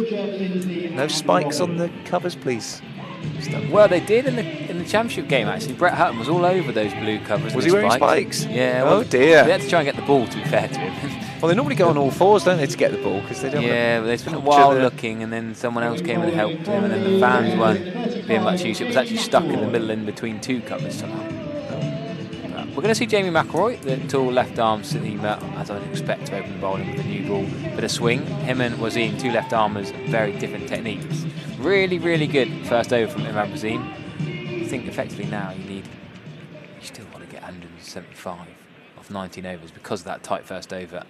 No spikes on the covers, please. Well, they did in the championship game, actually. Brett Hutton was all over those blue covers. Was he wearing spikes? Yeah. Well, oh dear. They had to try and get the ball, to be fair to him. Well, they normally go on all fours, don't they, to get the ball, because they don't. Yeah, but they spent a while looking, and then someone else came and helped him, and then the fans weren't being much use. It was actually stuck in the middle in between 2 covers somehow. We're going to see Jamie McElroy, the tall left arm seamer, as I'd expect to open the bowling with a new ball. Bit of swing. Him and Wasim, 2 left armers, very different techniques. Really, really good first over from Imad Wasim. I think effectively now you need You still want to get 175 off 19 overs because of that tight first over.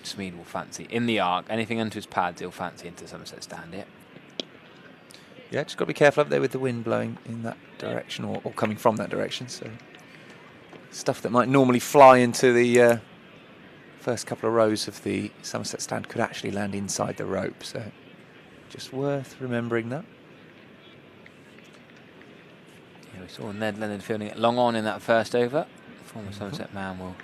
Smeed will fancy in the arc. Anything under his pads, he'll fancy into Somerset stand here. Yeah, just got to be careful up there with the wind blowing in that direction or coming from that direction. So stuff that might normally fly into the first couple of rows of the Somerset stand could actually land inside the rope. So just worth remembering that. Yeah, we saw Ned Leonard fielding it long on in that first over. Former Somerset man will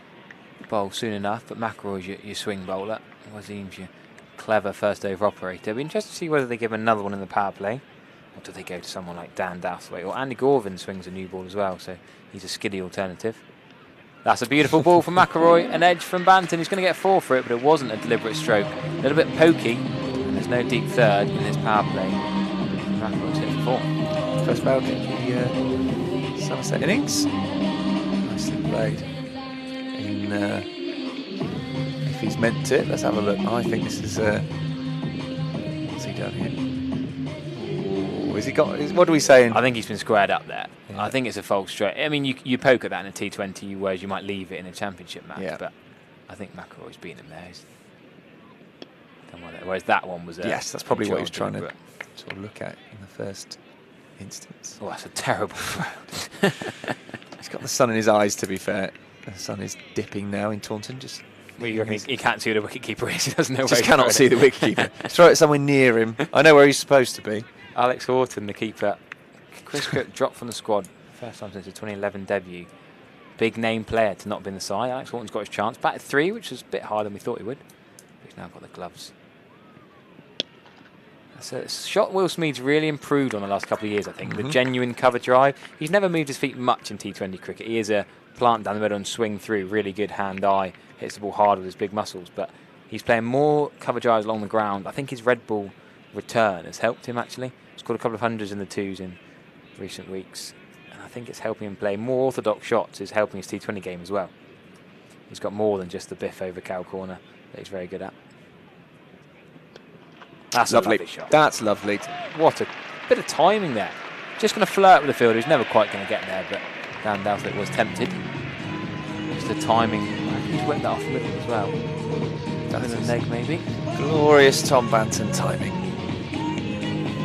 bowl soon enough, but McElroy's your swing bowler. Wasim's your clever first over operator. It'll be interesting to see whether they give him another one in the power play, or do they go to someone like Dan Douthwaite, or Andy Gorvin swings a new ball as well, so he's a skiddy alternative. That's a beautiful ball from McElroy, an edge from Banton. He's going to get 4 for it, but it wasn't a deliberate stroke. A little bit pokey, and there's no deep third in his power play. McElroy's hit for 4. First bout in the Somerset innings. Nicely played. If he's meant it, let's have a look. I think this is what's he done here? Ooh, has he got? What are we saying? I think he's been squared up there. Yeah. I think it's a false straight. I mean, you poke at that in a T20, whereas you might leave it in a championship match. But I think McElroy's beaten him there. He's done well there. Whereas that one was yes, that's probably what he was trying to sort of look at in the first instance. Oh, that's a terrible throw. He's got the sun in his eyes, to be fair. The sun is dipping now in Taunton. Well, you reckon he can't see who the wicketkeeper is? He doesn't know where just he's cannot see the wicketkeeper. Throw it somewhere near him. I know where he's supposed to be. Alex Horton, the keeper. Chris Cook dropped from the squad. First time since the 2011 debut. Big name player to not be in the side. Alex Horton's got his chance. Batted 3, which was a bit harder than we thought he would. He's now got the gloves. So shot Will Smeed's really improved on the last couple of years, I think. The genuine cover drive. He's never moved his feet much in T20 cricket. He is a plant down the middle and swing through. Really good hand-eye. Hits the ball hard with his big muscles. But he's playing more cover drives along the ground. I think his red ball return has helped him, actually. He's scored a couple of hundreds in the 2s in recent weeks. And I think it's helping him play more orthodox shots. Is helping his T20 game as well. He's got more than just the biff over cow corner that he's very good at. That's lovely. A lovely shot. That's lovely. What a bit of timing there. Just going to flirt with the fielder. He's never quite going to get there, but Dan Douthwaite was tempted. Just the timing. He's went that off the middle as well. That's a leg, maybe. Glorious Tom Banton timing.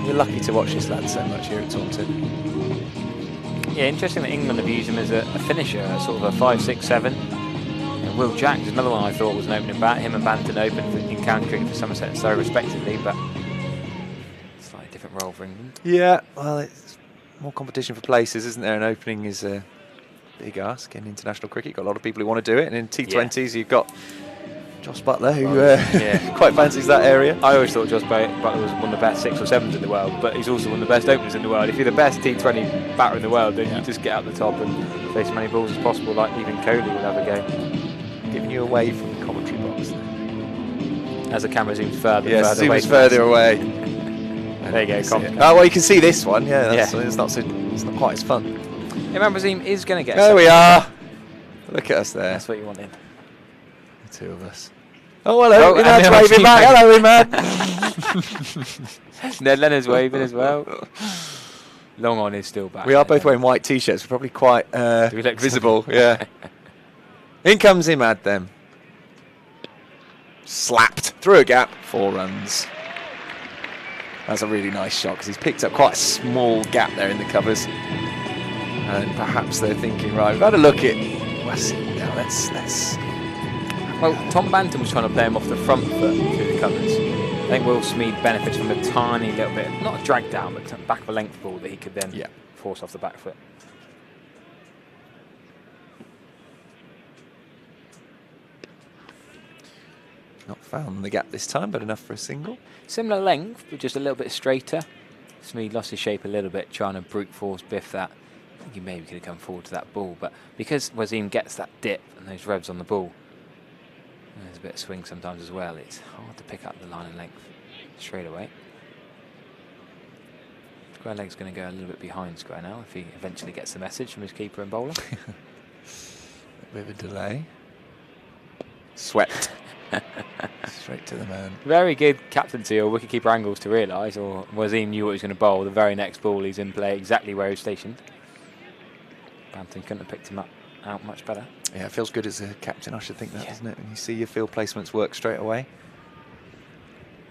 We're lucky to watch this lad so much here at Taunton. Yeah, interesting that England have used him as a finisher, sort of a 5, 6, 7. And Will Jack is another one I thought was an opening bat. Him and Banton open in county cricket for Somerset and Surrey respectively, but slightly different role for England. Yeah, well, it's more competition for places, isn't there? And opening is a big ask in international cricket. You've got a lot of people who want to do it, and in T20s you've got Joss Butler, who quite fancies that area. I always thought Joss Butler was one of the best 6 or 7s in the world, but he's also one of the best openers in the world. If you're the best T20 batter in the world, then you just get out the top and face as many balls as possible, like even Kohli would have a go. Giving you away from the commentary box there. As the camera zooms further and further away. Yes, zooms further away. There you go. Oh, well, you can see this one. Yeah, it's not quite as fun. Imran Wasim is going to get. There we are. Look at us there. That's what you wanted. The two of us. Oh, hello. Iman's waving back. Hello, Iman. Ned Leonard's waving as well. Long on is still back. We are both wearing white T-shirts. We're probably quite visible. Yeah. In comes Imad then. Slapped through a gap. 4 runs. That's a really nice shot because he's picked up quite a small gap there in the covers. And perhaps they're thinking, right, we've had a look at Wasim now. Let's. Well, Tom Banton was trying to play him off the front foot through the covers. I think Will Smeed benefits from a tiny little bit, not a drag down, but back of a length ball that he could then force off the back foot. Not found the gap this time, but enough for a single. Similar length, but just a little bit straighter. Smeed lost his shape a little bit, trying to brute force biff that. I think he maybe could have come forward to that ball, but because Wasim gets that dip and those revs on the ball, there's a bit of swing sometimes as well. It's hard to pick up the line and length straight away. Square leg's going to go a little bit behind square now if he eventually gets the message from his keeper and bowler. A bit of a delay. Swept. Straight to the man. Very good captaincy or wicketkeeper angles to realise, or Wasim knew what he was going to bowl. The very next ball he's in play exactly where he's stationed. Banton couldn't have picked him out much better. Yeah, it feels good as a captain, I should think that, doesn't it? When you see your field placements work straight away.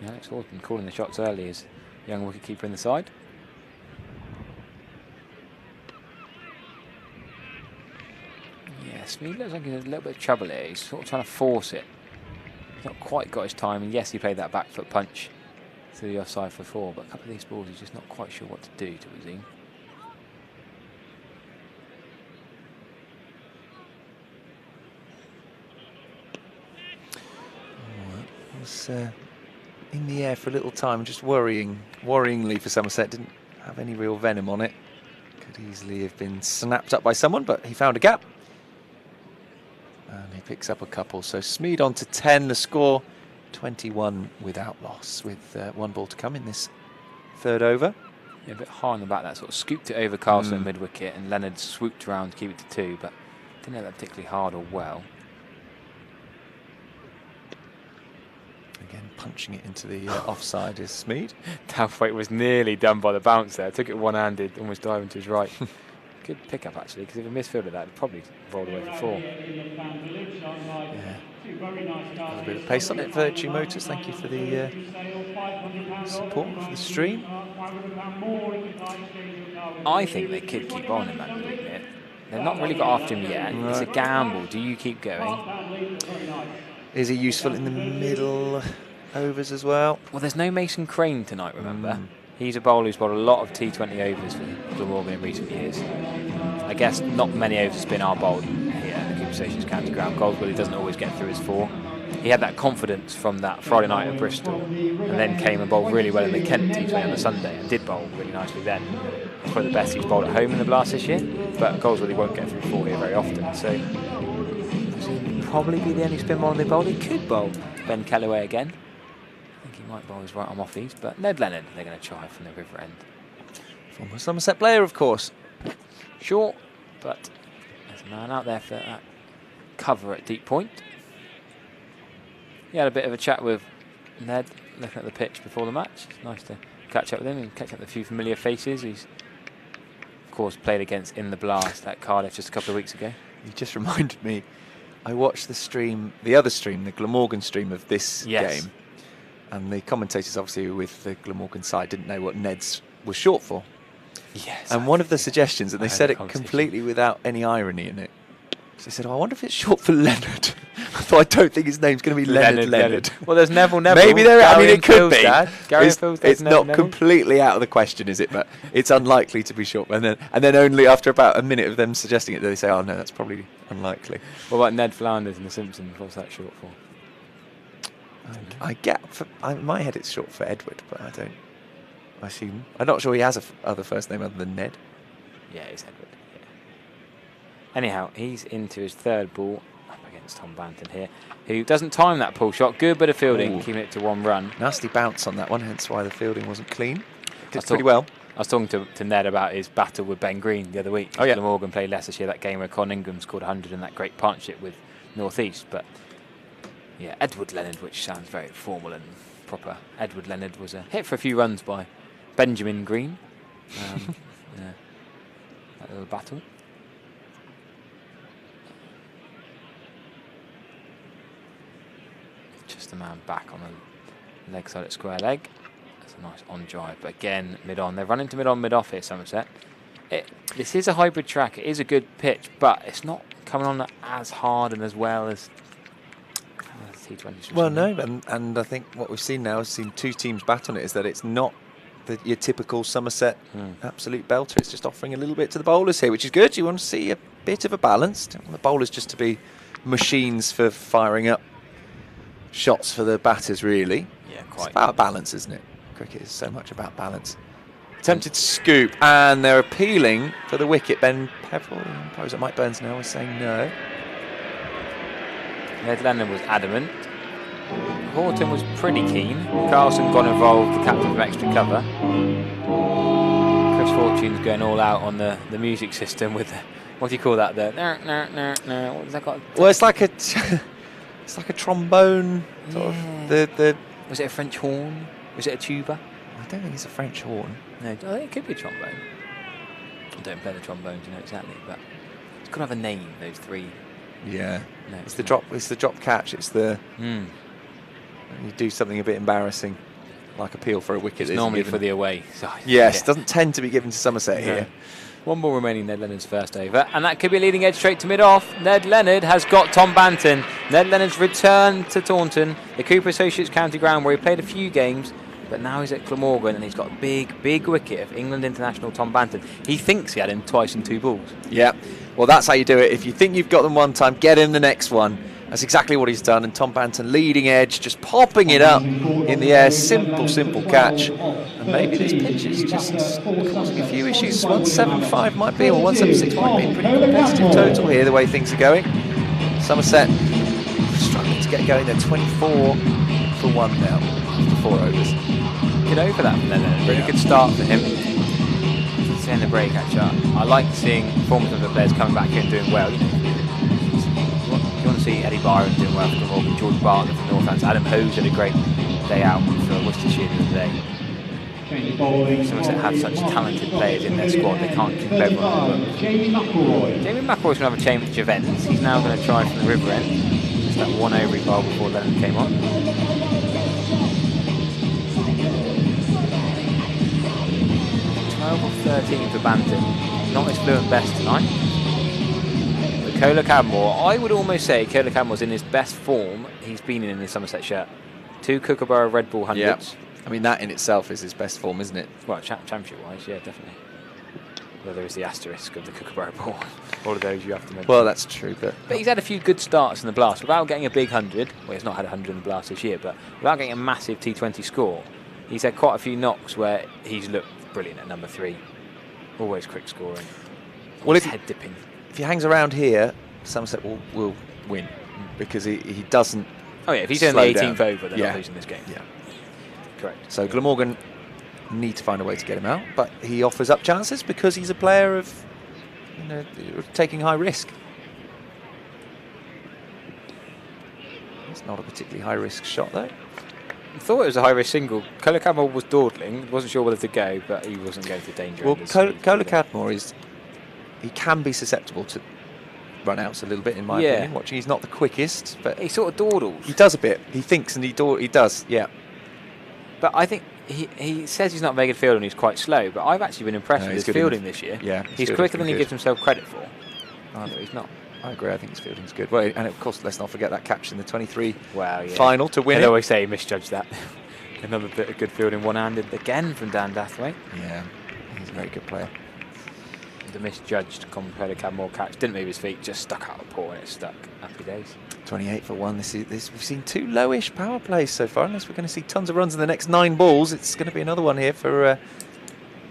Yeah, Alex Horton calling the shots early as young wicketkeeper in the side. Yeah, Smead looks like he's in a little bit of trouble here. He's sort of trying to force it. He's not quite got his time, and yes, he played that back foot punch to the offside for 4, but a couple of these balls he's just not quite sure what to do to Wazim. It was in the air for a little time, just worryingly for Somerset. Didn't have any real venom on it. Could easily have been snapped up by someone, but he found a gap. And he picks up a couple. So Smead on to 10, the score 21 without loss, with 1 ball to come in this 3rd over. Yeah, a bit high on the back, that sort of scooped it over Carlson mid-wicket, and Leonard swooped around to keep it to 2, but didn't hit that particularly hard or well. Again, punching it into the offside is Smead. Talthwaite was nearly done by the bounce there. Took it one-handed, almost diving to his right. Good pickup, actually, because if he misfielded that, it'd probably rolled away for 4. Yeah. A bit of pace on it, Virtue Motors. Thank you for the support for the stream. I think they could keep on in that bit. They've not really got after him yet. Right. It's a gamble. Do you keep going? Is he useful in the middle overs as well? Well, there's no Mason Crane tonight, remember? He's a bowler who's bowled a lot of T20 overs for Glamorgan in recent years. I guess not many overs spin are bowled here at the Cooper Stations County Ground. Goldsworthy doesn't always get through his 4. He had that confidence from that Friday night at Bristol, and then came and bowled really well in the Kent T20 on the Sunday, and did bowl really nicely then. It's probably the best he's bowled at home in the Blast this year, but Goldsworthy won't get through 4 here very often, so he'd probably be the only spin bowler they bowl. He could bowl Ben Kellaway again. I think he might bowl his right arm offies, but Ned Leonard they're going to try from the river end. Former Somerset player, of course. Short, but there's a man out there for that cover at deep point. He had a bit of a chat with Ned, looking at the pitch before the match. It's nice to catch up with him and catch up with a few familiar faces. He's, of course, played against in the Blast at Cardiff just a couple of weeks ago. You just reminded me, I watched the stream, the other stream, the Glamorgan stream of this game, and the commentators, obviously, with the Glamorgan side, didn't know what Ned's was short for. Yes. And one of the suggestions, and they said it completely without any irony in it, they said, oh, I wonder if it's short for Leonard. I thought, I don't think his name's going to be Leonard. Well, there's Neville. Maybe there. I mean, it could be. It's not Neville. Completely out of the question, is it? But it's unlikely to be short. And then only after about a minute of them suggesting it, do they say, oh no, that's probably unlikely. What about Ned Flanders in The Simpsons? What's that short for? I get. In my head, it's short for Edward, but I don't. I assume. I'm not sure he has a other first name other than Ned. Yeah, it's Edward. Yeah. Anyhow, he's into his 3rd ball up against Tom Banton here, who doesn't time that pull shot. Good bit of fielding, keeping it to 1 run. Nasty bounce on that one, hence why the fielding wasn't clean. Did pretty well. I was talking to Ned about his battle with Ben Green the other week. Oh, yeah. Glamorgan played Leicestershire, that game where Con Ingram scored 100 in that great partnership with North East. But yeah, Edward Leonard, which sounds very formal and proper. Edward Leonard was a hit for a few runs by Benjamin Green. Yeah, that little battle. Just a man back on the leg side at square leg. That's a nice on drive, but again, mid-on. They're running to mid-on, mid-off here, Somerset. This is a hybrid track. It is a good pitch, but it's not coming on as hard and as well as T20s. Well, no, and I think what we've seen now, seen 2 teams bat on it, is that it's not your typical Somerset absolute belter. It's just offering a little bit to the bowlers here, which is good. You want to see a bit of a balance. Don't want the bowlers just to be machines for firing up shots for the batters, really. Yeah, quite. It's about balance, isn't it? Cricket is so much about balance. Attempted scoop, and they're appealing for the wicket. Ben Pevell, was it Mike Burns now, was saying no. Ned Leonard was adamant. Horton was pretty keen. Carlson got involved, the captain from extra cover. Chris Fortune's going all out on the music system with the, what do you call that? The what does that got? Well, it's like a trombone. Sort of the. Was it a French horn? Was it a tuba? I don't think it's a French horn. No, I think it could be a trombone. I don't play the trombone, you know exactly, but It's got to have a name, those three. Yeah. No, It's the drop. It's the drop catch. It's the. You do something a bit embarrassing, like appeal for a wicket. It's isn't normally given. for the away side. Yes, doesn't tend to be given to Somerset here. One ball remaining, Ned Leonard's first over, and that could be leading edge straight to mid-off. Ned Leonard has got Tom Banton. Ned Leonard's returned to Taunton, the Cooper Associates County Ground, where he played a few games, but now he's at Glamorgan, and he's got a big wicket of England international Tom Banton. He thinks he had him twice in 2 balls. Yeah, well, that's how you do it. If you think you've got them one time, get him the next one. That's exactly what he's done, and Tom Banton leading edge, just popping it up in the air. Simple catch. And maybe this pitch is just causing a few issues. 175 might be, or 176 might be a pretty competitive total here, the way things are going. Somerset struggling to get going. They're 24 for 1 now, after 4 overs. Good over that from Leonard. Really good start for him. Seeing the break catcher. I like seeing performance of the players coming back here and doing well. You want to see Eddie Byron doing well for Glamorgan, George Bartlett from Northants, Adam Hose had a great day out for Worcestershire the other day. Somerset have such talented players in their squad, they can't keep everyone. Jamie McElroy's going to have a change of ends. He's now going to try from the river end. Just that 1 over he bowled before Leonard came on. 12 of 13 for Banton. Not his fluent best tonight. Kola Cadmore, I would almost say Kola Cadmore's in his best form he's been in his Somerset shirt. 2 Kookaburra Red Bull 100s. Yeah. I mean, that in itself is his best form, isn't it? Well, championship-wise, yeah, definitely. Well, there is the asterisk of the Kookaburra ball. All of those you have to mention. Well, that's true, but he's had a few good starts in the Blast without getting a big 100. Well, he's not had a 100 in the Blast this year, but without getting a massive T20 score, he's had quite a few knocks where he's looked brilliant at number 3. Always quick scoring. Well, if head dipping. If he hangs around here, Somerset will win because he doesn't. Oh yeah, if he's in the 18th over, they're not losing this game. Yeah, correct. So Glamorgan need to find a way to get him out, but he offers up chances because he's a player of, taking high risk. It's not a particularly high risk shot though. I thought it was a high risk single. Kola Cadmore was dawdling, wasn't sure whether to go, but he wasn't going to danger. Well, Kola Cadmore he can be susceptible to run outs a little bit, in my opinion. Watching, he's not the quickest, but he sort of dawdles. He does a bit. He thinks and he does. Yeah. But I think he says he's not a very good fielder and he's quite slow. But I've actually been impressed with his fielding this year. Yeah, he's quicker than he gives himself credit for. But he's not. I agree. I think his fielding's good. Well, and of course, let's not forget that catch in the 23 final to win. I always say he misjudged that. Another bit of good fielding, one-handed again from Dan Dathwaite. Yeah, he's a very good player. The misjudged Kola Cadmore catch didn't move his feet, just stuck out a paw and it stuck. Happy days. 28 for 1. We've seen 2 lowish power plays so far. Unless we're going to see tons of runs in the next 9 balls, it's going to be another one here for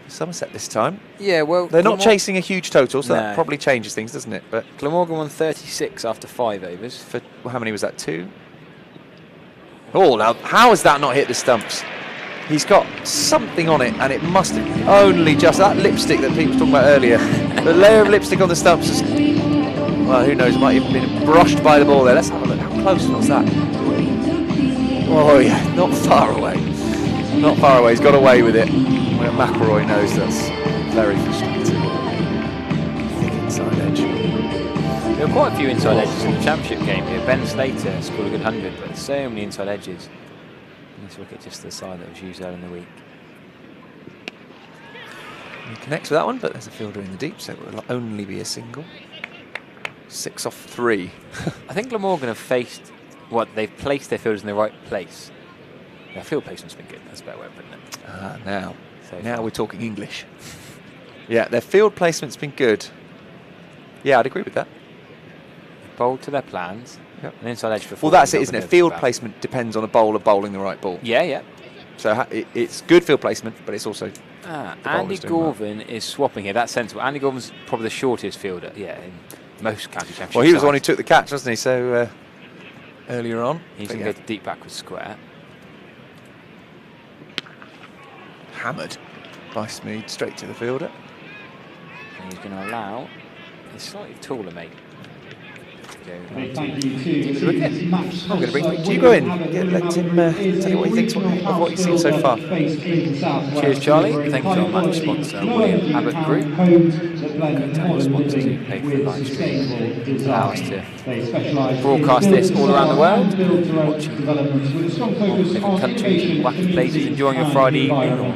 Somerset this time. Yeah, well, they're not chasing a huge total, so that No. probably changes things, doesn't it? But Glamorgan won 36 after 5 overs. For how many was that? 2. Oh, now how has that not hit the stumps? He's got something on it, and it must have only just that lipstick that people were talking about earlier. The layer of lipstick on the stumps is, well, who knows, it might even been brushed by the ball there. Let's have a look. How close was that? Oh, yeah, not far away. Not far away. He's got away with it. Well, McElroy knows that's very frustrating. Thick inside edge. There were quite a few inside edges in the championship game here. Ben Slater scored a good 100, but so many inside edges. This wicket just the side that was used earlier in the week. He connects with that one, but there's a fielder in the deep, so it will only be a single. 6 off 3. I think Glamorgan have faced they've placed their fielders in the right place. Their field placement's been good. That's a better way of putting it. Now we're talking English. Yeah, their field placement's been good. Yeah, I'd agree with that. Bowled to their plans. Yep. An inside edge for 40. Well, that's it, isn't it? Field placement depends on a bowler bowling the right ball. Yeah. So it's good field placement, but it's also. Andy Gorvin is swapping here. That's sensible. Andy Gorvin's probably the shortest fielder, in most county championships. Well, he was the one who took the catch, wasn't he? So earlier on, he's going to go deep backwards square. Hammered by Smead straight to the fielder. And he's going to allow his slightly taller mate Thank you to I'm going to bring Hugo in. Let him tell you what he thinks of what he's seen so far. Cheers, Charlie. Thank you to our match sponsor, William Abbott Group. Going to our sponsors who pay for the live stream, allow us to broadcast this all around the world, watching all different countries and wacky places, enjoying your Friday evening or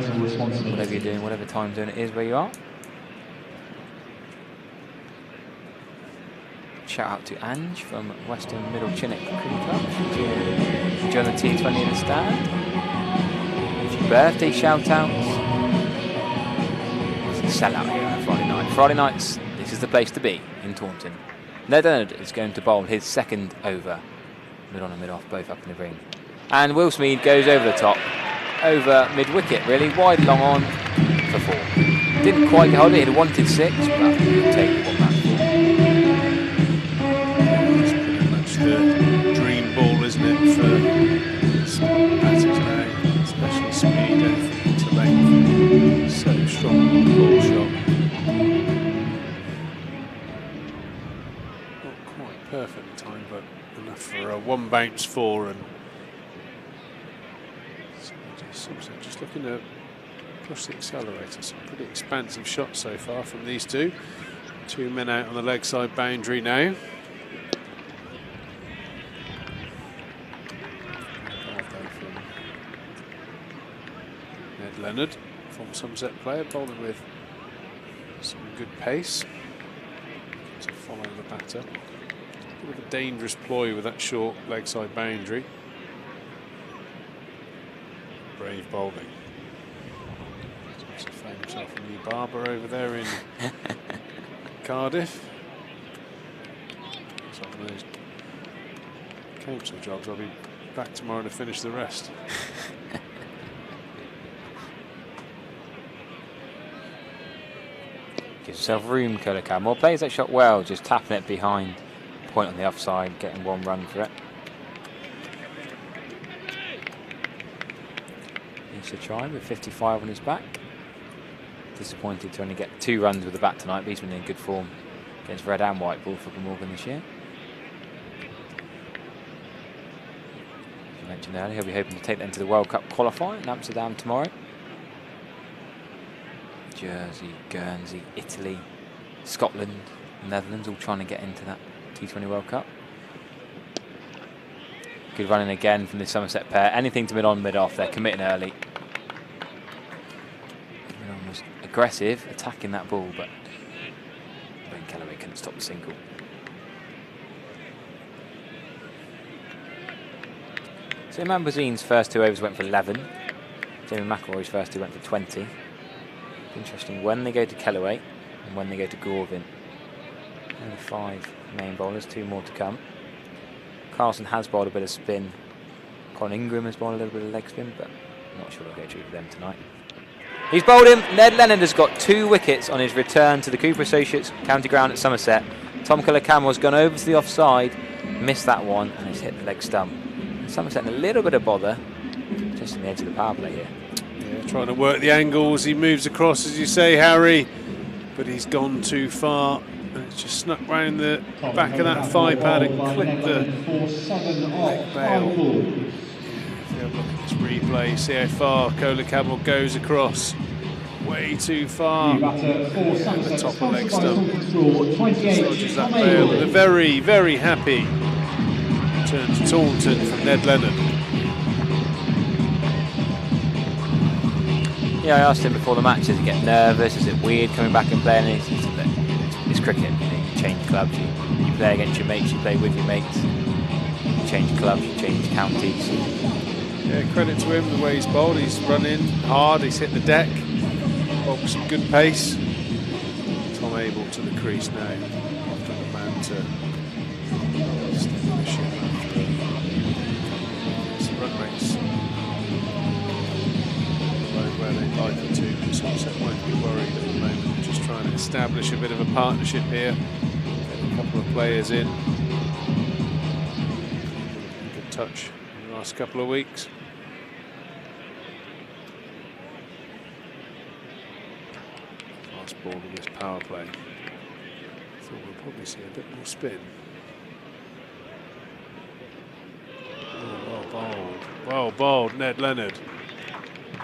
whatever you're doing, whatever time zone it is where you are. Shout out to Ange from Western Middle Chinook Cricket Club. She's enjoying the T20 in the stand. A few birthday shout outs. It's a sellout here on Friday night. Friday nights, this is the place to be in Taunton. Ned Leonard is going to bowl his second over. Mid on and mid off, both up in the ring. And Will Smeed goes over the top, over mid wicket, really. Wide long on for 4. Didn't quite get hold of it, he'd wanted 6, but he'll take one man. The dream ball, isn't it, for batters now, especially speed, anything to length. So strong on the ball shot. Not quite perfect time, but enough for a 1 bounce 4. And Somerset just looking to push the accelerator. Some pretty expansive shots so far from these two. 2 men out on the leg side boundary now. Leonard, former Somerset player, bowling with some good pace to follow the batter. Bit of a dangerous ploy with that short leg side boundary. Brave bowling. Somerset found himself a new barber over there in Cardiff. It's one of those council jobs. I'll be back tomorrow to finish the rest. Gives himself room, Kolakam. Well, plays that shot well, just tapping it behind. Point on the offside, getting 1 run for it. Needs to try with 55 on his back. Disappointed to only get 2 runs with the bat tonight, but he's been in good form against red and white ball for Glamorgan this year. As I mentioned earlier, he'll be hoping to take them to the World Cup qualifier in Amsterdam tomorrow. Jersey, Guernsey, Italy, Scotland, Netherlands, all trying to get into that T20 World Cup. Good running again from the Somerset pair. Anything to mid-on, mid-off, they're committing early. Mid-on was aggressive, attacking that ball, but Ben Kellaway couldn't stop the single. So Mambazine's first 2 overs went for 11. Jamie McElroy's first 2 went for 20. Interesting when they go to Kellaway and when they go to Gorvin. Only 5 main bowlers, 2 more to come. Carlson has bowled a bit of spin. Colin Ingram has bowled a little bit of leg spin, but I'm not sure they'll go through for them tonight. He's bowled him. Ned Leonard has got 2 wickets on his return to the Cooper Associates County Ground at Somerset. Tom Kolakam gone over to the offside, missed that one, and has hit the leg stump. Somerset in a little bit of bother, just on the edge of the power play here. Yeah, trying to work the angles. He moves across, as you say, Harry, but he's gone too far. And it's just snuck round the back of that thigh pad and clipped the leg bail. If you have a look at this replay, see how far Kolakam goes across. Way too far. The top of the leg stump. Dislodges that bail. And a very, very happy return to Taunton from Ned Leonard. Yeah, I asked him before the match, does he get nervous? Is it weird coming back and playing? He said, it's cricket. You know, you change clubs, you play against your mates, you play with your mates. You change clubs, you change counties. Yeah, credit to him, the way he's bowled. He's run in hard, he's hit the deck. Bowled some good pace. Tom Abel to the crease now. After the man to steady the ship after some run rates. Where they'd like it to. Somerset won't be worried at the moment. Just trying to establish a bit of a partnership here. Get a couple of players in. Good touch in the last couple of weeks. Fast ball in this power play. Thought we'll probably see a bit more spin. Well bowled, Ned Leonard.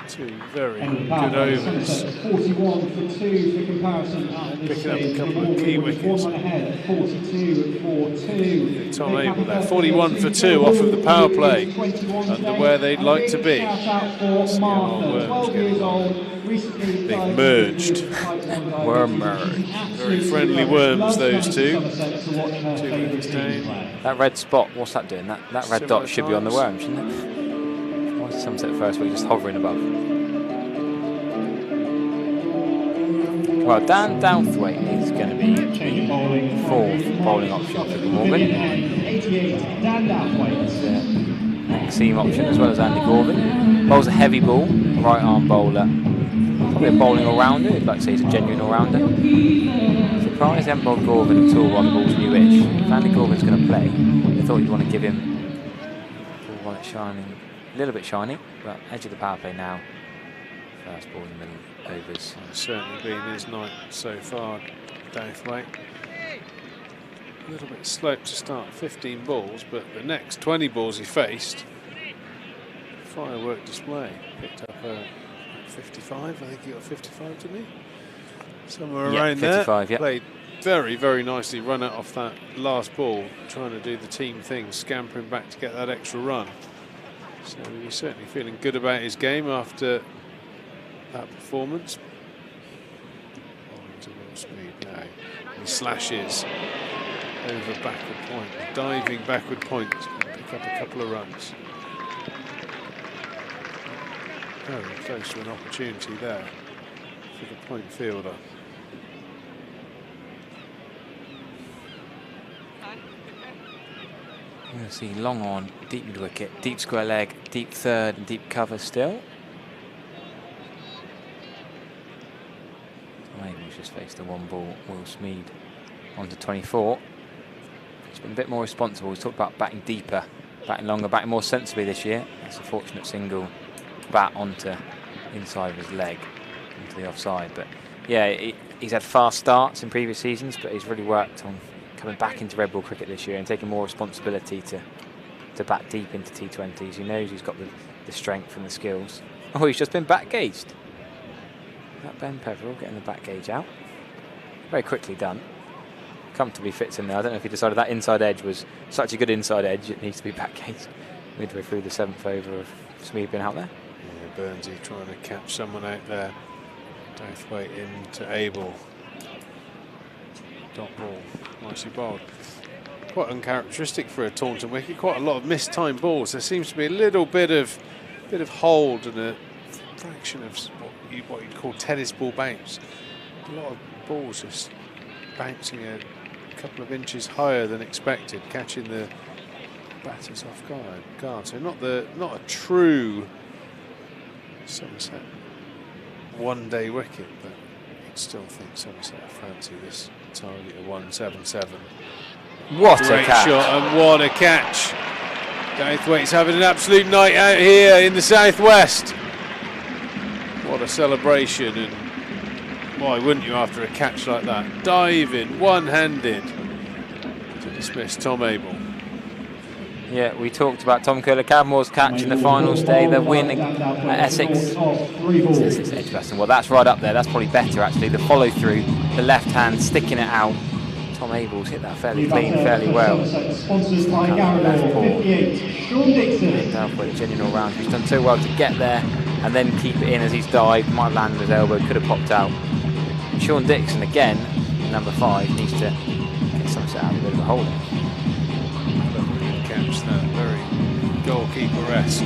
Two very And good overs. Somerset 41 for 2 for comparison at this Picking up a stage. couple of Glamorgan key was wickets. 1 ahead, 42 for 2. Tom Abel there, 41 for 2 off of the power play, under where they'd like to be. Shout out for Martha, 12 years old, recently They've merged. Worm merged. Very friendly worms, those two. 2 wickets down. That red spot, what's that doing? That red dot should be on the worm, shouldn't it? Why is Somerset first week just hovering above? Well, Dan Douthwaite is going to be the 4th bowling option for Glamorgan. Next seam option as well as Andy Gorvin. Bowls a heavy ball, right arm bowler. Probably a bowling all-rounder, I'd like to say he's a genuine all-rounder. Surprised they haven't bowled Gorvin at all while the ball's newish. If Andy Gorvin's going to play, I thought you'd want to give him ball while it's shining. A little bit shiny, but edge of the power play now. First ball in the middle overs. It's certainly been his night so far, Douthwaite. A little bit slow to start 15 balls, but the next 20 balls he faced, firework display. Picked up a 55, I think he got 55, didn't he? Somewhere around 55, there. yep. Played very, very nicely, run out off that last ball, trying to do the team thing, scampering back to get that extra run. So he's certainly feeling good about his game after that performance. To Will Speed now. He slashes over backward point, diving backward point, pick up a couple of runs. Very close to an opportunity there for the point fielder. You're going to see long on, deep mid wicket, deep square leg, deep third and deep cover still. Maybe just faced the 1 ball, Will Smeed onto 24. He's been a bit more responsible. He's talked about batting deeper, batting longer, batting more sensibly this year. It's a fortunate single bat onto inside of his leg, into the offside. But yeah, he's had fast starts in previous seasons, but he's really worked on coming back into red ball cricket this year and taking more responsibility to bat deep into T20s. He knows he's got the strength and the skills. Oh, he's just been back gauged. That Ben Peveril getting the back gauge out. Very quickly done. Comfortably fits in there. I don't know if he decided that inside edge was such a good inside edge, it needs to be back gauged midway through the 7th over of Smeed being out there. Yeah, Burnsy trying to catch someone out there. Douthwaite into Abel. Dot ball, nicely bowled. Quite uncharacteristic for a Taunton wicket. Quite a lot of mistimed balls. There seems to be a little bit of hold and a fraction of what you'd call tennis ball bounce. A lot of balls just bouncing a couple of inches higher than expected, catching the batters off guard. So not a true Somerset one-day wicket, but you'd still think Somerset fancy this target of 177. What Great a catch! shot and what a catch! Douthwaite's having an absolute night out here in the southwest. What a celebration, and why wouldn't you after a catch like that? Diving, one-handed to dismiss Tom Abel. Yeah, we talked about Tom Curler-Cadmore's catch in the finals day, the win at Essex. Well, that's right up there. That's probably better, actually. The follow-through, the left hand sticking it out. Tom Abel's hit that fairly clean, fairly well. Sponsored by Glamorgan, 58. Sean Dixon. Down genuine all-round. He's done so well to get there and then keep it in as he's dived. Might land with his elbow, could have popped out. And Sean Dixon, again, number 5, needs to get Somerset out of a bit of a hole. Catch that, very goalkeeper-esque.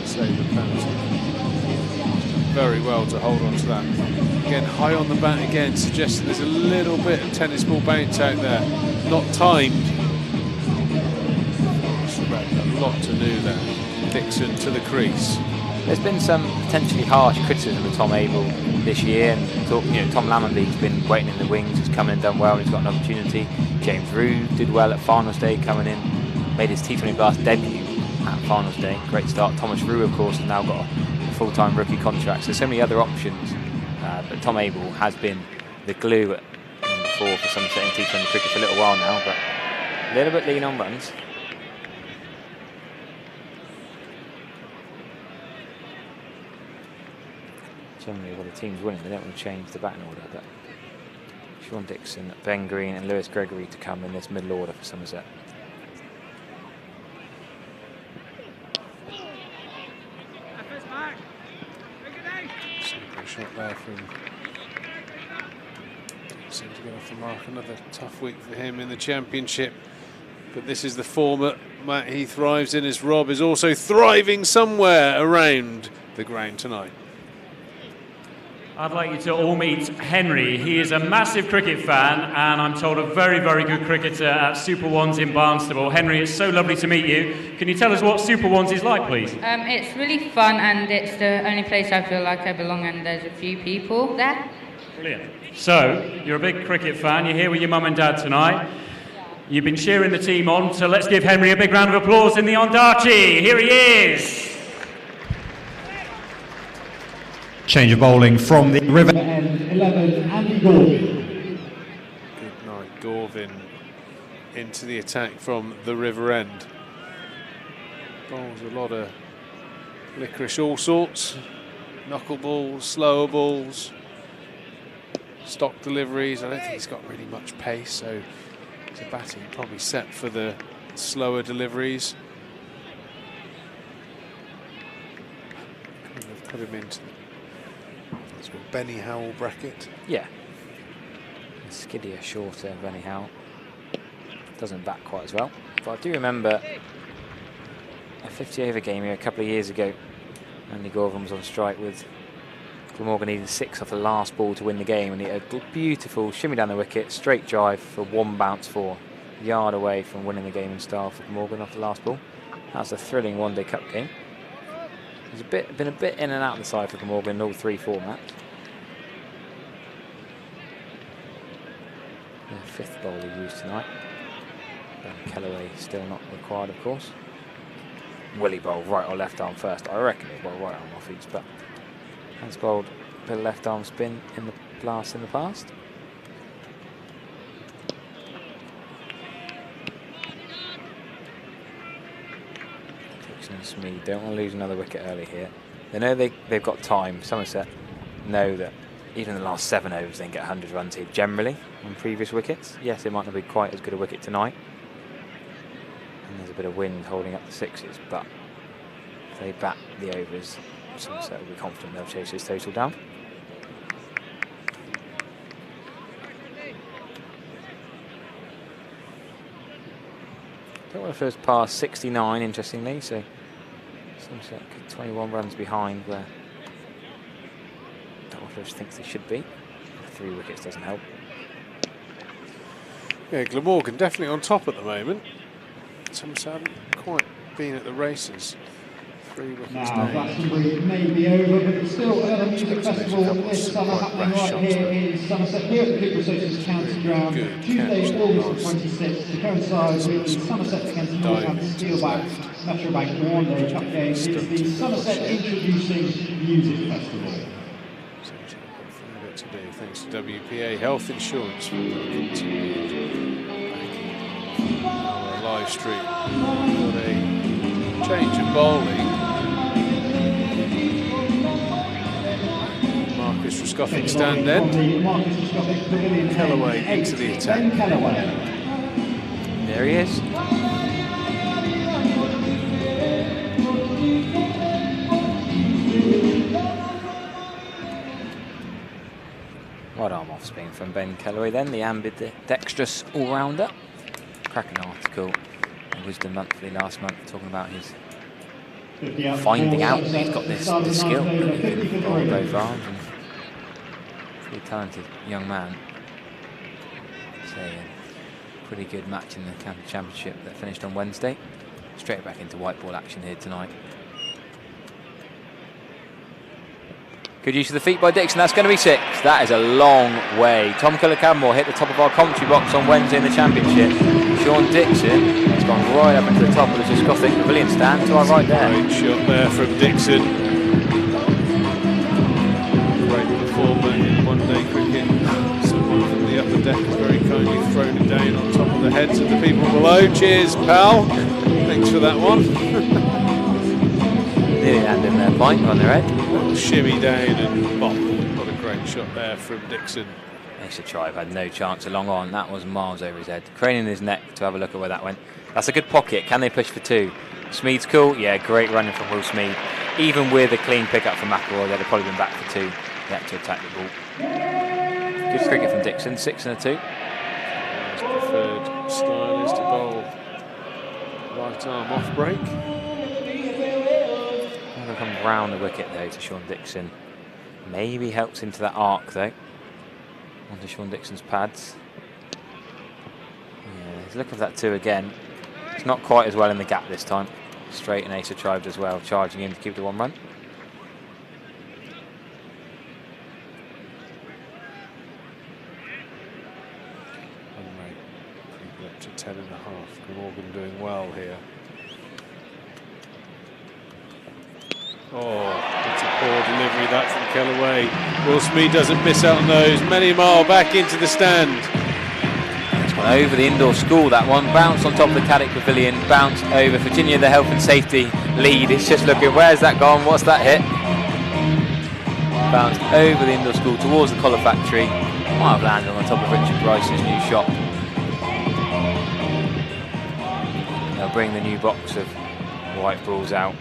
Save the penalty. Very well to hold on to that. Again, high on the bat again, suggesting there's a little bit of tennis ball bounce out there. Not timed. A lot to do there. Dixon to the crease. There's been some potentially harsh criticism of Tom Abel this year, and Tom Lammonby's been waiting in the wings. He's come in and done well, and he's got an opportunity. James Rue did well at finals day, coming in, made his T20 Blast debut at finals day. Great start. Thomas Rue, of course, has now got a full-time rookie contract. So many other options, but Tom Abel has been the glue at number 4 for Somerset in T20 cricket for a little while now, but a little bit lean on runs. Generally, well, the team's winning, they don't want to change the batting order, but Sean Dixon, Ben Green and Lewis Gregory to come in this middle order for Somerset. Simple shot there from Dixon to get off the mark. Another tough week for him in the championship. But this is the format Matt he thrives in, as Rob is also thriving somewhere around the ground tonight. I'd like you to all meet Henry. He is a massive cricket fan and I'm told a very, very good cricketer at Super Ones in Barnstable. Henry, it's so lovely to meet you. Can you tell us what Super Ones is like, please? It's really fun and it's the only place I feel like I belong and there's a few people there. Brilliant. So, you're a big cricket fan, you're here with your mum and dad tonight. You've been cheering the team on, so let's give Henry a big round of applause in the Ondarchi. Here he is. Change of bowling from the River End 11, Andy Gorvin. Good night, Gorvin into the attack from the River End. Bowls a lot of licorice, all sorts. Knuckle balls, slower balls, stock deliveries. I don't think he's got really much pace, so he's a batting probably set for the slower deliveries. Couldn't have put him into the Benny Howell bracket. Yeah. Skiddier, shorter, Benny Howell. Doesn't bat quite as well. But I do remember a 50-over game here a couple of years ago. Andy Gorvin was on strike with Glamorgan needed 6 off the last ball to win the game, and he had a beautiful shimmy down the wicket, straight drive for 1 bounce 4. A yard away from winning the game in style for Glamorgan off the last ball. That was a thrilling one-day cup game. He's been a bit in and out of the side for Glamorgan in all 3 formats. The 5th bowler used tonight. Ben Kellaway still not required, of course. Willie bowled right or left arm first. I reckon he'll bowl right arm off each, but has bowled a bit of left arm spin in the blast in the past. Dixon and Smead don't want to lose another wicket early here. They know they've got time. Somerset know that even in the last 7 overs they can get 100 runs here generally on previous wickets. Yes, it might not be quite as good a wicket tonight. And there's a bit of wind holding up the 6s, but if they bat the overs, Somerset will be confident they'll chase this total down. Don't want to first pass 69, interestingly, so Somerset 21 runs behind where Dalglish thinks they should be. 3 wickets doesn't help. Yeah, Glamorgan definitely on top at the moment. Somerset haven't quite been at the races. 3 wickets now. Glastonbury may be over, but it's still another music festival this summer happening right here in Somerset, here at the Cooper Associates County Ground, Tuesday, August 26th, to coincide with the Somerset against Northampton Steelback Metro Bank one-day cup game. It's the Somerset Introducing Music Festival. To do, thanks to WPA Health Insurance for continued our live stream. Got a change of bowling. Marcus Roscoffing stand end. Kellaway into the attack. There he is. Right arm off spin from Ben Kellaway then, the ambidextrous all-rounder. Cracking article in Wisdom Monthly last month talking about his finding out that he's got this skill that he can roll both arms, and pretty talented young man. So pretty good match in the county championship that finished on Wednesday. Straight back into white ball action here tonight. Good use of the feet by Dixon, that's going to be 6. That is a long way. Tom Killicamore hit the top of our commentary box on Wednesday in the championship. Sean Dixon has gone right up into the top of the Goscothic Pavilion stand to our right there. Great shot there from Dixon. Great performer in one-day cricket. Someone from the upper deck has very kindly thrown it down on top of the heads of the people below. Cheers, pal. Thanks for that one. Nearly landed in their point on their head. shimmy down and bop. What a great shot there from Dixon. Ace Tribe had no chance along on. That was miles over his head. Craning his neck to have a look at where that went. That's a good pocket. Can they push for 2? Smead's cool. Yeah, great running from Will Smead. Even with a clean pickup from McElroy, they'd have probably been back for 2. He had to attack the ball. Good cricket from Dixon. 6 and a 2. His preferred style is to bowl right arm off break. Going to come round the wicket though to Sean Dixon. Maybe helps into that arc though. Onto Sean Dixon's pads. Yeah, he's looking for that 2 again. It's not quite as well in the gap this time. Straight and Ace of Tribes as well, charging in to keep the 1 run. Up to 10.5. Glamorgan doing well here. Oh, it's a poor delivery that from Kellaway. Will Smead doesn't miss out on those. Many mile back into the stand. It's gone over the indoor school, that one. Bounce on top of the Caddick Pavilion. Bounce over Virginia, the health and safety lead. It's just looking, where's that gone? What's that hit? Bounced over the indoor school towards the collar factory. Might have landed on the top of Richard Bryce's new shot. They'll bring the new box of white balls out.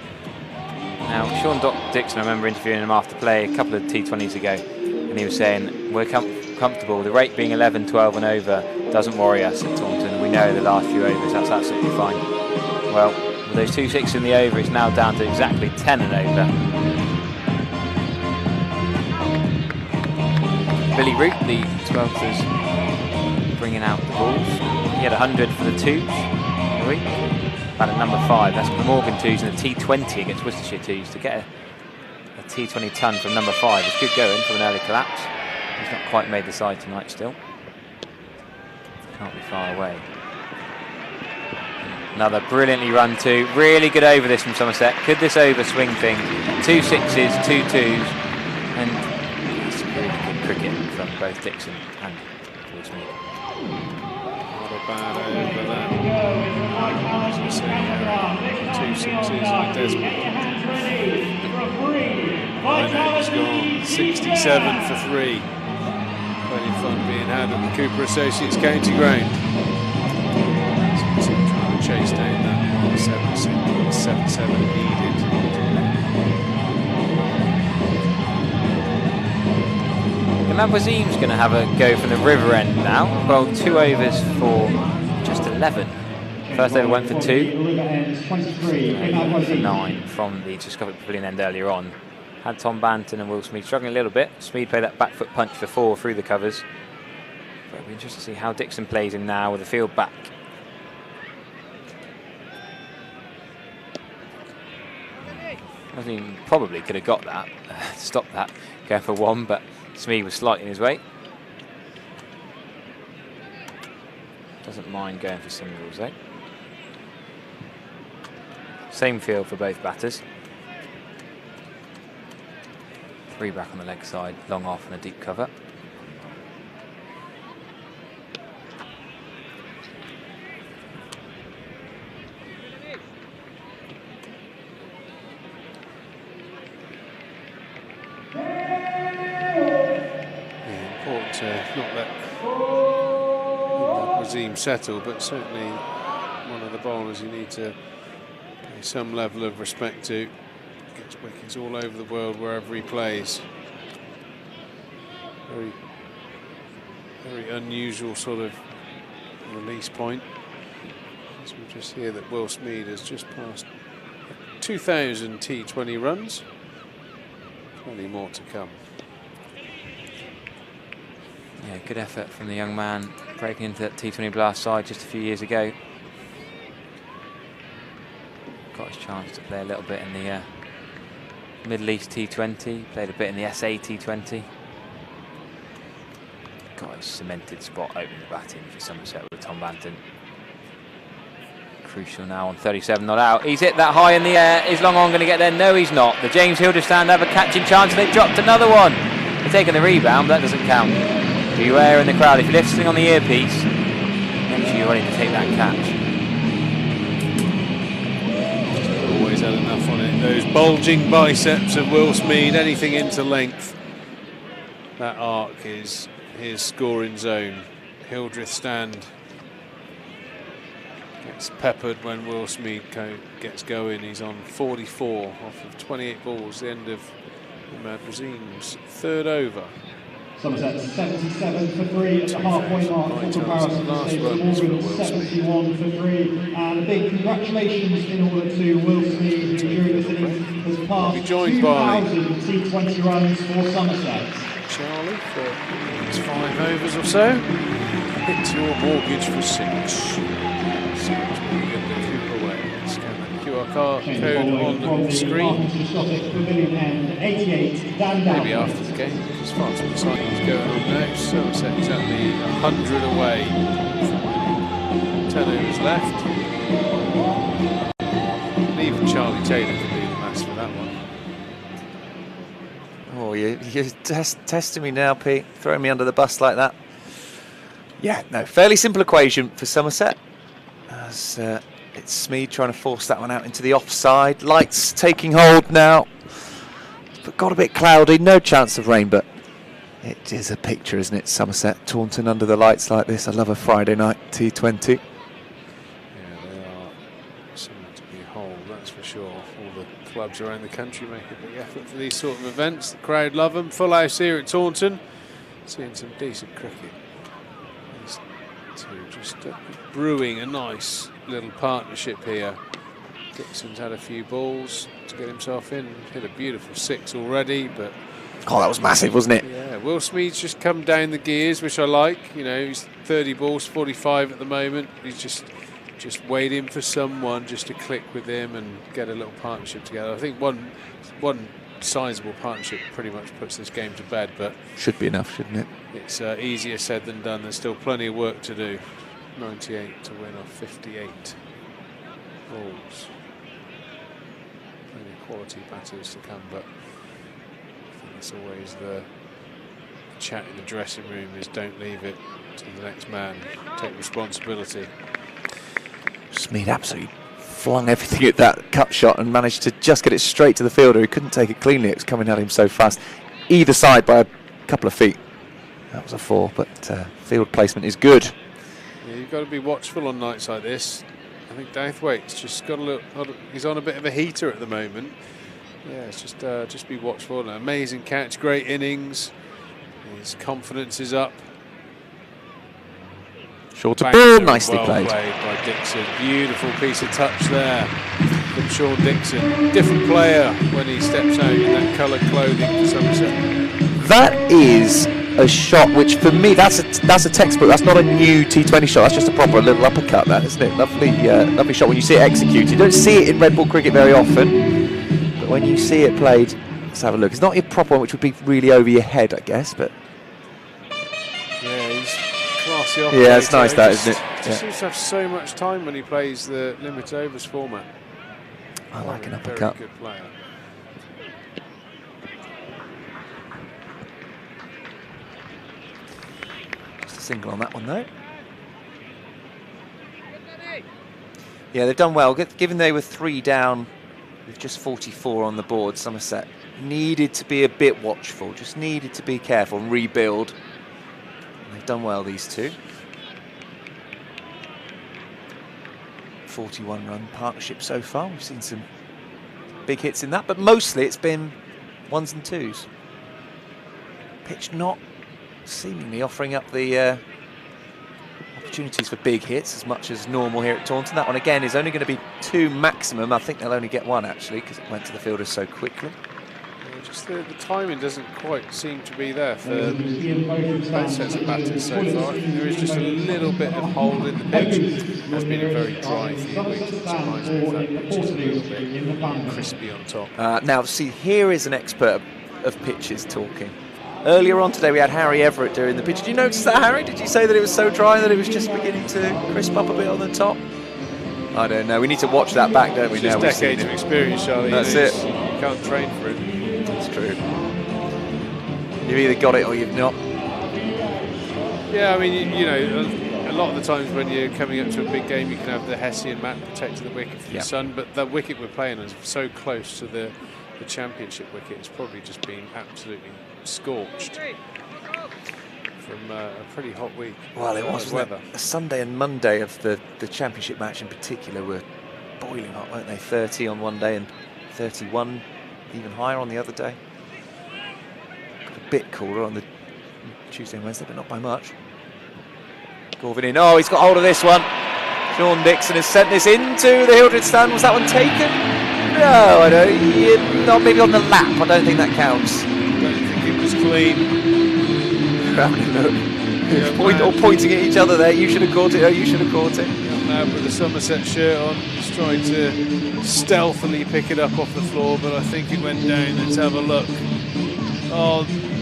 Now, Sean Dixon, I remember interviewing him after play a couple of T20s ago, and he was saying, we're comfortable, the rate being 11, 12 and over doesn't worry us at Taunton. We know the last few overs, that's absolutely fine. Well, with those 2 6s in the over, it's now down to exactly 10 and over. Billy Root, the 12thers, bringing out the balls. He had 100 for the 2s in the week. About at number 5, that's Glamorgan 2s and a T20 against Worcestershire 2s. To get a T20 ton from number 5 is good going from an early collapse. He's not quite made the side tonight still. Can't be far away. Another brilliantly run 2. Really good over this from Somerset. Could this over swing things? 2 6s, 2 2s, and it's really good cricket from both Dixon and Will Smead. Not a bad over that. As you say, 2 6s and a Desmond. 9 has gone, 67 for 3. Plenty of fun being had at the Cooper Associates County Ground. So trying to chase down that 177 needed. Imad Wasim's going to have a go from the river end now. Well, 2 overs for just 11. First over went for 2. For 9 from the Discovery Pavilion end earlier on. Had Tom Banton and Will Smead struggling a little bit. Smead played that back foot punch for 4 through the covers. But it'll be interesting to see how Dixon plays him now with the field back. Wasn't probably could have got that, stopped that, going for 1, but Smead was slightly in his way. Doesn't mind going for singles though. Same field for both batters. 3 back on the leg side, long off and a deep cover. Important to not let Wasim settle, but certainly one of the bowlers you need to pay some level of respect to. Gets wickets all over the world wherever he plays. Very unusual sort of release point. So we just hear that Will Smead has just passed 2,000 T20 runs. Plenty more to come. Yeah, good effort from the young man breaking into that T20 blast side just a few years ago. Got his chance to play a little bit in the Middle East T20, played a bit in the SA T20. Got his cemented spot opening the batting for Somerset with Tom Banton. Crucial now on 37 not out. He's hit that high in the air. Is Long On going to get there? No, he's not. The James Hilder stand have a catching chance and they've dropped another one. They're taking the rebound, but that doesn't count. Beware in the crowd. If you're listening on the earpiece, make sure you're ready to take that catch. Always had enough enough on it. Those bulging biceps of Will Smeed, anything into length. That arc is his scoring zone. Hildreth stand gets peppered when Will Smeed gets going. He's on 44 off of 28 balls, the end of Imad Razim's third over. Somerset 77 for 3 at the halfway mark for comparison to stage Glamorgan 71 for 3, and a big congratulations in order to Will Smeed, who during this innings has passed 2,000 T20 runs for Somerset. Charlie for his 5 overs or so. Hit your mortgage for 6. Scan that QR code on the screen. Maybe after the game, because far too exciting is going on now. Somerset exactly 100 away. 10 overs left. And even Charlie Taylor could be the mass for that one. Oh, you're testing me now, Pete. Throwing me under the bus like that. Yeah, no, fairly simple equation for Somerset. As it's Smeed trying to force that one out into the offside. Lights taking hold now. But got a bit cloudy, no chance of rain, but it is a picture, isn't it? Somerset, Taunton under the lights like this. I love a Friday night T20. Yeah, they are something to behold, that's for sure. All the clubs around the country make a big effort for these sort of events. The crowd love them. Full house here at Taunton. Seeing some decent cricket. These two just brewing a nice little partnership here. Dixon's had a few balls to get himself in. Hit a beautiful 6 already, but oh, that was massive, wasn't it? Yeah, Will Smeed's just come down the gears, which I like. You know, he's 30 balls, 45 at the moment. He's just waiting for someone just to click with him and get a little partnership together. I think one sizable partnership pretty much puts this game to bed, but should be enough, shouldn't it? It's easier said than done. There's still plenty of work to do. 98 to win off 58 balls. Plenty of quality batters to come, but I think that's always the chat in the dressing room is don't leave it to the next man. Take responsibility. Smeed absolutely flung everything at that cut shot and managed to just get it straight to the fielder. He couldn't take it cleanly. It was coming at him so fast. Either side by a couple of feet. That was a 4, but field placement is good. Yeah, you've got to be watchful on nights like this. I think Douthwaite's just got a little. He's on a bit of a heater at the moment. Yeah, it's just be watchful. An amazing catch, great innings. His confidence is up. Short of ball, nicely well played by Dixon. Beautiful piece of touch there from Sean Dixon. Different player when he steps out in that coloured clothing for Somerset. That is a shot which, for me, that's a textbook. That's not a new T20 shot. That's just a proper little uppercut, that, isn't it? Lovely, lovely shot when you see it executed. You don't see it in red ball cricket very often, but when you see it played, let's have a look. It's not a proper one, which would be really over your head, I guess, but yeah, he's classy operator. Yeah, it's nice that, isn't it? Just seems to have so much time when he plays the limit overs format. I like an uppercut. Very good player. Single on that one though. Yeah, they've done well. Given they were 3 down with just 44 on the board, Somerset needed to be a bit watchful, just needed to be careful and rebuild. And they've done well, these two. 41-run partnership so far. We've seen some big hits in that, but mostly it's been 1s and 2s. Pitch not seemingly offering up the opportunities for big hits as much as normal here at Taunton. That one again is only going to be 2 maximum. I think they'll only get 1 actually because it went to the fielders so quickly. Yeah, just the timing doesn't quite seem to be there for both sets of batters so far. There is just a little bit of hold in the pitch. It has been a very dry few weeks. It surprised me if that pitch is a little bit crispy on top. Now see, here is an expert of pitches talking. Earlier on today we had Harry Everett doing the pitch. Did you notice that, Harry? Did you say that it was so dry that it was just beginning to crisp up a bit on the top? I don't know. We need to watch that back, don't we? It's just decades of experience, Charlie. That's it. You can't train for it. That's true. You've either got it or you've not. Yeah, I mean, you know, a lot of the times when you're coming up to a big game, you can have the Hessian mat protecting the wicket from the sun, but the wicket we're playing is so close to the championship wicket, it's probably just been absolutely scorched from a pretty hot week. Well, it was weather. The Sunday and Monday of the championship match in particular were boiling hot, weren't they? 30 on one day and 31, even higher on the other day. Got a bit cooler on the Tuesday and Wednesday, but not by much. Gorvin in. Oh, he's got hold of this one. Sean Dixon has sent this into the Hildred stand. Was that one taken? No, I don't. Not maybe on the lap. I don't think that counts. I don't think it was clean. Look. All pointing at each other there. You should have caught it. Oh, you should have caught it. Young lad with the Somerset shirt on. He's trying to stealthily pick it up off the floor, but I think it went down. Let's have a look.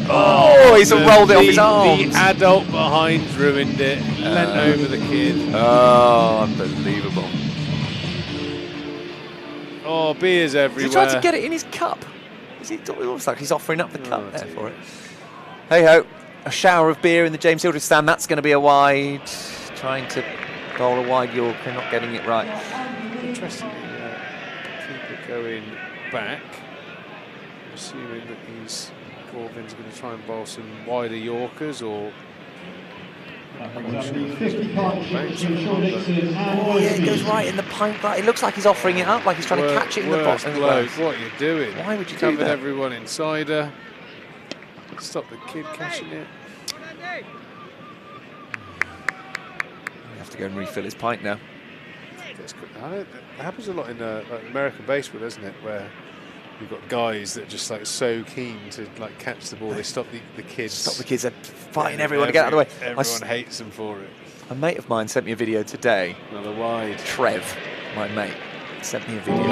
Oh, he's rolled it off his arms. The adult behind ruined it. Leant over the kid. Oh, unbelievable. Oh, beers everywhere. He tried to get it in his cup. It looks like he's offering up the cup there for it. Hey ho, a shower of beer in the James Hildred stand. That's going to be a wide. Trying to bowl a wide Yorker, not getting it right. Interestingly, keeper going back, assuming that Gorvin's going to try and bowl some wider Yorkers or. Oh yeah, it goes right in the pint bar. It looks like he's offering it up, like he's trying to catch it in the bottom. What are you doing? Why would you do Covered that? everyone inside her. Stop the kid catching it. We have to go and refill his pint now. It happens a lot in like American baseball, doesn't it? Where you've got guys that are just like so keen to like catch the ball, they stop the kids. Stop the kids. They're fighting everyone to get out of the way. Everyone hates them for it. A mate of mine sent me a video today. Another wide. Trev, my mate, sent me a video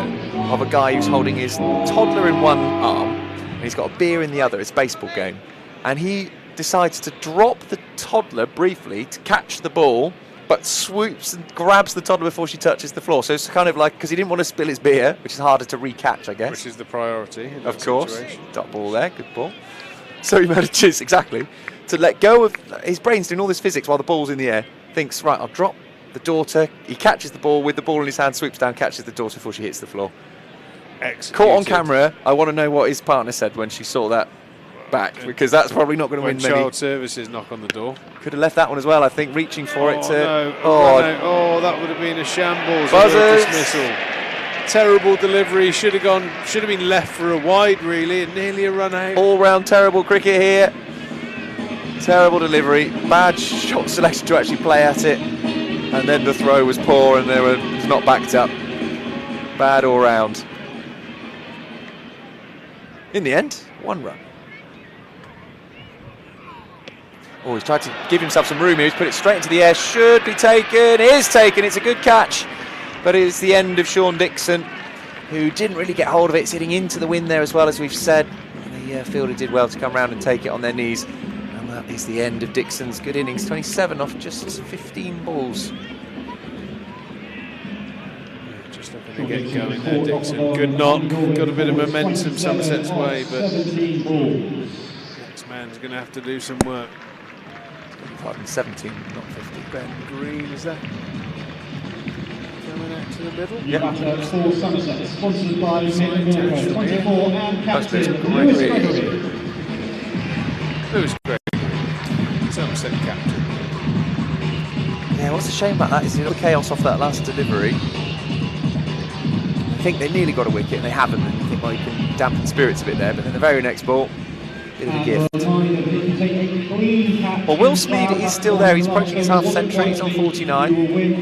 of a guy who's holding his toddler in one arm and he's got a beer in the other. It's a baseball game. And he decides to drop the toddler briefly to catch the ball, but swoops and grabs the toddler before she touches the floor. So it's kind of like, because he didn't want to spill his beer, which is harder to re-catch, I guess. Which is the priority in of that course. situation. Dot ball there, good ball. So he manages, exactly, to let go of, his brain's doing all this physics while the ball's in the air, thinks, right, I'll drop the daughter. He catches the ball with the ball in his hand, swoops down, catches the daughter before she hits the floor. Executed. Caught on camera. I want to know what his partner said when she saw that back, because that's probably not going to win many. Child services knock on the door. Could have left that one as well, I think, reaching for it to... No. Oh, that would have been a shambles. Buzzers. Dismissal. Terrible delivery. Should have been left for a wide, really, and nearly a run out. All-round terrible cricket here. Terrible delivery. Bad shot selection to actually play at it. And then the throw was poor and it was not backed up. Bad all-round. In the end, 1 run. Oh, he's tried to give himself some room here. He's put it straight into the air. Should be taken. Is taken. It's a good catch. But it's the end of Sean Dixon, who didn't really get hold of it. It's hitting into the wind there as well, as we've said. And the fielder did well to come round and take it on their knees. And that is the end of Dixon's good innings. 27 off just 15 balls. Just looking to get going there, Dixon. Good knock. Got a bit of momentum Somerset's way, but next man's going to have to do some work. Pardon, 17, not 50. Ben Green, is that coming out to the middle? Yep. For Somerset, sponsored by Glamorgan, 24 and captain Lewis Gregory. Lewis Gregory, Somerset captain. Yeah, what's a shame about that is the chaos off that last delivery. I think they nearly got a wicket and they haven't, and you think, well, you can dampen spirits a bit there, but then the very next ball, bit of a gift. Well, Will Smeed is still there. He's approaching his half century. He's on 49. We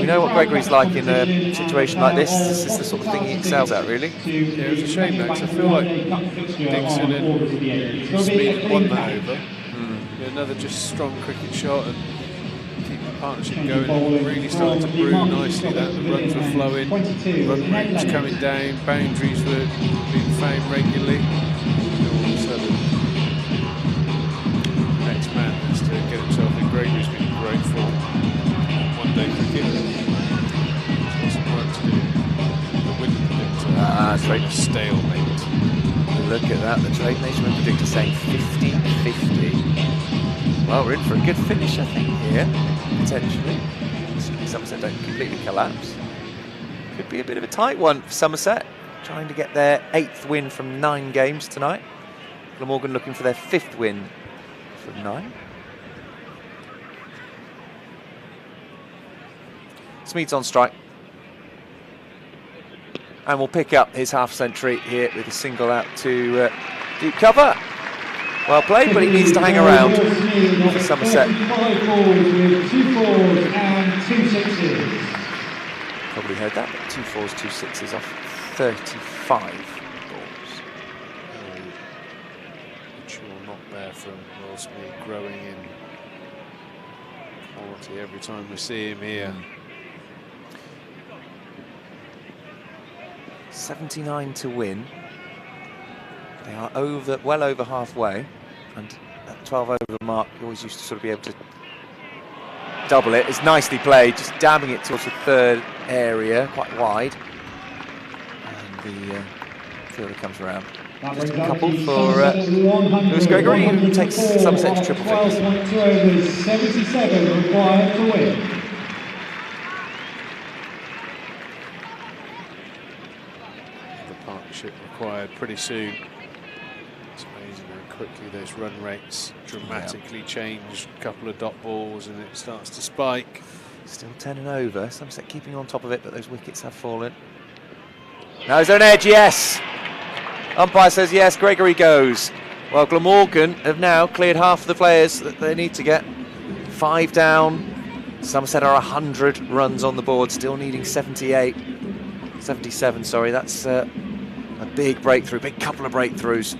know what Gregory's like in a situation like this. This is the sort of thing he excels at, really. Yeah, it was a shame though, because I feel like Dixon and Smeed won that over. Yeah, another just strong cricket shot and keep the partnership going. Really started to brew nicely. That the runs were flowing, run rate was coming down, boundaries were being found regularly. All of a sudden, next man has to get himself in. Gregory's been great for one-day cricket. There's some work to do. The wind predictor, a stalemate. Look at that, the Trade Nation predictor saying 50-50. Well, we're in for a good finish, I think, here, potentially. Somerset don't completely collapse. Could be a bit of a tight one for Somerset, trying to get their 8th win from 9 games tonight. Glamorgan looking for their 5th win from 9. Smeed's on strike. And will pick up his half-century here with a single out to deep cover. Well played, but he needs to hang around for Somerset. 5 balls with 2 4s and 2 6s. Probably heard that, but 2 4s, 2 6s off 35 balls. Mature knock there from Will Smeed, growing in quality every time we see him here. 79 to win. They are well over halfway, and at 12 over mark, you always used to sort of be able to double it. It's nicely played, just dabbing it towards the 3rd area, quite wide. And the fielder comes around. Just a couple for Lewis Gregory, who takes Somerset to triple figures. 12.2 overs, 77 required to win. Partnership required pretty soon. It's amazing how quickly those run rates dramatically change. A couple of dot balls and it starts to spike. Still 10 and over. Somerset keeping on top of it, but those wickets have fallen. Now his own edge, yes. Umpire says yes, Gregory goes. Well, Glamorgan have now cleared half of the players that they need to get. 5 down. Somerset are 100 runs on the board, still needing 77, sorry. That's a big breakthrough, big couple of breakthroughs.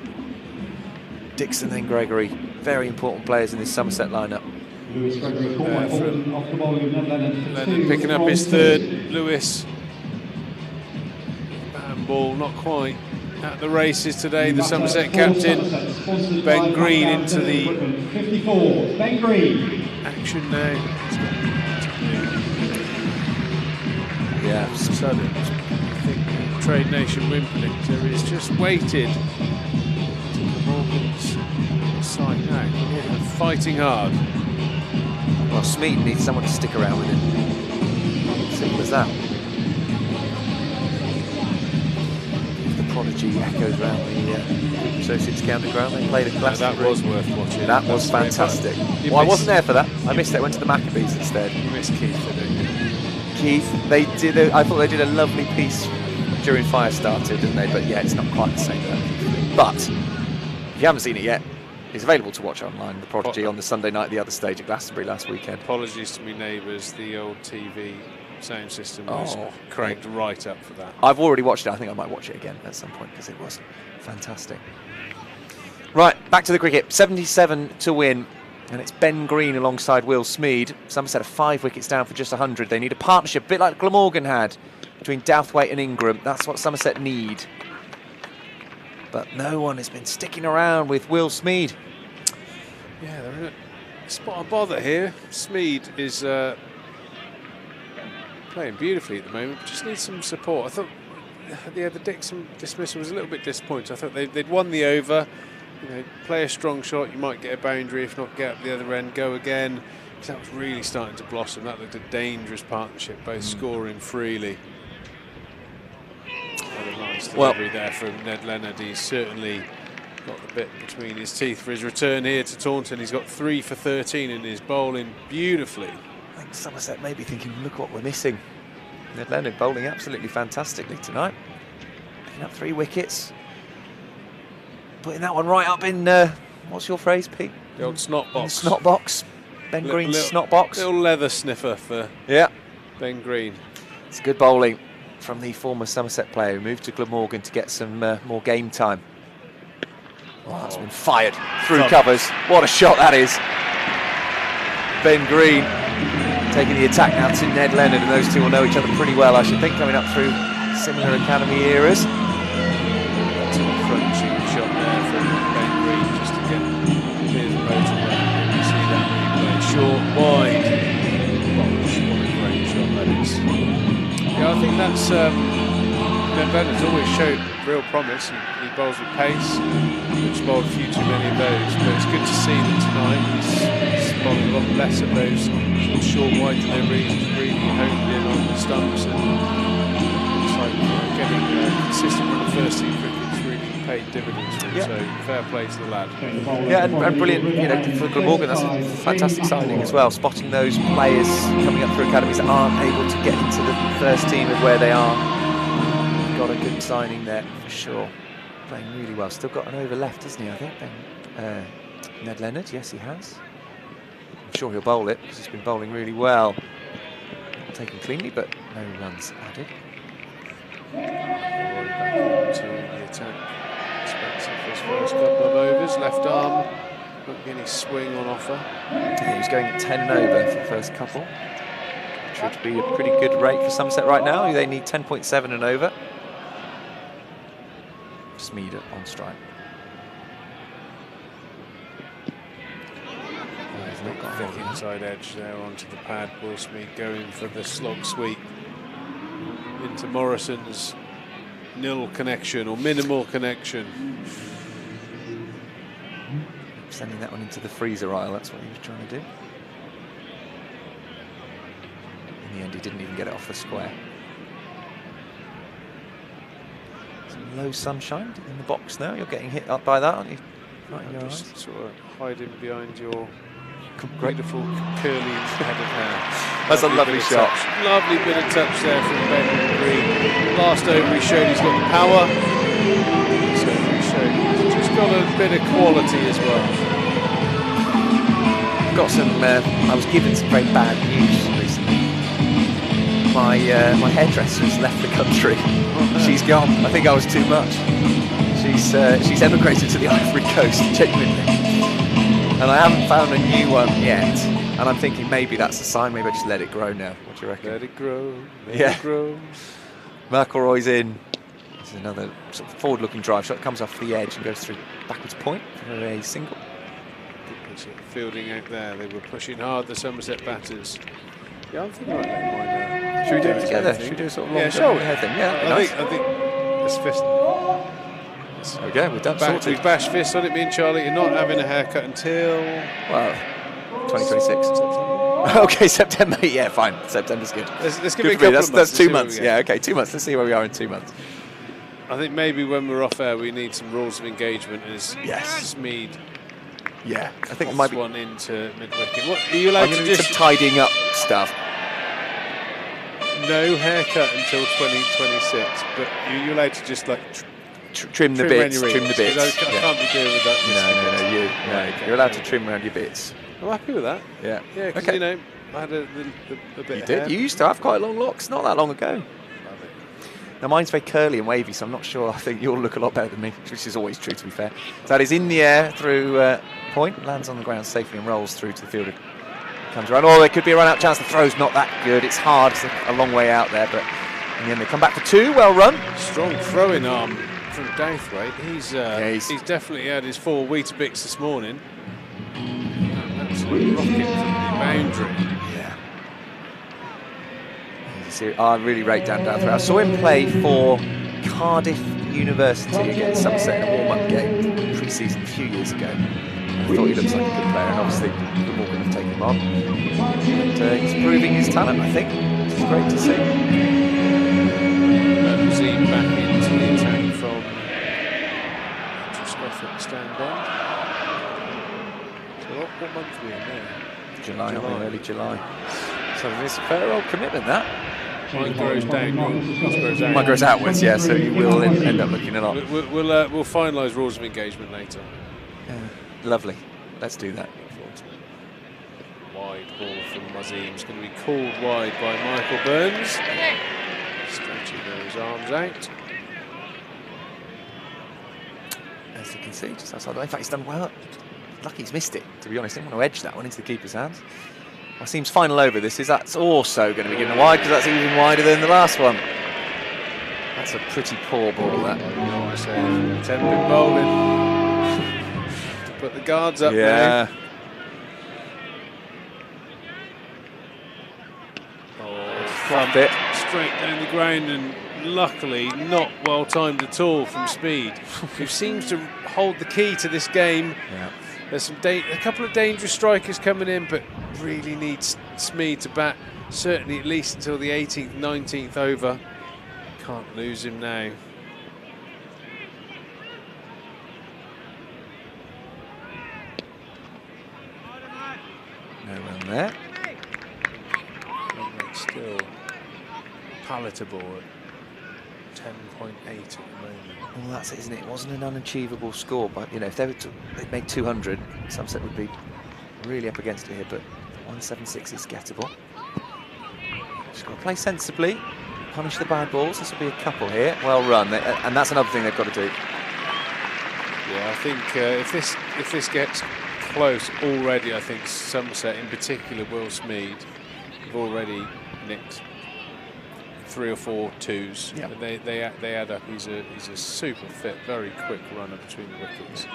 Dixon then Gregory, very important players in this Somerset lineup. Lewis Gregory off the ball with Ned Leonard picking up his 3rd. Lewis, bat ball, not quite at the races today. The Somerset captain, Ben Green, into the 54. Ben Green. Action now. Yeah, sudden. I think the Trade Nation win predictor is just weighted to Morgan's side now. Morgan fighting hard. Well, Smeed needs someone to stick around with him. Simple as that. The prodigy echoes around the Associates County ground. They played a classic. That was worth watching. That was fantastic. Well, I wasn't there for that. I missed it. Went to the Maccabees instead. You missed Keith, didn't you? Keith, they did. I thought they did a lovely piece during Fire started, didn't they? But yeah, it's not quite the same though. But if you haven't seen it yet, it's available to watch online. The Prodigy on the Sunday night, the other stage at Glastonbury last weekend. Apologies to my neighbours. The old TV sound system was cranked right up for that. I've already watched it. I think I might watch it again at some point because it was fantastic. Right, back to the cricket. 77 to win. And it's Ben Green alongside Will Smeed. Somerset are 5 wickets down for just 100. They need a partnership, a bit like Glamorgan had, between Douthwaite and Ingram. That's what Somerset need. But no one has been sticking around with Will Smeed. Yeah, they're in a spot of bother here. Smeed is playing beautifully at the moment, but just needs some support. I thought the Dixon dismissal was a little bit disappointing. I thought they'd won the over. You know, play a strong shot, you might get a boundary, if not get up the other end, go again. Because that was really starting to blossom. That looked a dangerous partnership, both scoring freely. Another nice delivery there from Ned Leonard. He's certainly got the bit between his teeth for his return here to Taunton. He's got 3 for 13 in his bowling beautifully. I think Somerset may be thinking, look what we're missing. Ned Leonard bowling absolutely fantastically tonight. Picking up 3 wickets. Putting that one right up in, what's your phrase, Pete? The old snot box. Snot box. Ben Green's snot box. Little leather sniffer for Ben Green. It's good bowling from the former Somerset player who moved to Glamorgan to get some more game time. Oh, that's been fired through covers. What a shot that is. Ben Green taking the attack now to Ned Leonard, and those two will know each other pretty well, I should think, coming up through similar academy eras. Crunching shot there from Ben Green just to get clear the motor running. You see that replay, short, wide. Gosh, what a great shot that is. Yeah, I think that's Ned Leonard's always showed real promise. He bowls with pace. He's bowled a few too many of those, but it's good to see that tonight he's less of those sort of short wide deliveries. He's really honed in on the stumps, and it's like getting consistent with the first team cricket's really paid dividends for him. So fair play to the lad. Yeah, and brilliant, you know, for Glamorgan. That's a fantastic signing as well. Spotting those players coming up through academies that aren't able to get into the first team of where they are. Got a good signing there for sure. Playing really well. Still got an over left, hasn't he? I think. Ned Leonard, yes, he has. I'm sure he'll bowl it because he's been bowling really well. Taken cleanly, but no runs added. Back into the attack. Spencer for his first couple of overs. Left arm, not getting his swing on offer. Yeah, he's going at 10 and over for the first couple. Should be a pretty good rate for Somerset right now. They need 10.7 and over. Smeed on strike. Thick inside edge there onto the pad. Will Smeed going for the slog sweep into Morrison's nil connection or minimal connection. Sending that one into the freezer aisle, that's what he was trying to do. In the end, he didn't even get it off the square. Some low sunshine in the box now. You're getting hit up by that, aren't you? Right in your eyes. Just sort of hiding behind your beautiful curly head of hair. That's a lovely shot. Lovely bit of touch there from Ben Green. Last over he showed he's got the power. So he showed he's just got a bit of quality as well. Got some. I was given some very bad news recently. My hairdresser's left the country. Oh, no. She's gone. I think I was too much. She's emigrated to the Ivory Coast, genuinely. And I haven't found a new one yet. And I'm thinking maybe that's a sign. Maybe I just let it grow now. What do you reckon? Let it grow. Let it grow. McIlroy's in. This is another sort of forward-looking drive shot. Comes off the edge and goes through backwards point for a single. Fielding out there. They were pushing hard, the Somerset batters. Yeah, I'm thinking about letting mine. Should we do it together? Should we do a sort of long hair thing? Yeah, I think it's fist. Okay, we're done. We bash fists on it, me and Charlie. You're not having a haircut until... Well, 2026. Okay, September. Yeah, fine. September's good. Let's give it a couple of months. That's 2 months. Yeah, okay, 2 months. Let's see where we are in 2 months. I think maybe when we're off air, we need some rules of engagement. Yes. Smeed. Yeah, I think it might be one into mid-wicket. What are you allowed to do? Some tidying up stuff. No haircut until 2026, but you're allowed to just like trim the bits. Trim the bits. I can't be dealing with that. No. You're allowed to trim around your bits. I'm happy with that. Yeah. Yeah, because okay. you know, I had a bit. You did. You used to have quite long locks not that long ago. Now mine's very curly and wavy, so I'm not sure. I think you'll look a lot better than me, which is always true, to be fair. So that is in the air through point, lands on the ground safely and rolls through to the fielder. Comes around. Oh, there could be a run-out chance. The throw's not that good. It's hard. It's a long way out there, but in the end they come back for two. Well run. Strong throwing arm from Dowthwaite. He's definitely had his 4 Weetabix this morning. Absolute rocket from the boundary. I really rate Dan Dowthwaite. I saw him play for Cardiff University against Somerset in a warm-up game pre-season a few years ago. I thought he looks like a good player, and obviously Glamorgan have taken him on. And he's proving his talent, I think, which is great to see. Zine back into the attack from Scott at stand-by. So what month are we in there? July, early July. So it's a fair old commitment, that. Mine grows down. Mine grows outwards, yeah, so you will end up looking a lot. We'll finalise rules of engagement later. Lovely. Let's do that. Wide ball from Mazim. It's going to be called wide by Michael Burns. Stretching those arms out. As you can see, just outside the way. In fact, he's done well. Lucky he's missed it, to be honest. I didn't want to edge that one into the keeper's hands. Well, seems final over. That's also going to be given wide because that's even wider than the last one. That's a pretty poor ball, that. I say, attempted bowling. To put the guards up there. Flubbed it. Straight down the ground and luckily not well timed at all from Speed, who seems to hold the key to this game. There's a couple of dangerous strikers coming in, but really needs Smeed to bat, certainly at least until the 18th, 19th over. Can't lose him now. No run there. Still palatable at 10.8 at the moment. Well, that's it, isn't it? It wasn't an unachievable score, but you know, if they'd made 200, Somerset would be really up against it here. But 176 is gettable. Just got to play sensibly, punish the bad balls. This will be a couple here. Well run, and that's another thing they've got to do. Yeah, I think if this gets close already, I think Somerset, in particular Will Smeed, have already nicked 3 or 4 twos. Yep. They add up. He's a super fit, very quick runner between the wickets.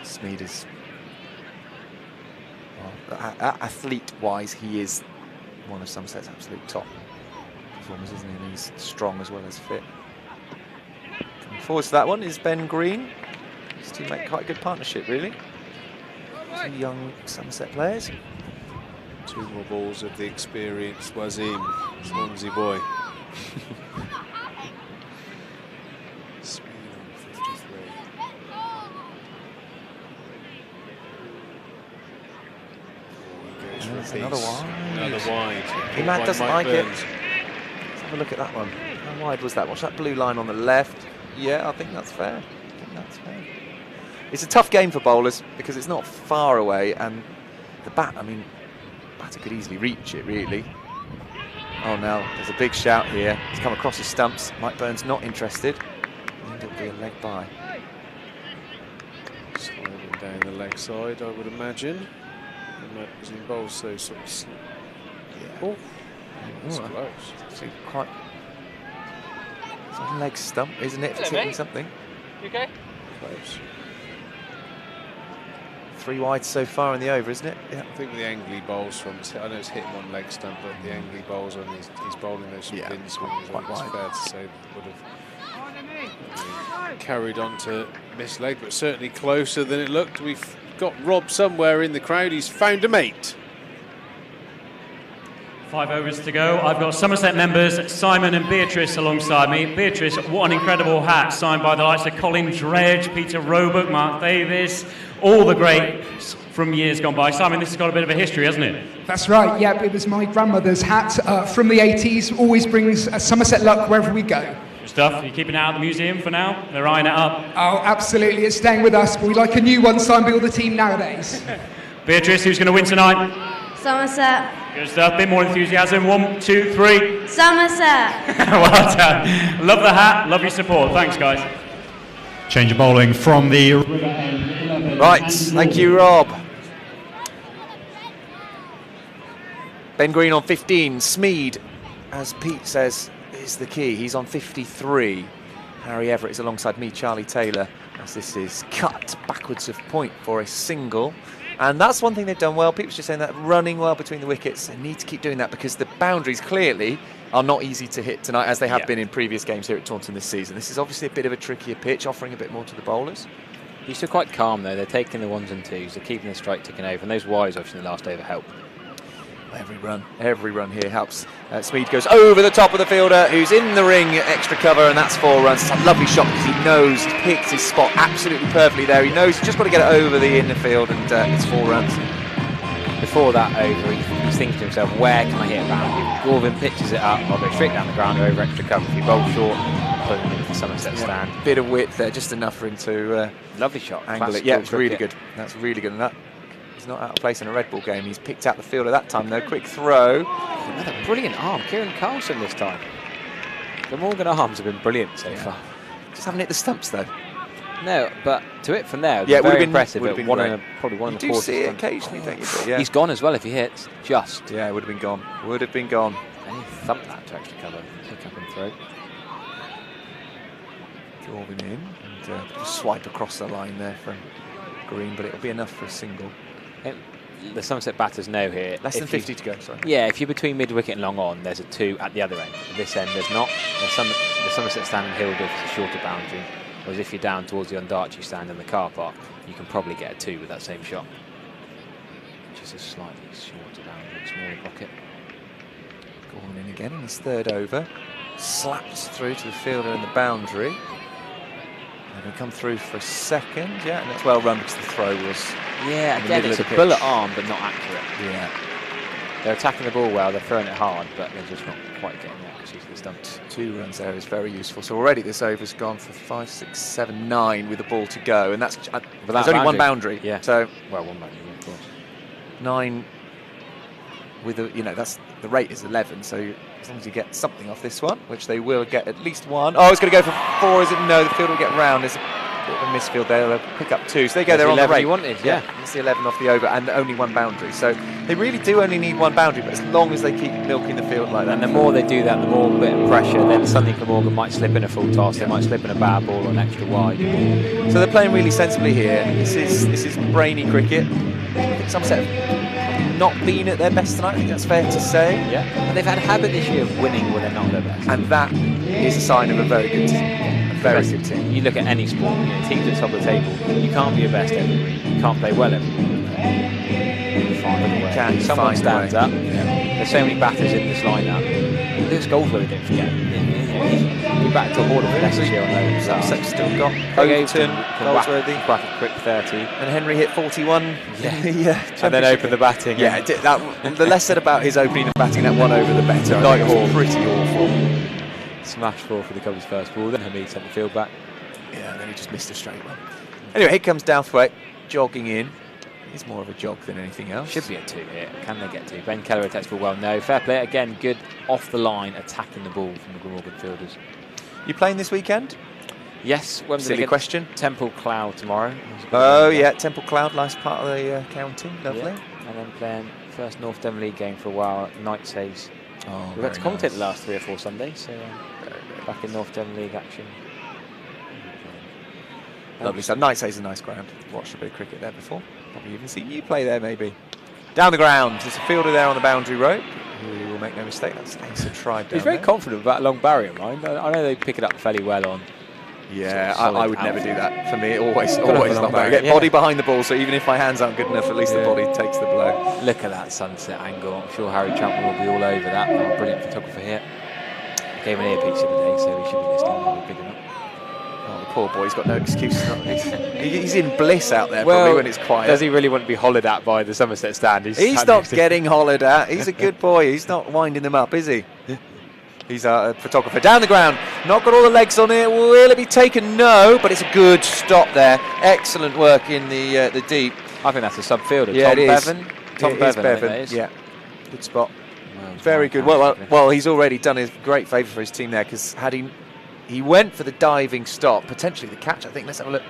Smeed is, well, athlete-wise, he is one of Somerset's absolute top performers, isn't he? And he's strong as well as fit. Coming forward to that one is Ben Green. His teammate, quite a good partnership, really. 2 young Somerset players. 2 more balls of the experienced Wazim, Swansea boy. Speed on 53. Goes for a piece. Another wide. Another wide. Matt doesn't like it. Let's have a look at that one. How wide was that? Watch that blue line on the left. Yeah, I think that's fair. It's a tough game for bowlers because it's not far away, and the bat, I mean, batter could easily reach it, really. Oh, now there's a big shout here. It's come across his stumps. Mike Burns not interested. And it'll be a leg by. Sliding down the leg side, I would imagine. Because he bowls so sort of. Yeah. Oh, that's close. It's quite. It's a leg stump, isn't it? If it's hitting something. You okay? Close. 3 wide so far in the over, isn't it? Yeah. I think the angle he bowls from, I know it's hitting one leg stump, but the angle he bowls on, he's bowling those sort of in swings. It's fair to say that would have carried on to miss leg, but certainly closer than it looked. We've got Rob somewhere in the crowd. He's found a mate. 5 overs to go. I've got Somerset members Simon and Beatrice alongside me. Beatrice, what an incredible hat, signed by the likes of Colin Dredge, Peter Roebuck, Mark Davis, all the greats from years gone by. Simon, this has got a bit of a history, hasn't it? That's right, yeah, it was my grandmother's hat from the 80s, always brings Somerset luck wherever we go. Good stuff. Are you keeping it out of the museum for now? They're eyeing it up. Oh, absolutely, it's staying with us, but we like a new one signed by all the team nowadays. Beatrice, who's going to win tonight? Somerset. Good stuff. Bit more enthusiasm. 1, 2, 3. Somerset. Well done. Love the hat. Love your support. Thanks, guys. Change of bowling from the... Right. Thank you, Rob. Ben Green on 15. Smeed, as Pete says, is the key. He's on 53. Harry Everett is alongside me, Charlie Taylor, as this is cut backwards of point for a single. And that's one thing they've done well. People's just saying that running well between the wickets. They need to keep doing that because the boundaries clearly are not easy to hit tonight, as they have been in previous games here at Taunton this season. This is obviously a bit of a trickier pitch, offering a bit more to the bowlers. You're still quite calm though. They're taking the 1s and 2s. They're keeping the strike ticking over, and those wides obviously in the last over help. Every run here helps. Smeed goes over the top of the fielder, who's in the ring, extra cover, and that's 4 runs. It's a lovely shot because he knows, picked his spot absolutely perfectly there. He knows he's just got to get it over the inner field, and it's 4 runs. Before that over, he's thinking to himself, where can I hit a boundary? Gorvin pitches it up, I'll go straight down the ground over extra cover. If he bowls short, put him into the Somerset stand. Bit of width there, just enough for him to lovely shot. Angle it. Yeah, it's really good. That's really good. And that he's not out of place in a Red Bull game. He's picked out the field at that time though. Quick throw. Another brilliant arm. Kieran Carlson this time. The Glamorgan arms have been brilliant so far. Just haven't hit the stumps though. No, but to hit from there, yeah, it would have been impressive. Would have been probably one you of the do quarters. See it occasionally, don't you? But yeah. He's gone as well if he hits. Just. Yeah, it would have been gone. Would have been gone. And he thumped that to extra cover. Pick up and throw. Gorvin in and just swipe across the line there from Green, but it'll be enough for a single. The Somerset batters know here. Less than 50 to go, sorry. Yeah, if you're between mid-wicket and long on, there's a 2 at the other end. At this end, there's not. The Somerset stand and Hilda is a shorter boundary. Whereas if you're down towards the Ondarchi stand in the car park, you can probably get a 2 with that same shot. Just a slightly shorter boundary, smaller pocket. Going in again in his third over. Slaps through to the fielder in the boundary. They're going to come through for a second, yeah, and it's well run because the throw was. Yeah, in the again, middle it's of a the bullet pitch. arm, but not accurate. Yeah. They're attacking the ball well, they're throwing it hard, but they're just not quite getting the accuracy to the stumps. 2 runs there is very useful. So already this over's gone for 5, 6, 7, 9 with the ball to go, and that's there's only one boundary. Yeah. So well, one boundary, of course. 9 with a, that's the rate is 11. So as long as you get something off this one, which they will get at least 1. Oh, it's going to go for 4, is it? No, the field will get round. There's a bit of a misfield there. They'll pick up 2. So they go there on the rate. You wanted, yeah. It's the 11 off the over and only 1 boundary. So they really do only need 1 boundary, but as long as they keep milking the field like that. And the more they do that, the more bit of pressure. Then suddenly Glamorgan might slip in a full toss. They might slip in a bad ball or an extra wide. So they're playing really sensibly here. This is brainy cricket. I think Somerset have not been at their best tonight. I think that's fair to say. Yeah. And they've had a habit this year of winning when they're not at their best. And that is a sign of a very good team. A very good team. You look at any sport, teams at the top of the table, you can't be your best every week. You can't play well every week. Someone stands up. There's so many batters in this lineup. Lewis Goldsworthy, don't forget. We're back to a border for Leicester here on those. Somerset still got Overton, Goldsworthy, quite a quick 30. And Henry hit 41. Yeah. And then opened the batting. Yeah, the less said about his opening and batting that one over, the better. Like it was pretty awful. Smash 4 for the Covers first ball. Then Hamid sent the field back. Yeah, and then he just missed a straight one. Anyway, here comes Douthwaite jogging in. It's more of a jog than anything else. Should be a 2 here. Can they get 2? Ben Keller attacks for well. No. Fair play. Again, good off the line attacking the ball from the Glamorgan fielders. You playing this weekend? Yes. Silly question. Temple Cloud tomorrow. Oh, yeah. Temple Cloud, last part of the county. Lovely. Yeah. And then playing first North Devon League game for a while at Knights Hayes. Oh, we've had to commentate the last 3 or 4 Sundays. So back in North Devon League action. Lovely stuff. Knights Hayes is a nice ground. Watched a bit of cricket there before. Probably even seen you play there, maybe. Down the ground. There's a fielder there on the boundary rope. Who will make no mistake. That's Ace of Tribe down He's very there. confident about a long barrier, mind. I know they pick it up fairly well on. Yeah, sort of I would never do that. For me, always long long barrier. Get yeah. body behind the ball, so even if my hands aren't good enough, at least the body takes the blow. Look at that sunset angle. I'm sure Harry Champman will be all over that. Oh, brilliant photographer here. Gave an earpiece the other day, so he should be listening. He'll be big enough. Oh, the poor boy's got no excuse. He's in bliss out there, probably, when it's quiet. Does he really want to be hollered at by the Somerset stand? He's not getting hollered at. He's a good boy. He's not winding them up, is he? He's a photographer. Down the ground. Not got all the legs on it. Will it be taken? No, but it's a good stop there. Excellent work in the deep. I think that's a sub-fielder. Yeah, Tom it is. Bevan. Tom Bevan. Yeah, good spot. Very good. Well, he's already done a great favour for his team there, because had he went for the diving stop, potentially the catch. I think. Let's have a look.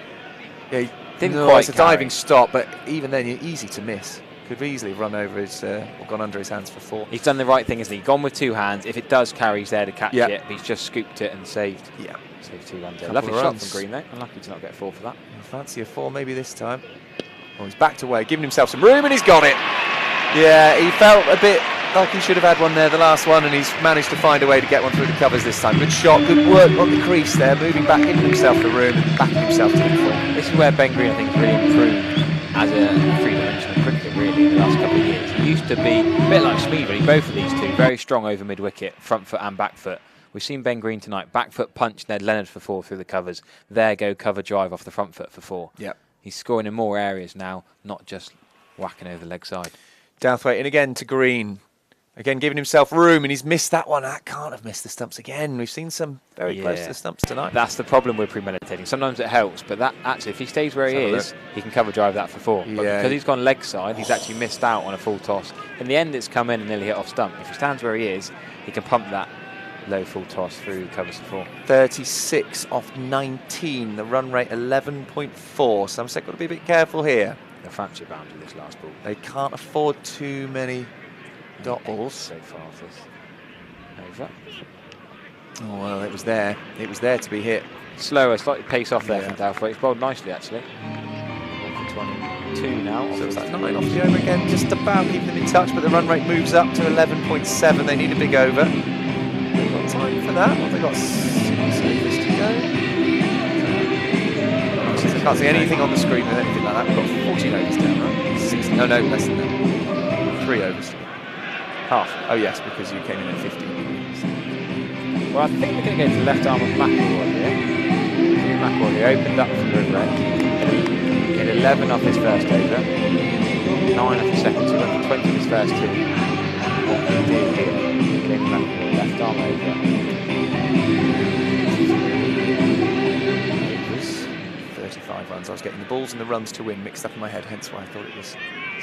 Yeah, he didn't quite. It's a diving stop, but even then, you're easy to miss. Could easily run over his or gone under his hands for 4. He's done the right thing, isn't he? Gone with 2 hands. If it does carry, he's there to catch Yeah. it. But he's just scooped it and saved. Yeah, saved 2 runs there. Couple Lovely of shot runs. from Green though. Unlucky to not get 4 for that. Fancy a 4 maybe this time. Oh, he's backed away, giving himself some room, and he's got it. Yeah, he felt a bit like he should have had one there, the last one, and he's managed to find a way to get one through the covers this time. Good shot, good work on the crease there, moving back into himself the room, backing himself to the full. This is where Ben Green, I think, has really improved as a three-dimensional cricketer, really, in the last couple of years. He used to be a bit like Smeed, really, both of these two, very strong over mid-wicket, front foot and back foot. We've seen Ben Green tonight, back foot punch Ned Leonard for 4 through the covers. There go cover drive off the front foot for 4. Yep. He's scoring in more areas now, not just whacking over the leg side. Douthwaite in again to Green. Again, giving himself room, and he's missed that one. I can't have missed the stumps again. We've seen some very close to the stumps tonight. That's the problem with premeditating. Sometimes it helps, but that actually, if he stays where he is, he can cover drive that for 4. But because he's gone leg side, he's actually missed out on a full toss. In the end, it's come in and nearly hit off stump. If he stands where he is, he can pump that low full toss through covers for 4. 36 off 19. The run rate 11.4. Somerset got to be a bit careful here. They'll fancy boundary this last ball. They can't afford too many dot balls. So far this over. Oh well, it was there. It was there to be hit. Slower, slightly pace off there from Douthwaite. It's bowled nicely actually. 1 for 22 now. So it's like 9 off the over again, just about keeping them in touch, but the run rate moves up to 11.7. They need a big over. They've got time for that. Well, they've got 6 overs to go. Can't see anything on the screen with anything like that. We've got 14 overs down, right? 16. No, less than that. 3 overs. Half. Oh yes, because you came in at 15. Well, I think we're going to go to the left arm of McElroy here. McElroy, he opened up from the river end. Hit 11 off his first over. 9 off his second, so he went for 20 off his first 2. What can he do here? Jamie McElroy, left arm over. 35 runs. I was getting the balls and the runs to win mixed up in my head, hence why I thought it was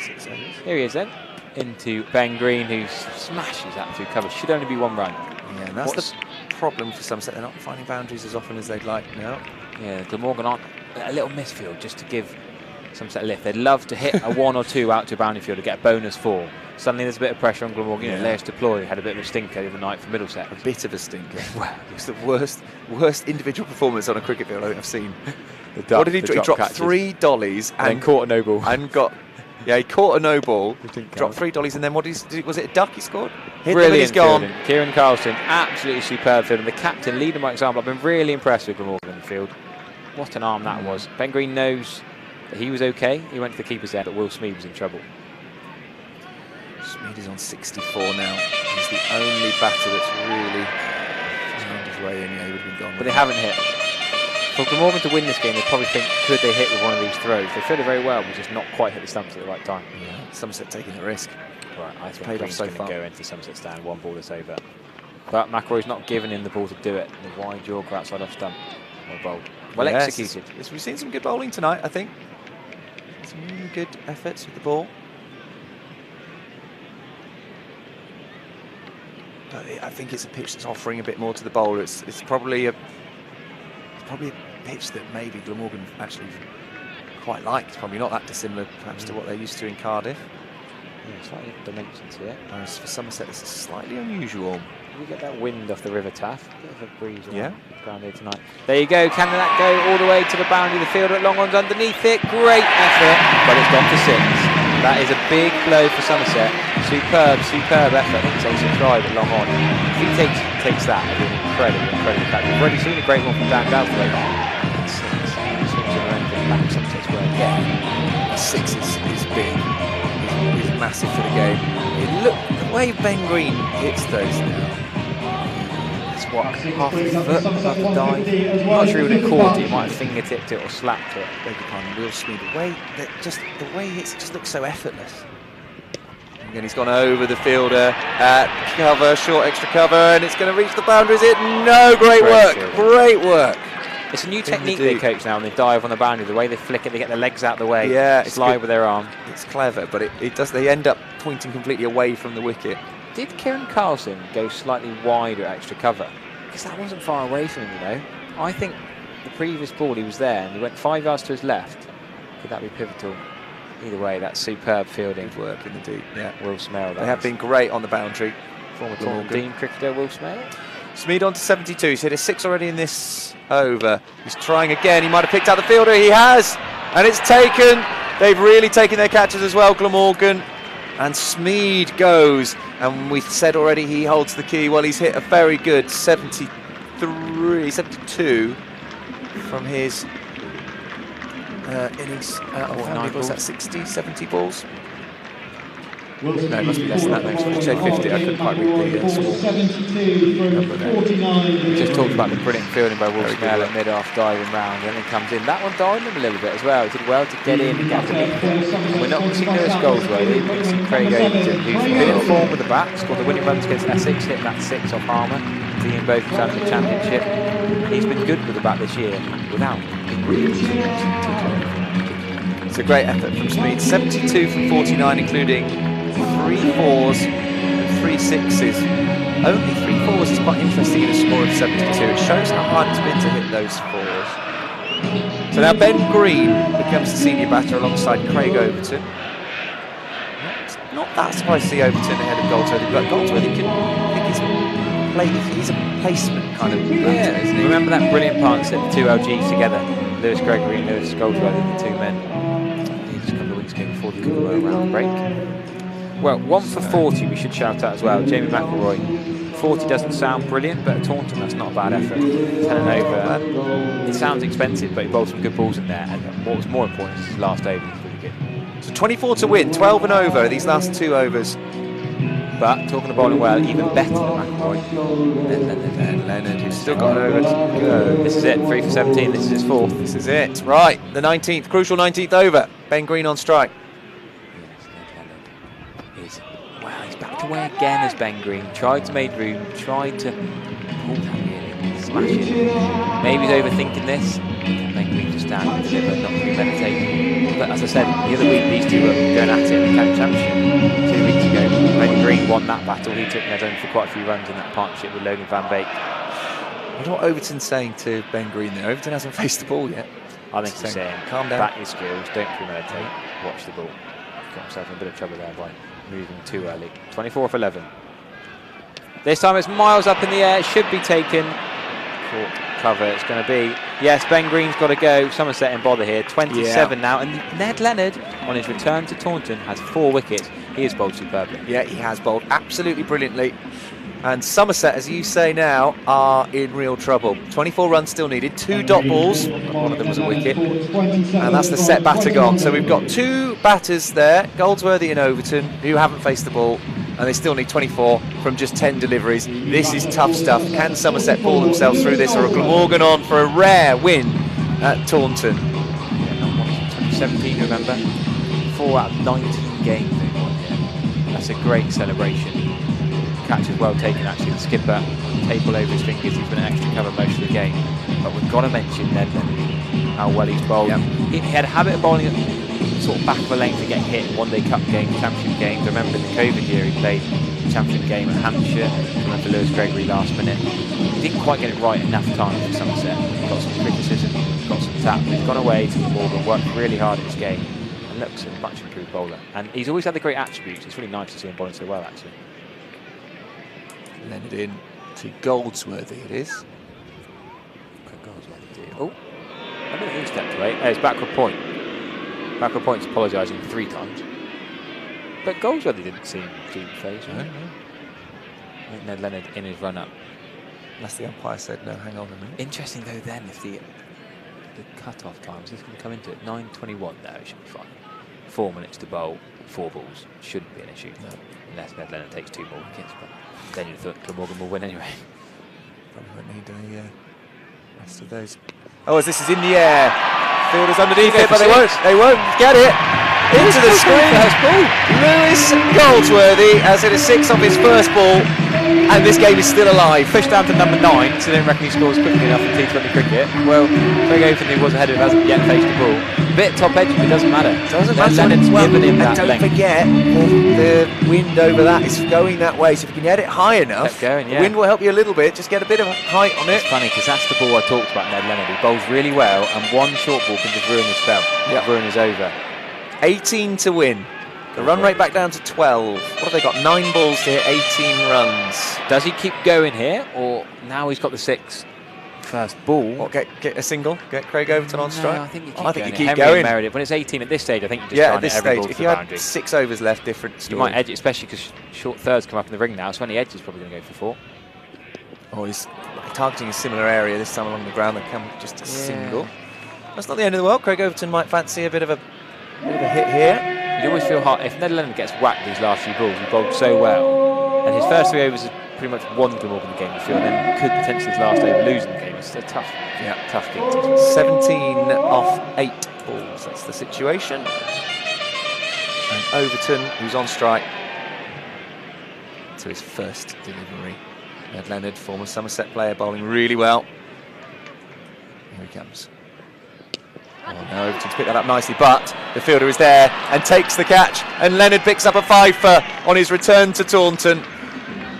6 overs. Here he is then, into Ben Green, who smashes that through cover. Should only be 1 run. Yeah, and that's the problem for Somerset. They're not finding boundaries as often as they'd like now. Yeah, Glamorgan on a little misfield just to give Somerset a lift. They'd love to hit a 1 or 2 out to a boundary field to get a bonus 4. Suddenly there's a bit of pressure on Glamorgan. You know, Laius Deploy had a bit of a stinker the other night for Middlesex. A bit of a stinker. Wow, it was the worst individual performance on a cricket field I think I've seen. What did he drop? He dropped 3 dollies and caught a no ball. And got, he caught a no ball, dropped 3 dollies, and then was it a duck he scored? Hit Brilliant them and he's gone. fielding. Kieran Carlson, absolutely superb fielding. The captain leading by example. I've been really impressed with Glamorgan in the field. What an arm that was. Ben Green knows that he was okay. He went to the keeper's there, but Will Smeed was in trouble. Smeed is on 64 now. He's the only batter that's really found his way in. Yeah, he would have been gone. But they haven't hit. For Glamorgan to win this game, they probably think, could they hit with one of these throws? They fielded very well, but just not quite hit the stumps at the right time. Yeah. Somerset taking the risk. Right, I think Green's going to go into Somerset stand, 1 ball that's over. But McElroy's not giving him the ball to do it. The wide Yorker outside off stump. Well bowled. Well executed. Yes, we've seen some good bowling tonight, I think. Some really good efforts with the ball. But I think it's a pitch that's offering a bit more to the bowler. It's probably a pitch that maybe Glamorgan actually quite like. It's probably not that dissimilar, perhaps, to what they're used to in Cardiff. Yeah, slightly different dimensions here. Whereas for Somerset, this is slightly unusual. You get that wind off the River Taff. Bit of a breeze on the ground here tonight. There you go. Can that go all the way to the boundary? The fielder at long on's underneath it. Great effort, but it's gone for 6. That is a big blow for Somerset. Superb effort. I think it's Ace Drive at long on. If he takes that, it'll be an incredible catch. We've already seen a great one from Dan Douthwaite. 6. Swings around the back of Somerset's way again. 6 is big. Is massive for the game. Look, the way Ben Green hits those now. It's what, half a foot above the dive? I'm not sure he would have caught it. He might have fingertipped it or slapped it. Beg your pardon, Will Smeed. The way he hits it just looks so effortless. Again, he's gone over the fielder at cover, short extra cover, and it's going to reach the boundaries. No, great work. It's a new technique they coach now, and they dive on the boundary. The way they flick it, they get their legs out the way, slide with their arm. It's clever, but it does. They end up pointing completely away from the wicket. Did Kieran Carlson go slightly wider at extra cover? Because that wasn't far away from him, you know. I think the previous ball he was there, and he went 5 yards to his left. Could that be pivotal? Either way, that's superb fielding. Good work in the deep. Yeah, Will Smale. They have been great on the boundary. Former Taunton Dean cricketer Will Smale. Smeed on to 72. He's hit a 6 already in this over. He's trying again. He might have picked out the fielder. He has, and it's taken. They've really taken their catches as well, Glamorgan. And Smeed goes, and we said already he holds the key. Well, he's hit a very good 72 from his innings. How many balls? That 60, 70 balls? No, it must be less than that. Next one, 50. I couldn't quite read the small number there. We just talked about the brilliant fielding by Will Smale at mid-off diving round, and then he comes in. That one died him a little bit as well. He did well to get in and get underneath it. We're not going to see Lewis Goldsworthy, we're going to see Craig Overton, who's been in form with the bat, scored the winning runs against Essex, hit that 6 off Harmer, seeing both times in the championship. He's been good with the bat this year, without being really It's a great effort from Smeed. 72 from 49, including 3 4s and 3 6s. Only 3 4s is quite interesting in a score of 72. It shows how hard it's been to hit those 4s. So now Ben Green becomes the senior batter alongside Craig Overton. Not that surprised to see Overton ahead of Goldsworthy, but Goldsworthy he's a placement kind of batter, isn't he? Remember that brilliant partnership, the 2 LGs together, Lewis Gregory and Lewis Goldsworthy, the 2 men. Just a couple of weeks ago before the round break. Well, 1 for 40 we should shout out as well. Jamie McElroy, 40 doesn't sound brilliant, but at Taunton, that's not a bad effort. 10 and over. It sounds expensive, but he bowled some good balls in there. And what was more important is his last over was really good. So 24 to win, 12 and over these last 2 overs. But talking of bowling well, even better than McElroy. Then Leonard, who's still got an over to go. This is it, 3 for 17, this is his 4th. This is it, right, the 19th, crucial 19th over. Ben Green on strike. Wow, he's back away again as Ben Green. Tried to make room, tried to pull that really, smash it. Maybe he's overthinking this. Ben Green just down and deliver, not premeditated. But as I said, the other week these two were going at it in the county championship 2 weeks ago. Ben Green won that battle. He took Ned for quite a few runs in that partnership with Logan Van Beek. I wonder what Overton's saying to Ben Green there. Overton hasn't faced the ball yet. I think he's saying, calm down. Back your skills, don't premeditate, watch the ball. Got himself in a bit of trouble there by moving too early. 24 for 11. This time it's miles up in the air, should be taken. Caught cover, it's going to be. Yes, Ben Green's got to go. Somerset in bother here. 27 now. And Ned Leonard, on his return to Taunton, has 4 wickets. He has bowled superbly. Yeah, he has bowled absolutely brilliantly. And Somerset, as you say now, are in real trouble. 24 runs still needed, 2 dot balls, one of them was a wicket, and that's the set batter gone. So we've got 2 batters there, Goldsworthy and Overton, who haven't faced the ball, and they still need 24 from just 10 deliveries. This is tough stuff. Can Somerset pull themselves through this, or a Glamorgan on for a rare win at Taunton? Yeah, 17, remember? 4 out of 19 games they've won here. That's a great celebration. Catch is well taken actually, the skipper, tape all over his fingers, he's been an extra cover most of the game. But we've got to mention Ned Leonard, how well he's bowled. Yep. He had a habit of bowling at sort of back of a length to get hit in one-day cup games, championship games. I remember in the COVID year he played the championship game at Hampshire, went for Lewis Gregory last minute. He didn't quite get it right enough times for Somerset. Got some criticism, got some tap, but he's gone away to Glamorgan, worked really hard at his game, and looks a much improved bowler. And he's always had the great attributes. It's really nice to see him bowling so well actually. Leonard in to Goldsworthy it is. Oh, I don't think he stepped away. It's backward point. Backward point's apologising 3 times. But Goldsworthy didn't seem too phased, right? No. I think Ned Leonard in his run-up. Unless the umpire said no, hang on a minute. Interesting though then, if the cut-off time, is this going to come into it? 9:21, no, it should be fine. 4 minutes to bowl, 4 balls, shouldn't be an issue. No. Unless Ned Leonard takes 2 more wickets, but then you'd thought Glamorgan will win anyway. Probably won't need a rest of those. Oh, as this is in the air. Fielders underneath it, but they won't get it. Into the screen. Lewis Goldsworthy has hit a 6 off his first ball, and this game is still alive. Pushed down to number 9, so they don't reckon he scores quickly enough in T20 cricket. Well, Craig Overton, who was ahead of him, hasn't yet faced the ball. A bit top edge, but it doesn't matter. Doesn't matter. Leonard's given him that length. Don't forget, the wind over that is going that way, so if you can get it high enough, going, the wind will help you a little bit. Just get a bit of height on it. It's funny, because that's the ball I talked about, Ned Leonard. He bowls really well, and one short ball can just ruin his spell, ruin his over. 18 to win. The run rate back down to 12. What have they got? 9 balls to hit 18 runs. Does he keep going here, or now he's got the 6 first ball? What, get a single? Get Craig Overton on strike? I think you keep keep going. When it's 18 at this stage, I think you just try and hit every ball to the boundary. If you had 6 overs left, different story. You might edge it, especially because short thirds come up in the ring now, so any edge is probably going to go for 4. Oh, he's targeting a similar area this time along the ground. They come just a single. That's not the end of the world. Craig Overton might fancy a bit of a hit here. You always feel hard if Ned Leonard gets whacked these last few balls. He bowled so well, and his first 3 overs has pretty much won Glamorgan the game. I feel, and then could potentially his last over losing the game. It's a tough gig. 17 off 8 balls. That's the situation. And Overton, who's on strike, to his first delivery. Ned Leonard, former Somerset player, bowling really well. Here he comes. Oh no, Overton's picked that up nicely, but the fielder is there and takes the catch, and Leonard picks up a 5-for on his return to Taunton.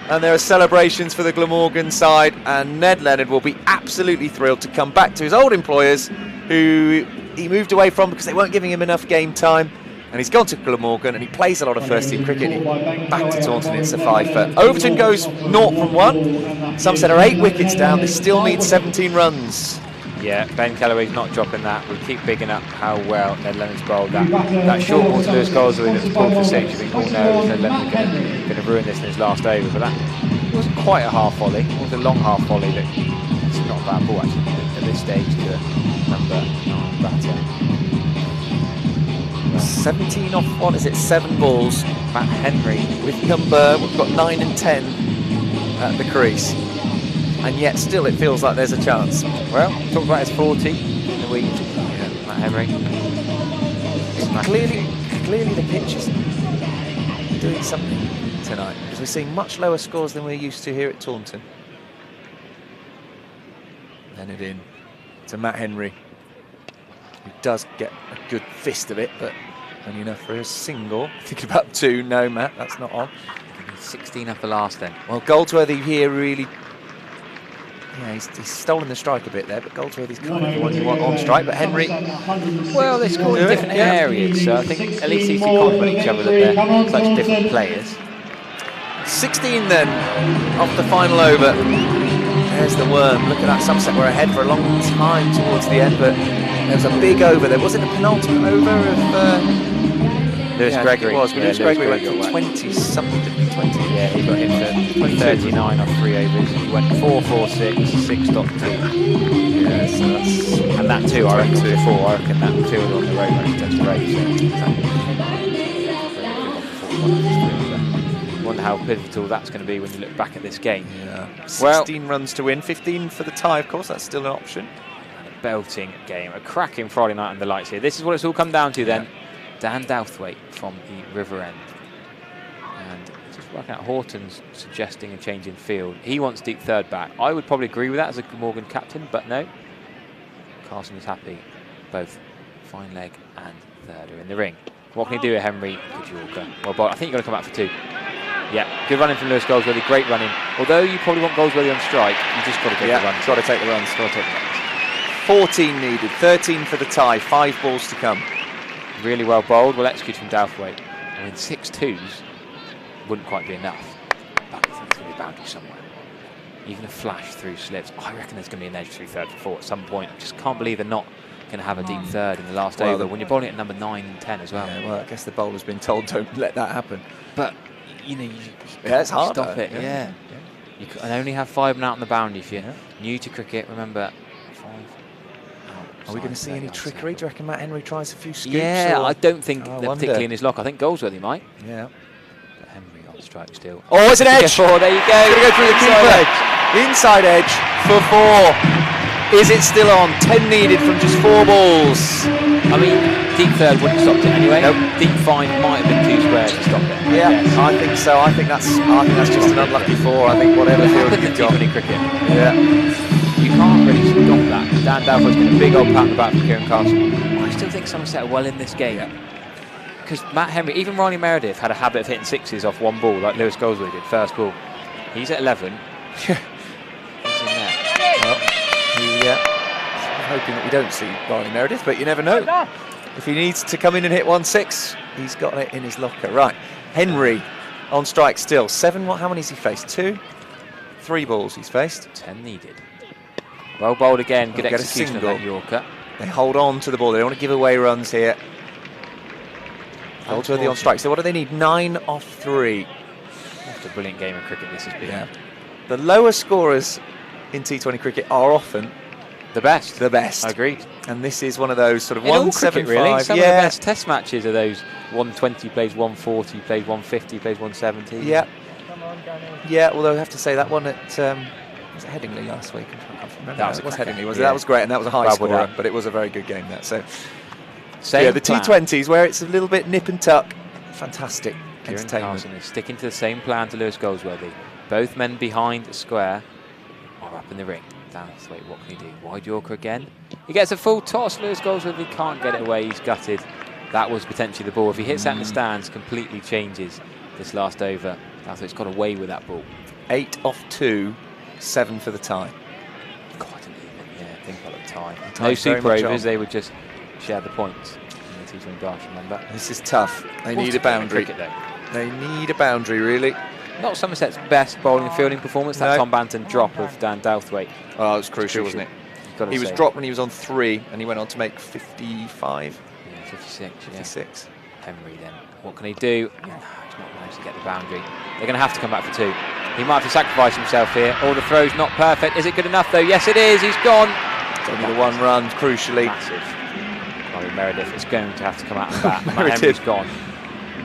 And there are celebrations for the Glamorgan side, and Ned Leonard will be absolutely thrilled to come back to his old employers, who he moved away from because they weren't giving him enough game time. And he's gone to Glamorgan, and he plays a lot of first-team cricket. Back to Taunton, it's a 5-for. Overton goes 0 from 1. Somerset are 8 wickets down. They still need 17 runs. Yeah, Ben Kellaway's not dropping that. We keep bigging up how well Ned Leonard's bowled that short ball to Lewis Goldsworthy that was pulled for 6. You think, oh no, is Ned Leonard going to ruin this in his last over? But It wasn't quite a half volley. It was a long half volley. It's not a bad ball actually at this stage to number 9 batter. 17 off, what is it, 7 balls. Matt Henry with we've got 9 and 10 at the crease. And yet still it feels like there's a chance. Well, talk about his 40 in the week. Yeah, Matt Henry. Clearly the pitch is doing something tonight, because we're seeing much lower scores than we're used to here at Taunton. Then it in to Matt Henry, who does get a good fist of it, but only enough for a single. Thinking about 2, no Matt, that's not on. 16 up the last then. Well, Goldsworthy here really, yeah, he's stolen the strike a bit there, but Goldsworthy's kind of the one you want on strike, but Henry... Well, they score in different areas, so I think at least these two compliment each other that they're such different players. 16 then, off the final over. There's the worm. Look at that, Somerset were ahead for a long time towards the end, but there was a big over there. Was it the penultimate over of... Lewis Gregory. It was, but Lewis Gregory went for 20-something, 20. Yeah, he got hit for 39 off 3 overs. He went 4-4-6, 6.2. Yeah, so that's... And that too, I reckon, before, I reckon that field on the road when he touched the race. Wonder how pivotal that's going to be when you look back at this game. Yeah. 16 runs to win, 15 for the tie, of course, that's still an option. A belting game, a cracking Friday night under the lights here. This is what it's all come down to then. Dan Douthwaite from the River End. And just working out, Horton's suggesting a change in field. He wants deep third back. I would probably agree with that as a Glamorgan captain, but no. Carson is happy. Both fine leg and third are in the ring. What can he do with Henry Pajorka? Well, but I think you've got to come back for 2. Yeah, good running from Lewis Goldsworthy, great running. Although you probably want Goldsworthy on strike, you just got to take the runs. Got to take the runs. Got to take the runs. 14 needed, 13 for the tie, 5 balls to come. Really well bowled, well executed from Douthwaite. I mean, 6-2s wouldn't quite be enough, but I think there's going to be a boundary somewhere. Even a flash through slips. I reckon there's going to be an edge through third for 4 at some point. I just can't believe they're not going to have a deep third in the last over when you're bowling at number 9 and 10 as well. Yeah, well, I guess the bowler's been told don't let that happen. But, you know, it's hard. Stop it, yeah. You can only have 5 men out on the boundary if you're new to cricket. Remember, 5 out. Are we going to see any trickery? Do you reckon Matt Henry tries a few scoops? Yeah, I don't think they're particularly in his lock. I think Goldsworthy might. Yeah. But Henry on strike still. Oh, it's an edge! There you go. It's going to go through the keeper. Inside edge for 4. Is it still on? 10 needed from just 4 balls. I mean, deep third wouldn't have stopped it anyway. Nope. Deep fine might have been 2 squares to stop it. Yeah, yes. I think so. I think that's just an unlucky 4. I think whatever field you've got. Cricket. Yeah. You can't really stop that. Dan Douthwaite's getting a big old pat on the back from Kieran Carson. I still think Somerset are well in this game. Because Matt Henry, even Ronnie Meredith had a habit of hitting 6s off 1 ball, like Lewis Goldsworthy did, first ball. He's at 11. He's in there. Well, I'm hoping that we don't see Ronnie Meredith, but you never know. If he needs to come in and hit 1-6, he's got it in his locker. Right, Henry on strike still. 7, how many has he faced? 2? 3 balls he's faced. 10 needed. Well bowled again, good execution of that Yorker. They hold on to the ball, they don't want to give away runs here. Goldsworthy on strike, so what do they need? 9 off 3. What a brilliant game of cricket this has been. Yeah. The lower scorers in T20 cricket are often the best. The best. I agreed. And this is one of those sort of 175. Really. Some of the best test matches are those 120 plays 140, plays 150, plays 170. Yeah. Yeah, although I have to say that one at was it Headingley last week? I can't remember. That was Headingley, was it? That was great, and that was a high scorer, but it was a very good game. That so. Same the T20s where it's a little bit nip and tuck. Fantastic Kieran entertainment. Carson is sticking to the same plan to Lewis Goldsworthy. Both men behind a square are up in the ring. Douthwaite, what can he do? Wide Yorker again. He gets a full toss. Lewis Goldsworthy can't get it away. He's gutted. That was potentially the ball. If he hits that in the stands, completely changes this last over. Douthwaite's got away with that ball. 8 off 2, 7 for the tie. Quite an even, yeah. Think about the tie. No super overs. They would just share the points. In the T20 Brash, remember? This is tough. They need a boundary. They need a boundary, really. Not Somerset's best bowling and fielding performance. That Tom Banton drop of Dan Douthwaite. Oh, it was crucial, wasn't it? He was dropped when he was on 3, and he went on to make 55. Yeah, 56. 56. Yeah. Henry then. What can he do? No, he's not managed to get the boundary. They're going to have to come back for 2. He might have to sacrifice himself here. All the throws not perfect. Is it good enough though? Yes, it is. He's gone. It's only the one run, crucially. Massive. I mean, Meredith is going to have to come out and bat. Matt Henry's gone.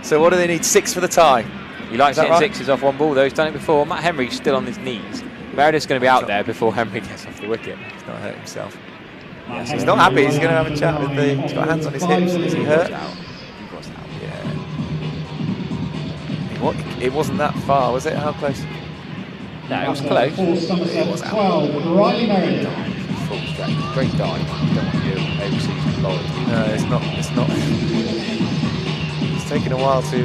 So what do they need? 6 for the tie. He likes hitting right? sixes off one ball though. He's done it before. Matt Henry's still on his knees. Meredith's going to be out there before Henry gets off the wicket. He's not hurt himself. Yes, he's not happy. He's going to have a chat with the... He's got hands on his hips. Is he hurt? He was out. Yeah. It wasn't that far, was it? How close? No, it was close. Somerset 12, Riley Meredith. Full stretch. Great dive. You don't want to do overseas bowlers. No, it's not. It's taken a while to...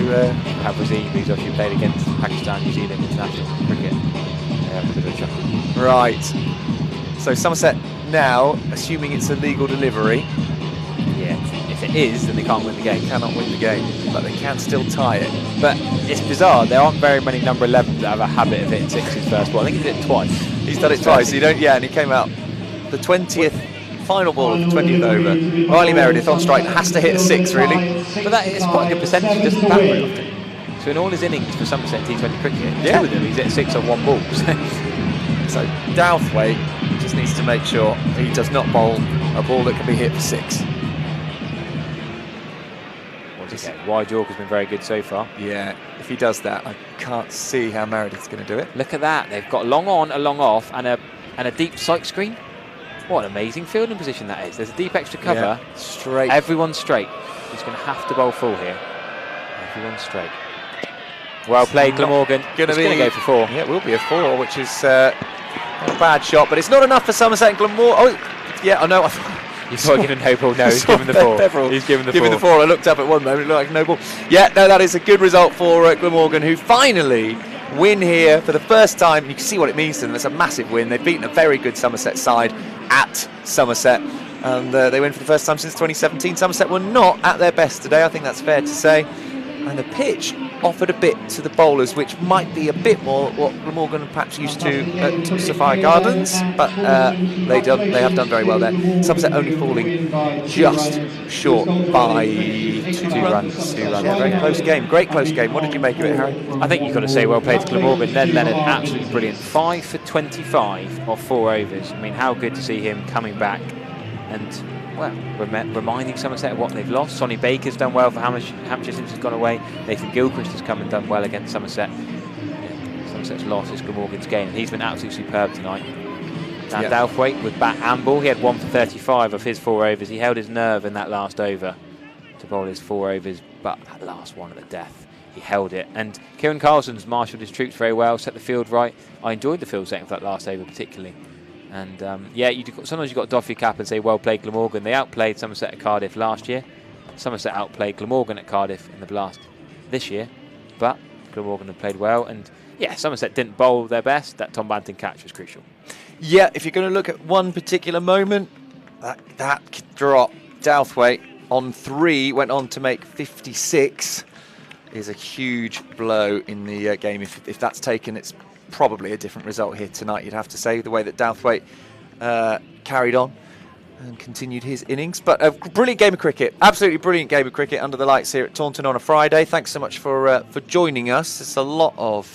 have Razim, who's obviously played against Pakistan, New Zealand international cricket. Yeah, a bit of a chuckle. Right. So Somerset now, assuming it's a legal delivery. Yeah, if it is, then they can't win the game. They cannot win the game, but they can still tie it. But it's bizarre, there aren't very many number 11s that have a habit of hitting sixes first ball. I think he did it twice. He's done it twice, and he came out the 20th, final ball of the 20th over. Riley Meredith on strike, has to hit a 6 really. But that is quite a good percentage, he doesn't bat very often. So in all his innings for Somerset T20 cricket, 2 of them he's hit 6 on one ball. So Douthwaite just needs to make sure he does not bowl a ball that can be hit for 6. Wide York has been very good so far. Yeah, if he does that, I can't see how Meredith's going to do it. Look at that, they've got a long on, a long off, and a deep sight screen. What an amazing fielding position that is. There's a deep extra cover. Yeah, straight. Everyone's straight. He's going to have to bowl full here. Everyone's straight. Well played, Glamorgan. Going to go for 4. Yeah, it will be a 4, which is not a bad shot, but it's not enough for Somerset and Glamorgan. Oh, yeah, I know. You thought given no ball? No, he's given the 4. He's given the 4. I looked up at one moment, it looked like no ball. Yeah, no, that is a good result for Glamorgan, who finally win here for the first time. You can see what it means to them. It's a massive win. They've beaten a very good Somerset side at Somerset, and they win for the first time since 2017. Somerset were not at their best today, I think that's fair to say. And the pitch offered a bit to the bowlers, which might be a bit more what Glamorgan perhaps used to at Sophia Gardens, but they have done very well there. Somerset only falling just short by 2 runs. Yeah, very close game, great close game. What did you make of it, Harry? I think you've got to say well played to Glamorgan. Ned Leonard, absolutely brilliant. 5 for 25 off 4 overs. I mean, how good to see him coming back and, well, reminding Somerset of what they've lost. Sonny Baker's done well for Hampshire since he's gone away. Nathan Gilchrist has come and done well against Somerset. Yeah, Somerset's loss is Glamorgan's gain, and he's been absolutely superb tonight. Dan Douthwaite with bat and ball. He had 1 for 35 of his 4 overs. He held his nerve in that last over to bowl his 4 overs, but that last one at the death, he held it. And Kieran Carlson's marshalled his troops very well, set the field right. I enjoyed the field setting for that last over particularly. And yeah, sometimes you've got to doff your cap and say well played Glamorgan. They outplayed Somerset at Cardiff last year. Somerset outplayed Glamorgan at Cardiff in the Blast this year, but Glamorgan have played well. And yeah, Somerset didn't bowl their best. That Tom Banton catch was crucial. Yeah, if you're going to look at one particular moment, that drop, Douthwaite on 3 went on to make 56, is a huge blow in the game. If that's taken, it's probably a different result here tonight, you'd have to say, the way that Douthwaite carried on and continued his innings. But a brilliant game of cricket, absolutely brilliant game of cricket under the lights here at Taunton on a Friday. Thanks so much for joining us. There's a lot of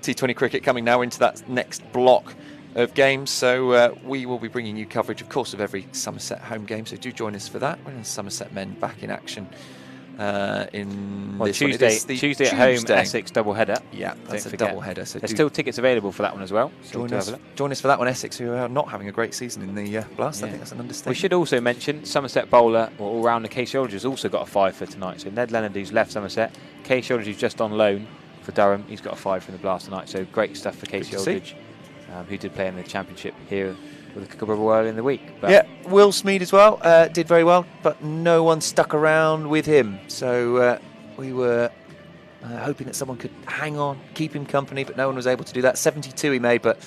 T20 cricket coming now into that next block of games, so we will be bringing you coverage, of course, of every Somerset home game, so do join us for that. When Somerset men back in action in this Tuesday at home, Essex double header. Yeah, that's a double header. So there's still tickets available for that one as well. Join us for that one, Essex, who are not having a great season in the Blast. I think that's an understatement. We should also mention Somerset bowler or all-rounder Case Shoulders has also got a 5 for tonight. So Ned Leonard, who's left Somerset, Case Shoulders, who's just on loan for Durham, he's got a 5 from the Blast tonight. So great stuff for Case Shoulders, who did play in the Championship here with the Cooker World in the week. But yeah, Will Smeed as well did very well, but no one stuck around with him. So we were hoping that someone could hang on, keep him company, but no one was able to do that. 72 he made, but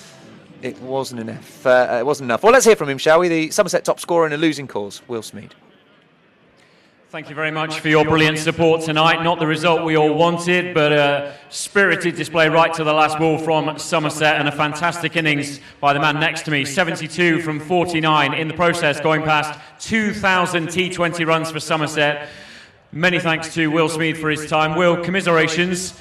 it wasn't enough. It wasn't enough. Well, let's hear from him, shall we? The Somerset top scorer in a losing cause, Will Smeed. Thank you very much for your brilliant support tonight. Not the result we all wanted, but a spirited display right to the last ball from Somerset, and a fantastic innings by the man next to me. 72 from 49 in the process, going past 2,000 T20 runs for Somerset. Many thanks to Will Smeed for his time. Will, commiserations.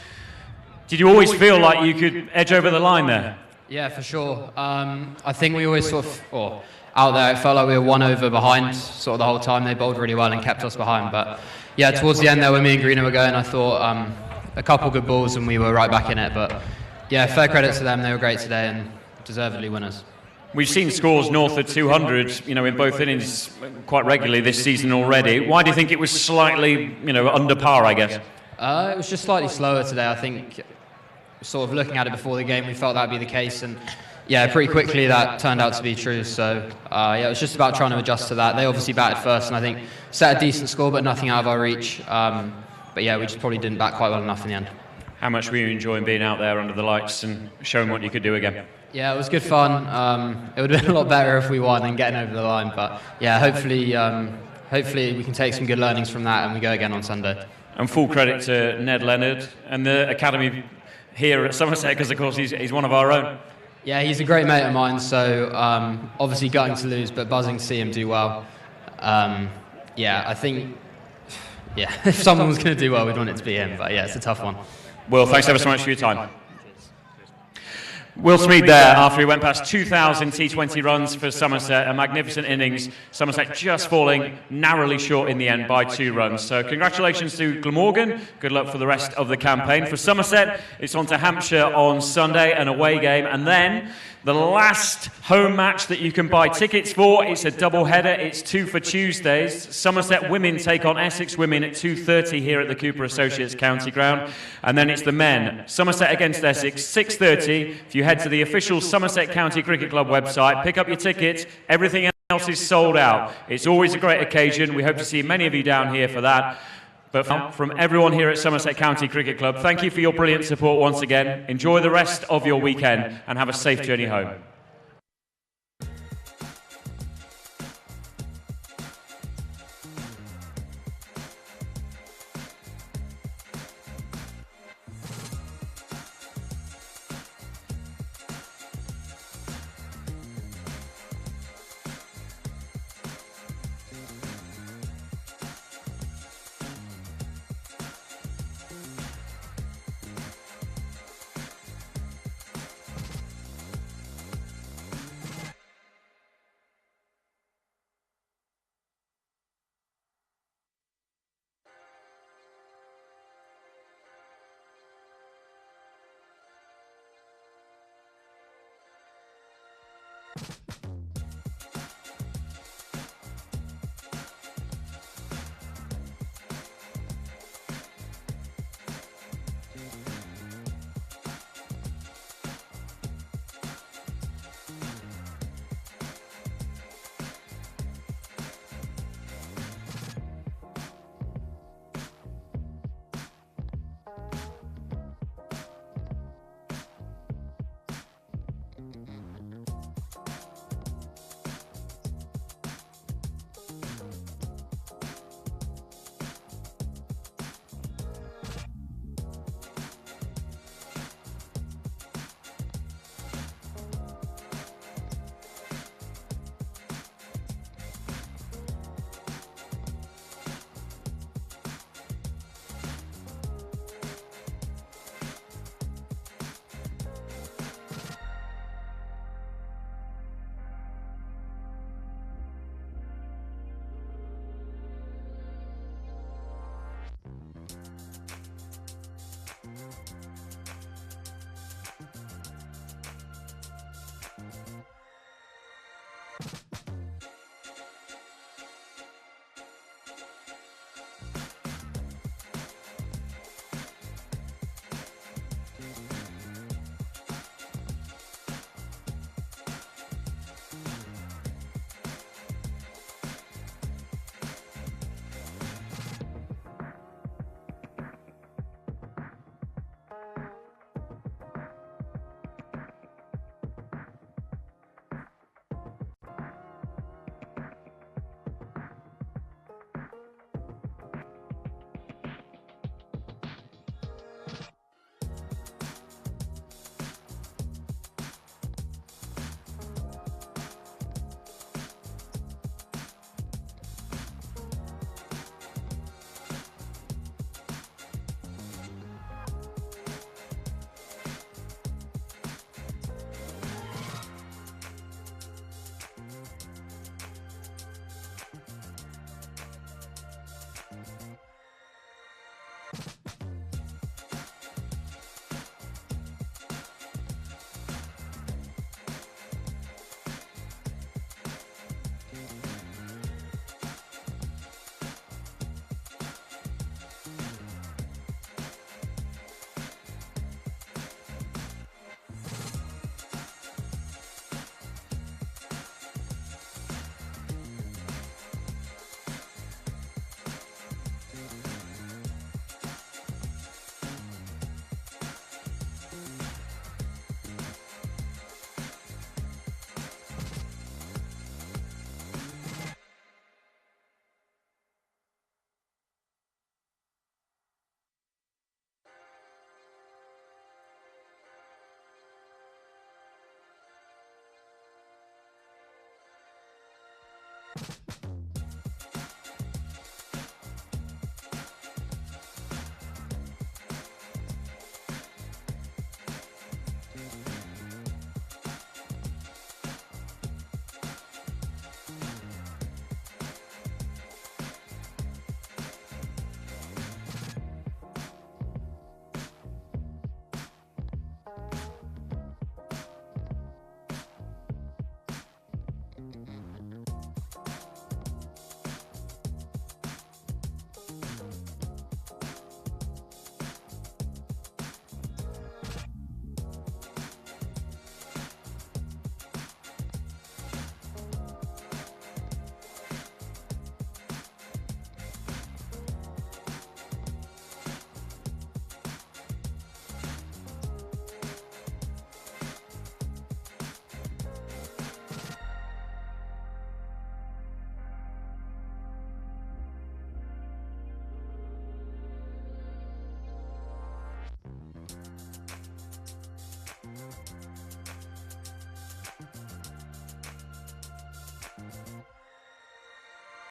Did you always feel like you could edge over the line there? Yeah, for sure. I think we always sort of, out there, it felt like we were 1 over behind sort of the whole time. They bowled really well and kept us behind. But yeah, towards the end there, when me and Greener were going, I thought a couple good balls and we were right back in it. But yeah, fair credit to them. They were great today and deservedly winners. We've seen scores north of 200, in both innings quite regularly this season already. Why do you think it was slightly, under par, I guess? It was just slightly slower today. I think, sort of looking at it before the game, we felt that would be the case. And yeah, pretty quickly that turned out to be true. So yeah, it was just about trying to adjust to that. They obviously batted first and I think set a decent score, but nothing out of our reach. But yeah, we just probably didn't bat quite well enough in the end. How much were you enjoying being out there under the lights and showing what you could do again? Yeah, it was good fun. It would have been a lot better if we won and getting over the line. But yeah, hopefully we can take some good learnings from that and we go again on Sunday. And full credit to Ned Leonard and the academy here at Somerset, because of course he's one of our own. Yeah, he's a great mate of mine, so obviously gutting to lose, but buzzing to see him do well. Yeah, I think, if someone was going to do well, we'd want it to be him, but yeah, it's a tough one. Will, thanks ever so much for your time. Will Smeed there after he went past 2,000 T20 runs for Somerset, a magnificent innings. Somerset just falling narrowly short in the end by 2 runs. So congratulations to Glamorgan. Good luck for the rest of the campaign. For Somerset, it's on to Hampshire on Sunday, an away game, and then the last home match that you can buy tickets for. It's a double header. It's 2 for Tuesdays. Somerset women take on Essex women at 2:30 here at the Cooper Associates County Ground. And then it's the men. Somerset against Essex, 6:30. If you head to the official Somerset County Cricket Club website, pick up your tickets. Everything else is sold out. It's always a great occasion. We hope to see many of you down here for that. But from everyone here at Somerset County Cricket Club, thank you for your brilliant support once again. Enjoy the rest of your weekend and have a safe journey home.